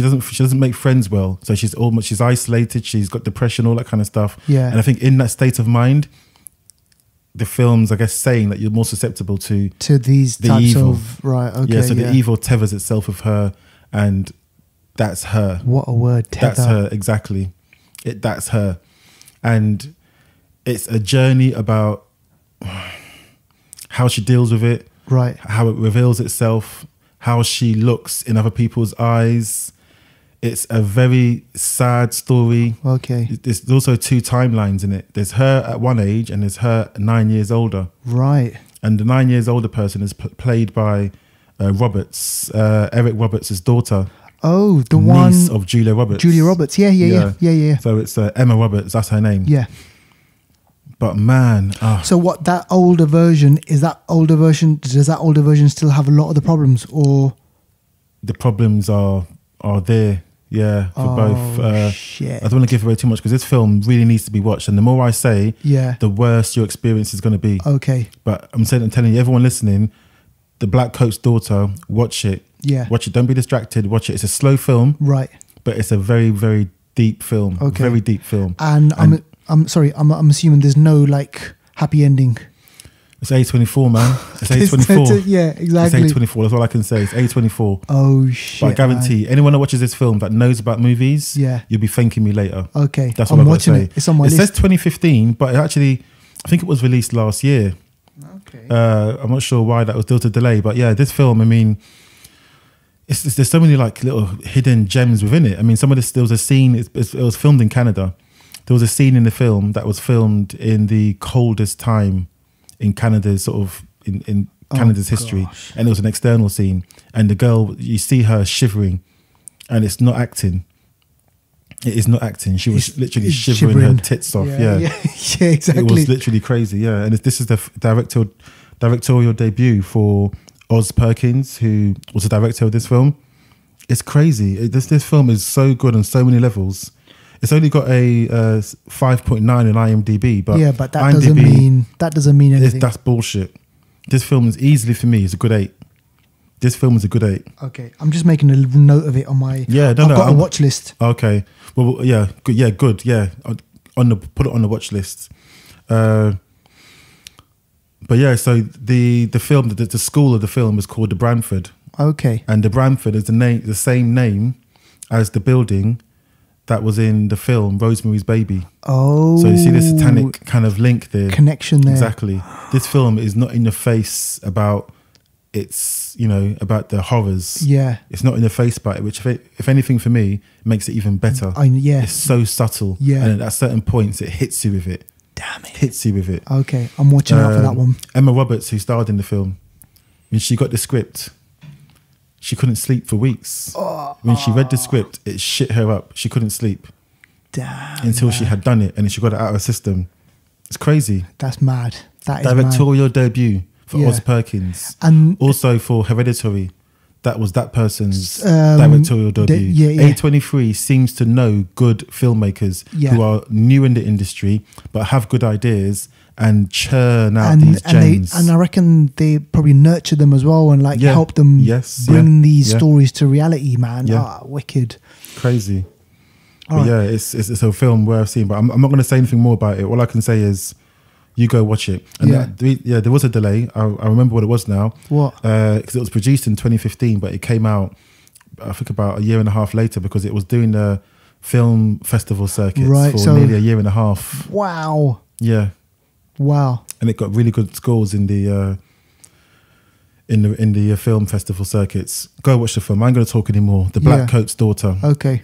doesn't make friends well, so she's isolated. She's got depression, all that kind of stuff. Yeah. And I think in that state of mind, the film's, I guess, saying that you're more susceptible to these the types evil. of Okay. Yeah. So the evil tethers itself with her, and that's her. What a word, tether. That's her, exactly. That's her, and it's a journey about how she deals with it, right? How it reveals itself, how she looks in other people's eyes. It's a very sad story. Okay. There's also two timelines in it. There's her at one age and there's her 9 years older. Right. And the 9 years older person is played by Roberts, Eric Roberts' daughter. Oh, the niece one of Julia Roberts. Julia Roberts. Yeah. So it's Emma Roberts. That's her name. Yeah. But man, so what, that older version, does that older version still have a lot of the problems, or the problems are there? Yeah, for both. Shit. I don't want to give away too much because this film really needs to be watched, and the more I say, Yeah. the worse your experience is going to be. Okay. But I'm telling you, everyone listening, The Black Coat's Daughter, watch it. Yeah. Watch it. Don't be distracted. Watch it. It's a slow film, Right. but it's a very, very deep film. Okay. Very deep film. And I'm sorry, I'm assuming there's no like happy ending. It's A24, man. It's A24. Yeah, exactly. It's A24. That's all I can say. It's A24. Oh shit! But I guarantee anyone that watches this film that knows about movies, Yeah. you'll be thanking me later. Okay, That's what I'm I've got watching to say. it. It's on my It list. says 2015, but actually, I think it was released last year. Okay. I'm not sure why that was due to delay, but yeah, this film, I mean, there's so many like little hidden gems within it. I mean, there was a scene, it was filmed in Canada. There was a scene in the film that was filmed in the coldest time in Canada's sort of, in Canada's history. Gosh. And it was an external scene. And the girl, you see her shivering, and it's not acting. It is not acting. She was literally shivering her tits off. Yeah, exactly. It was literally crazy. Yeah, and this is the directorial debut for Oz Perkins, who was the director of this film. It's crazy. This film is so good on so many levels. It's only got a 5.9 in IMDb, but that IMDb, doesn't mean anything. That's bullshit. This film is easily, for me, is a good 8. This film is a good 8. Okay, I'm just making a note of it on my. Yeah, I've got a watch list. Okay, well, yeah, good, yeah, good, yeah. Put it on the watch list. But yeah, so the film, the school of the film is called the Branford. Okay, and the Branford is the same name as the building that was in the film Rosemary's Baby. Oh, so you see the satanic kind of link there, connection there. Exactly. This film is not in your face about about the horrors. Yeah, it's not in your face about it, which if anything for me makes it even better. It's so subtle. Yeah, and at certain points it hits you with it. Damn it, hits you with it. Okay, I'm watching out for that one. Emma Roberts, who starred in the film, when she got the script, she couldn't sleep for weeks. When she read the script, it shit her up. She couldn't sleep. Damn. Until she had done it, and she got it out of her system. It's crazy. That's mad. That is mad. Directorial debut for Yeah. Oz Perkins. And also for Hereditary. That was that person's directorial debut. A23 seems to know good filmmakers who are new in the industry but have good ideas and churn out these gems. And I reckon they probably nurture them as well and like help them bring these stories to reality, man. Ah, wicked. Crazy. But yeah, it's a film worth seeing. But I'm not going to say anything more about it. All I can say is you go watch it. And there was a delay. I remember what it was now. What? Because it was produced in 2015, but it came out, I think, about a year and a half later because it was doing the film festival circuits for nearly a year and a half. Wow. Yeah. Wow. And it got really good scores in the film festival circuits. Go watch the film. I ain't going to talk anymore. The Black Coat's Daughter. Okay.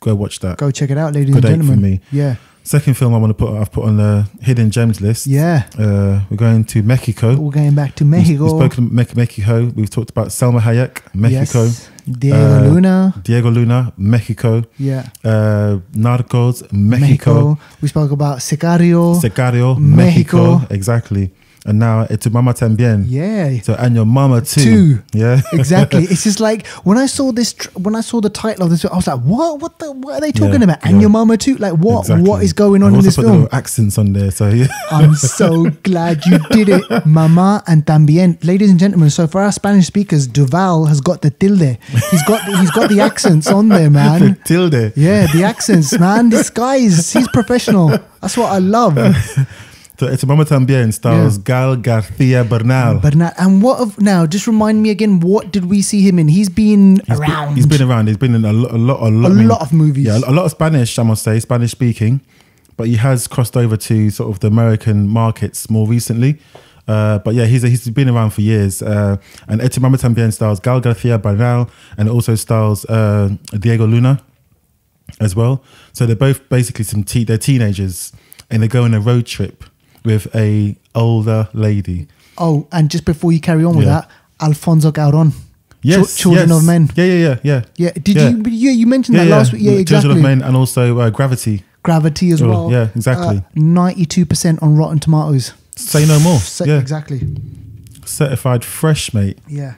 Go watch that. Go check it out, ladies and gentlemen. For me. Yeah. Second film I've put on the hidden gems list. Yeah. We're going to Mexico. We're going back to Mexico. We've spoken Mexico. We've talked about Salma Hayek, Mexico. Yes. Diego Luna, Mexico. Yeah. Narcos, Mexico. We spoke about Sicario, Mexico. Exactly. And now it's Mama Tambien. Yeah. So and your mama too. Yeah. Exactly. It's just like when I saw this, when I saw the title of this, I was like, what are they talking about? And your mama too. Like what is going on in this film? Little accents on there. So yeah. I'm so glad you did it, Mama and Tambien, ladies and gentlemen. So for our Spanish speakers, Duval has got the tilde. He's got the accents on there, man. The tilde. Yeah, the accents, man. This guy he's professional. That's what I love. So it's Mama Tambien stars Gal Garcia Bernal. And now? Just remind me again. What did we see him in? He's been around. He's been around. He's been in a lot of movies. Yeah, a lot of Spanish. I must say, Spanish speaking, but he has crossed over to sort of the American markets more recently. But yeah, he's been around for years. And Ete Mama Tambien stars Gal Garcia Bernal, and it also stars Diego Luna as well. So they're both basically they're teenagers, and they go on a road trip with a older lady. Oh, and just before you carry on with that, Alfonso Cuarón. Yes, Children of Men. Yeah. Yeah. You mentioned that last week? Yeah, exactly. Children of Men, and also Gravity. Gravity as well. Yeah, exactly. 92% on Rotten Tomatoes. Say no more. Exactly. Certified fresh, mate. Yeah.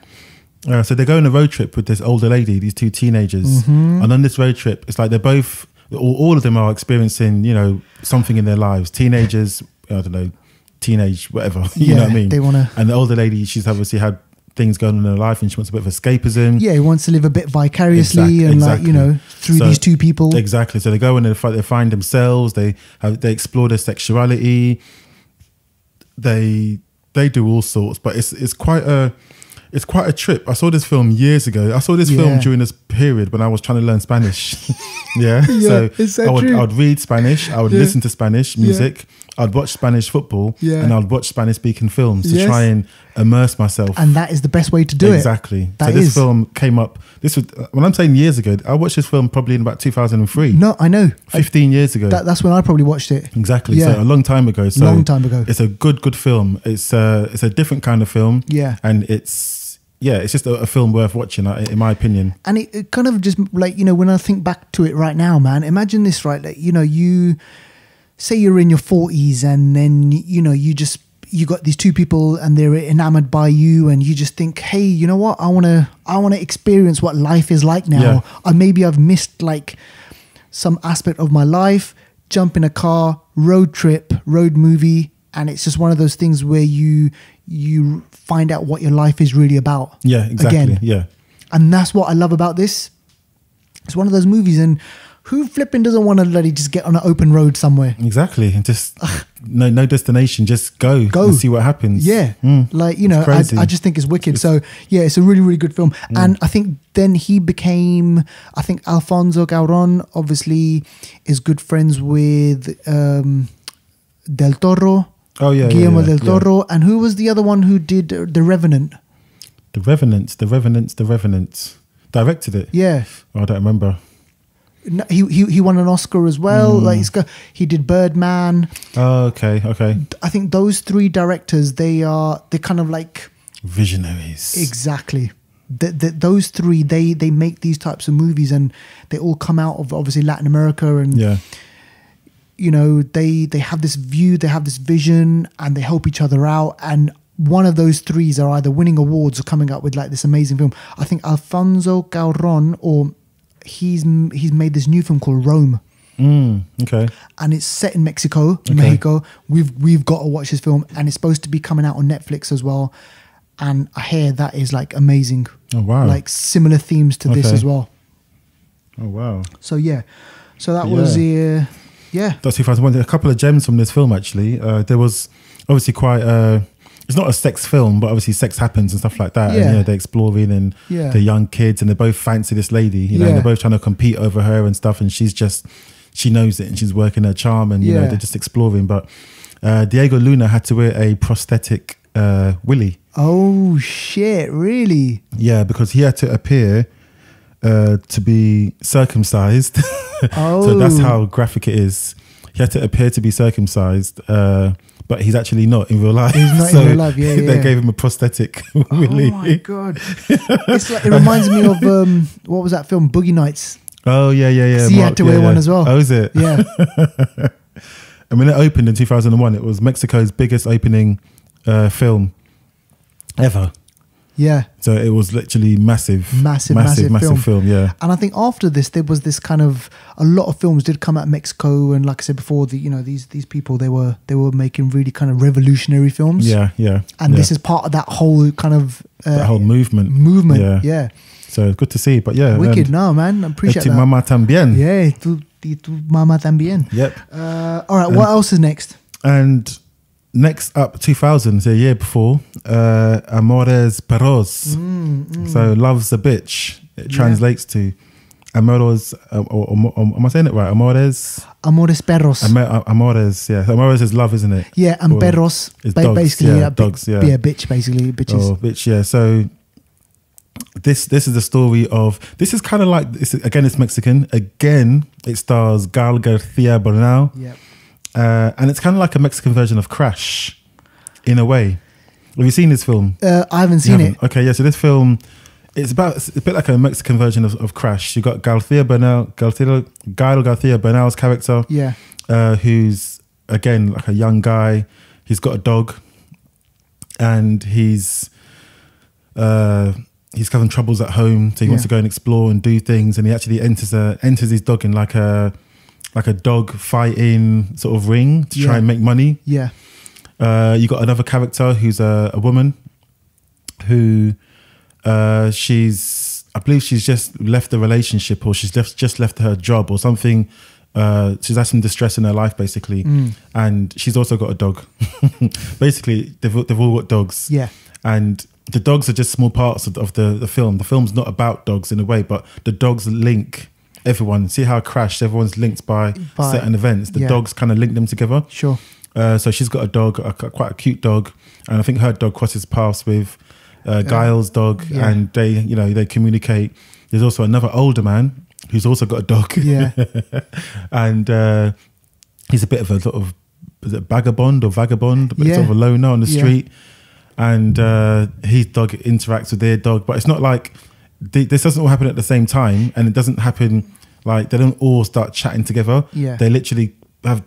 So they go on a road trip with this older lady, these two teenagers, and on this road trip, it's like they're both, all of them are experiencing, something in their lives. Teenagers. I don't know, teenage, whatever. You know what I mean? They want to. And the older lady, she's obviously had things going on in her life and she wants a bit of escapism. Yeah, he wants to live a bit vicariously through these two people. Exactly. So they go and they find themselves, they explore their sexuality, they do all sorts, but it's quite a trip. I saw this film years ago. I saw this film during this period when I was trying to learn Spanish. So I would read Spanish, I would listen to Spanish music, I'd watch Spanish football, and I'd watch Spanish speaking films to try and immerse myself. And that is the best way to do it. Exactly. So this film came up, when I'm saying years ago, I watched this film probably in about 2003. No, I know. 15 years ago. That's when I probably watched it. Exactly. Yeah. So a long time ago. It's a good film. It's a different kind of film. Yeah. And it's just a film worth watching, in my opinion. And it kind of just like, when I think back to it right now, man, imagine this, right? Like, you say you're in your 40s and then, you got these two people and they're enamored by you and you just think, hey, you know what? I want to experience what life is like now. Yeah. Or maybe I've missed like some aspect of my life, jump in a car, road trip, road movie. And it's just one of those things where you find out what your life is really about. Yeah, exactly. Again. Yeah. And that's what I love about this. It's one of those movies, and who flipping doesn't want to let just get on an open road somewhere? Exactly. And just no destination, just go and see what happens. Yeah. I just think it's wicked. So yeah, it's a really, really good film. And I think then Alfonso Cuarón obviously is good friends with Del Toro. Oh yeah, Guillermo del Toro. Yeah. And who was the other one who did The Revenant? The Revenant. Directed it? Yeah. Oh, I don't remember. No, he won an Oscar as well. He did Birdman. Oh, okay. I think those three directors, they're kind of like visionaries. Exactly. Those three, they make these types of movies, and they all come out of obviously Latin America, and you know, they have this view, they have this vision, and they help each other out. And one of those threes are either winning awards or coming up with like this amazing film. I think Alfonso Cuarón, or he's made this new film called Rome. Okay. And it's set in Mexico, Mexico. We've got to watch this film, and it's supposed to be coming out on Netflix as well. And I hear that is like amazing. Oh wow! Like similar themes to this as well. Oh wow! So yeah, so that was That's 2001. A couple of gems from this film actually. There was obviously quite. It's not a sex film, but obviously sex happens and stuff like that. Yeah. And they're exploring and they're young kids and they both fancy this lady. You know, and they're both trying to compete over her and stuff. And she knows it and she's working her charm and you know they're just exploring. But Diego Luna had to wear a prosthetic willy. Oh shit! Really? Yeah, because he had to appear to be circumcised. So that's how graphic it is. He had to appear to be circumcised, but he's actually not in real life. He's not in real life. Yeah, they gave him a prosthetic willy. Oh my god! It's like, it reminds me of what was that film, Boogie Nights? Oh yeah. He had to wear one as well. Oh, is it? Yeah. And when it opened in 2001, it was Mexico's biggest opening film ever. Yeah. So it was literally massive film. Yeah. And I think after this, there was this kind of, a lot of films did come out of Mexico, and like I said before, these people they were making really kind of revolutionary films. Yeah. And this is part of that whole kind of that whole movement. Yeah. So good to see. But yeah, wicked. No, man, I appreciate that. Mama Tambien. Yeah, tu mama también. Yep. All right, what else is next? And next up, 2000, so a year before, Amorres Perros. So love's a bitch. It translates to Amorres. Am I saying it right? Amores Perros. Amores. Yeah. So Amores is love, isn't it? Yeah, and Perros is dogs. Basically, dogs. Yeah, bitch. Basically, bitches. Oh, bitch. Yeah. So this is the story of. This is kind of like it's Mexican. Again, it stars Gael García Bernal. Yeah. And it's kind of like a Mexican version of Crash, in a way. Have you seen this film? I haven't seen it. Okay, yeah. So this film, it's a bit like a Mexican version of Crash. You got Gael García Bernal's character, who's again like a young guy. He's got a dog, and he's having troubles at home, so he wants to go and explore and do things. And he actually enters his dog in like a dog fighting sort of ring to try and make money. Yeah. You got another character who's a woman who I believe she's just left the relationship, or she's just left her job or something. She's had some distress in her life basically. And she's also got a dog. Basically, they've all got dogs. Yeah. And the dogs are just small parts of the film. The film's not about dogs in a way, but the dogs link everyone. See how Crash, everyone's linked by certain events. The dogs kind of link them together. Sure. So she's got a dog, quite a cute dog, and I think her dog crosses paths with Gael's dog, and they communicate. There's also another older man who's also got a dog. Yeah. And he's a bit of a sort of, is it vagabond, but sort of a loner on the street. And his dog interacts with their dog, but it's not like this doesn't all happen at the same time, and it doesn't happen like they don't all start chatting together. Yeah. They literally have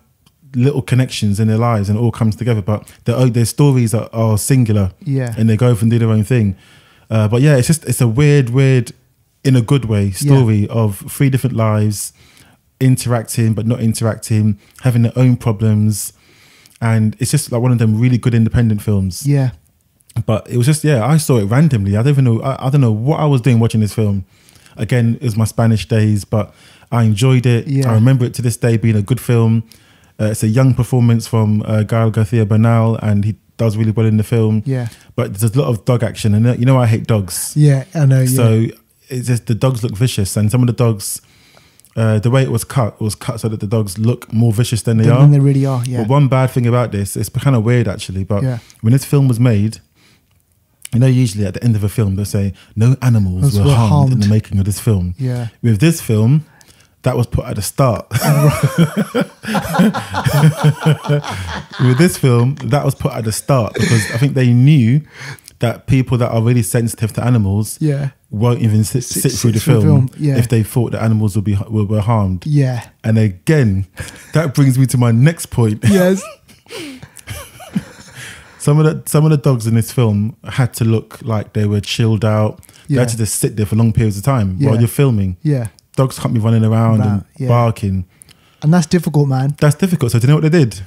little connections in their lives and it all comes together, but their stories are singular. Yeah. And they go off and do their own thing. But yeah, it's a weird, in a good way, story of three different lives interacting but not interacting, having their own problems. And it's just like one of them really good independent films. Yeah. But it was just, I saw it randomly. I don't know what I was doing watching this film. Again, it was my Spanish days, but I enjoyed it. Yeah. I remember it to this day being a good film. It's a young performance from Gael García Bernal, and he does really well in the film. Yeah. But there's a lot of dog action, and you know I hate dogs. Yeah, I know. So it's just the dogs look vicious, and some of the dogs, the way it was cut so that the dogs look more vicious than they are. Than they really are. Yeah. But one bad thing about this, it's kind of weird actually, but when this film was made, you know, usually at the end of a film, they say, no animals were harmed in the making of this film. Yeah. With this film, that was put at the start. With this film, that was put at the start because I think they knew that people that are really sensitive to animals Yeah. won't even sit through the film, yeah. if they thought that animals were harmed. Yeah. And again, that brings me to my next point. Yes. Some of the dogs in this film had to look like they were chilled out. They Yeah. had to just sit there for long periods of time Yeah. while you're filming. Yeah. Dogs can't be running around and yeah. barking. And that's difficult, man. That's difficult. So do you know what they did?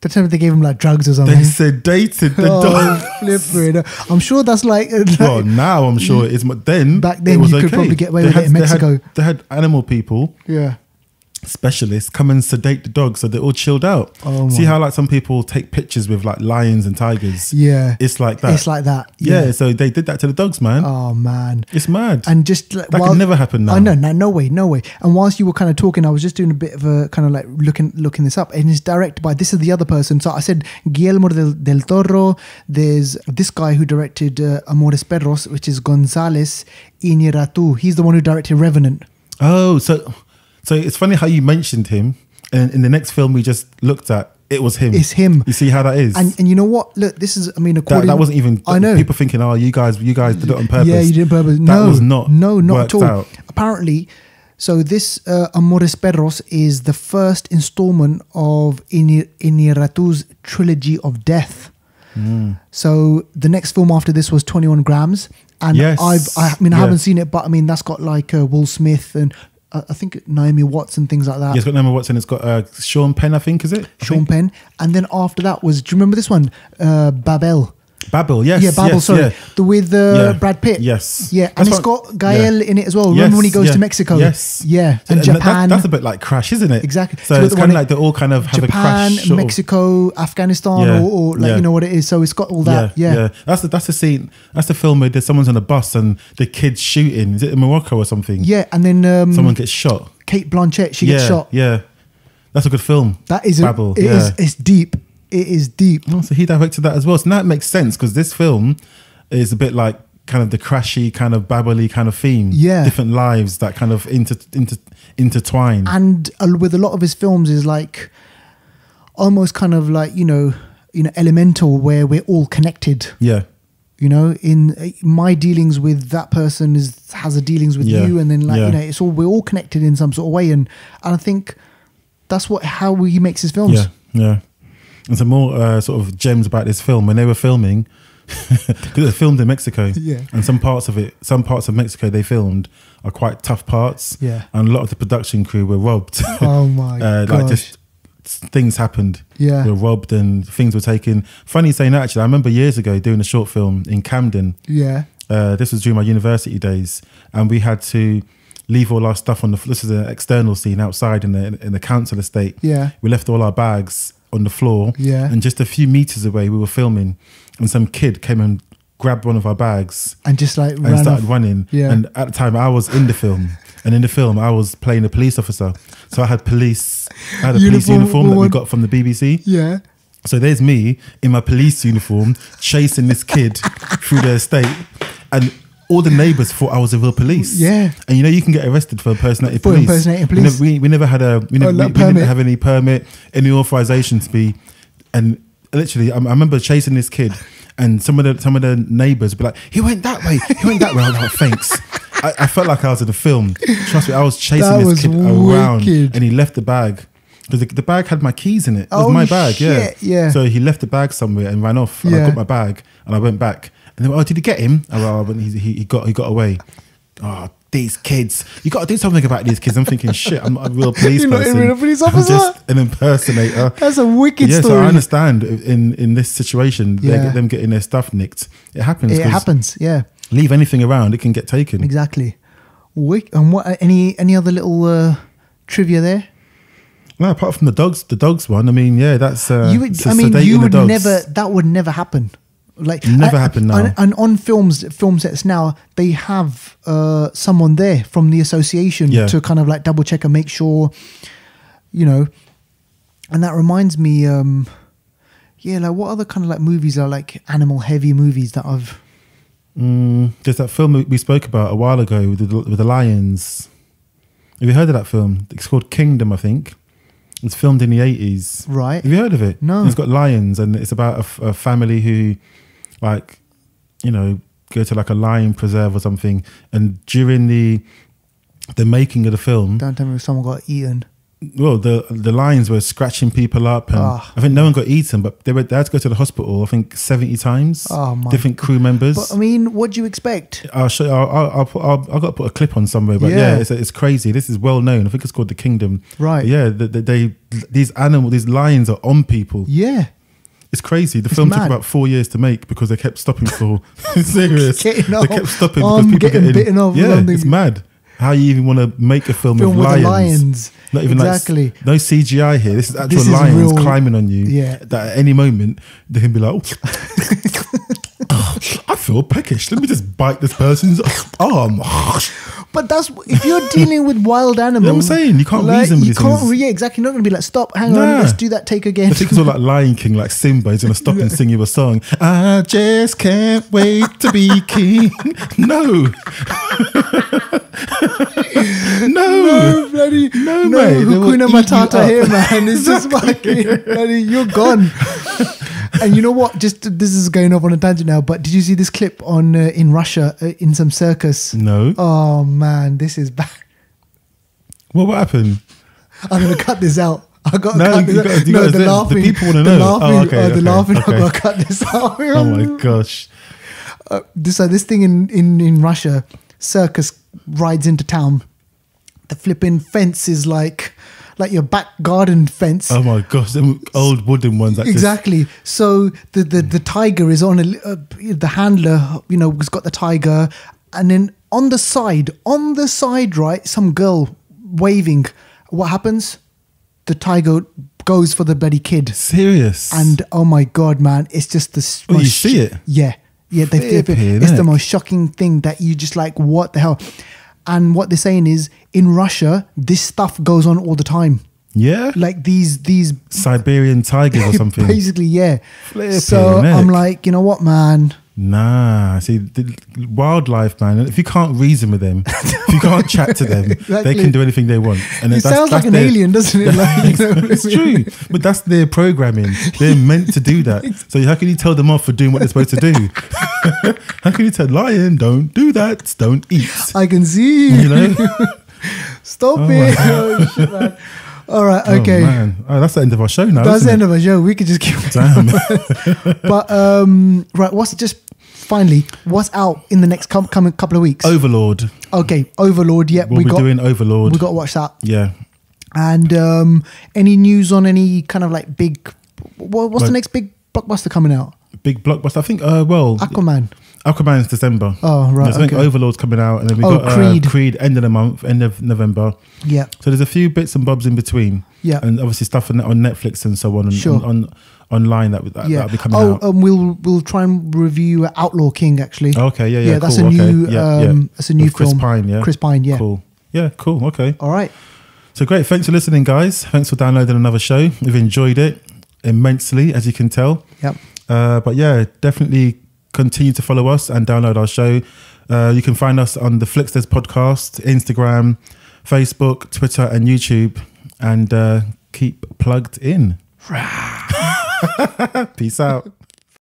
Don't tell me they gave him like drugs or something. They sedated the dog. Flipping. I'm sure that's like Well, now I'm sure it's. But then back then it was you could okay. probably get away with it in Mexico. They had animal people, yeah. specialists, come and sedate the dogs so they're all chilled out. Oh See my. how like some people take pictures with like lions and tigers? Yeah. It's like that. It's like that. Yeah, so they did that to the dogs, man. Oh man. It's mad. And just like, that could never happen now. Oh no way. And whilst you were kind of talking, I was just doing a bit of a kind of like looking this up, and it's directed by, this is the other person. So I said Guillermo del Toro. There's this guy who directed Amorres Perros, which is González Iñárritu. He's the one who directed Revenant. Oh, so it's funny how you mentioned him, and in the next film we just looked at, it was him. It's him. You see how that is? And you know what? Look, this is, I mean, according... That wasn't even... I know. People thinking, oh, you guys did it on purpose. Yeah, you did it on purpose. That was not at all. out. Apparently, so this Amorres Perros is the first installment of Iñárritu's trilogy of death. So the next film after this was 21 Grams. And Yes. I haven't seen it, but I mean, that's got like Will Smith and I think Naomi Watts and things like that. Yeah, it's got Naomi Watts and it's got Sean Penn, I think, is it? Sean Penn. And then after that was, do you remember this one? Babel, yes. Yeah, Babel, yes, sorry. yeah. The with Yeah. Brad Pitt. Yes. Yeah, and That's it's got Gael in it as well. Remember when he goes to Mexico? Yes. Yeah, and And Japan. that's a bit like Crash, isn't it? Exactly. So So it's the kind one of like they all kind of have a Japan, crash. sort of- Mexico, Afghanistan, Yeah, or like, yeah. you know what it is. So it's got all that. Yeah. That's the scene. That's the film where someone's on a bus and the kid's shooting. Is it in Morocco or something? Yeah, and then Someone gets shot. Kate Blanchett, she gets shot. Yeah. That's a good film. That is Babel. It is. It's deep. It is deep. Oh, so he directed that as well. So now it makes sense because this film is a bit like kind of the crashy, kind of babbly kind of theme. Yeah. Different lives that kind of intertwine. And with a lot of his films is like almost kind of like, you know, Elemental, where we're all connected. Yeah. You know, in my dealings with that person has a dealings with Yeah. you, and then like Yeah. you know, we're all connected in some sort of way, and I think that's how he makes his films. Yeah. Yeah. And some more sort of gems about this film. When they were filming, because it was filmed in Mexico, Yeah. and some parts of Mexico they filmed are quite tough parts. Yeah. And a lot of the production crew were robbed. Oh my Like gosh. just things happened. Yeah. Were robbed and things were taken. Funny saying that, actually, I remember years ago doing a short film in Camden. Yeah. This was during my university days, and we had to leave all our stuff on the. This is an external scene outside in the council estate. Yeah. We left all our bags on the floor. Yeah. And just a few meters away, we were filming, and some kid came and grabbed one of our bags And just like and started off. running. Yeah. And at the time, I was in the film, and in the film, I was playing a police officer. So I had a police uniform that we got from the BBC. Yeah. So there's me in my police uniform chasing this kid through the estate, and all the neighbours thought I was a real police. Yeah. And you know you can get arrested for impersonating For police. impersonating police. We never had we didn't have any permit, any authorization to be. And literally, I remember chasing this kid, and some of the neighbours would be like, "He went that way. He went that way." I was like, "Thanks." I felt like I was in a film. Trust me, I was chasing this kid around, wicked. and he left the bag. Because the bag had my keys in it. It was Oh, my bag, shit, yeah. So he left the bag somewhere and ran off. And I Yeah. got my bag and I went back. And they were, "Oh, did you get him?" I went, "Oh, he got away." Oh, these kids! You got to do something about these kids. I'm thinking, shit, I'm not a real police You're not person. even a police I'm officer? just an impersonator. That's a wicked Yeah, story. so I understand in this situation, Yeah. them getting their stuff nicked. It happens. It 'cause happens. Yeah. Leave anything around, it can get taken. Exactly. And what? Any other little trivia there? No, apart from the dogs one. I mean, yeah, that's. You would never. That would never happen. Like Never happen now. And on film sets now, they have someone there from the association Yeah. to kind of like double check and make sure, you know. And that reminds me, yeah, like what other kind of like movies are like animal heavy movies that I've. There's that film we spoke about a while ago with the lions. Have you heard of that film? It's called Kingdom, I think. It's filmed in the 80s. Right. Have you heard of it? No. It's got lions, and it's about a family who, like, you know, go to like a lion preserve or something, and during the making of the film, Don't tell me someone got eaten. well, the lions were scratching people up, and I think no one got eaten, but they had to go to the hospital, I think 70 times. Oh my different crew members. But I mean, what do you expect? I'll show you. I've got to put a clip on somewhere, but Yeah. it's crazy. This is well known. I think it's called The Kingdom. Right. But yeah, these lions are on people. Yeah. It's crazy. The film took mad. about 4 years to make because they kept stopping for serious. Getting They off. kept stopping I'm because people getting bitten off. Yeah, Something. it's mad. How you even want to make a film, Film with with the lions? lions. Not even Exactly. like no CGI here. This is actual This is lions real- climbing on you. Yeah. That at any moment they can be like, oh, I feel peckish. Let me just bite this person's arm. But that's if you're dealing with wild animals. I'm saying, you can't reason with You these can't. things. Yeah, exactly. You're not going to be like, stop, hang on, Nah. let's do that take again. I think it's all like Lion King, like Simba. He's going to stop and sing you a song. I just can't wait to be king. No. No, bloody, no, no, mate. They will Hakuna eat you Matata up. here, man. It's just fucking, bloody, you're gone. And you know what? Just this is going off on a tangent now. But did you see this clip on in Russia in some circus? No. Oh man, this is bad. What happened? I'm gonna cut this out. I got to No, cut this you out. gotta- you No, gotta the say- the laughing. people wanna the know. Laughing, Oh, okay, the okay, laughing. okay. I got to cut this out. Oh my gosh. This thing in Russia, circus rides into town. The flipping fence is like your back garden fence. Oh my gosh. Them old wooden ones. That Exactly. So the tiger is on the handler, you know, has got the tiger, and then on the side, right, some girl waving. What happens? The tiger goes for the bloody kid. Serious. And oh my god, man, it's just the Oh, you see it? Yeah, they flip it. Flipping It's the heck. most shocking thing that you just like, what the hell? And what they're saying is, in Russia, this stuff goes on all the time. Yeah. Like these Siberian tigers or something. basically, yeah. Flipping So I'm heck. like, you know what, man? Nah, see, the wildlife, man. If you can't reason with them, if you can't chat to them, Exactly. they can do anything they want. And It sounds like an their- alien, doesn't it? Like, you know, it's true, but that's their programming. They're meant to do that. So how can you tell them off for doing what they're supposed to do? How can you tell lion, don't do that, don't eat? I can see you. You know? Stop Oh it. my Oh, shit, man. All right, okay. Oh, man. Oh, that's the end of our show now. That's the isn't end of our show. We could just keep Damn. But right, what's out in the next coming couple of weeks? Overlord. Okay, Overlord. Yep, We'll be doing Overlord. we got to watch that. Yeah. And any news on any kind of like big? What's the next big blockbuster coming out? Big blockbuster. I think, well, Aquaman. Aquaman's December. Oh, right, I think okay. Overlord's coming out, and then we Oh, got Creed. Creed end of the month, end of November. Yeah. So there's a few bits and bobs in between. Yeah. And obviously stuff on Netflix and so on, and Sure. on online that'll be coming out. We'll try and review Outlaw King actually. Okay, yeah, that's cool, a okay. new that's a new With Chris film. Pine, yeah. Chris Pine, yeah. Cool. Yeah, cool. Okay. All right. So great. Thanks for listening, guys. Thanks for downloading another show. We've enjoyed it immensely, as you can tell. Yep. But yeah, definitely continue to follow us and download our show. You can find us on the Flixters podcast, Instagram, Facebook, Twitter, and YouTube. And keep plugged in. Peace out.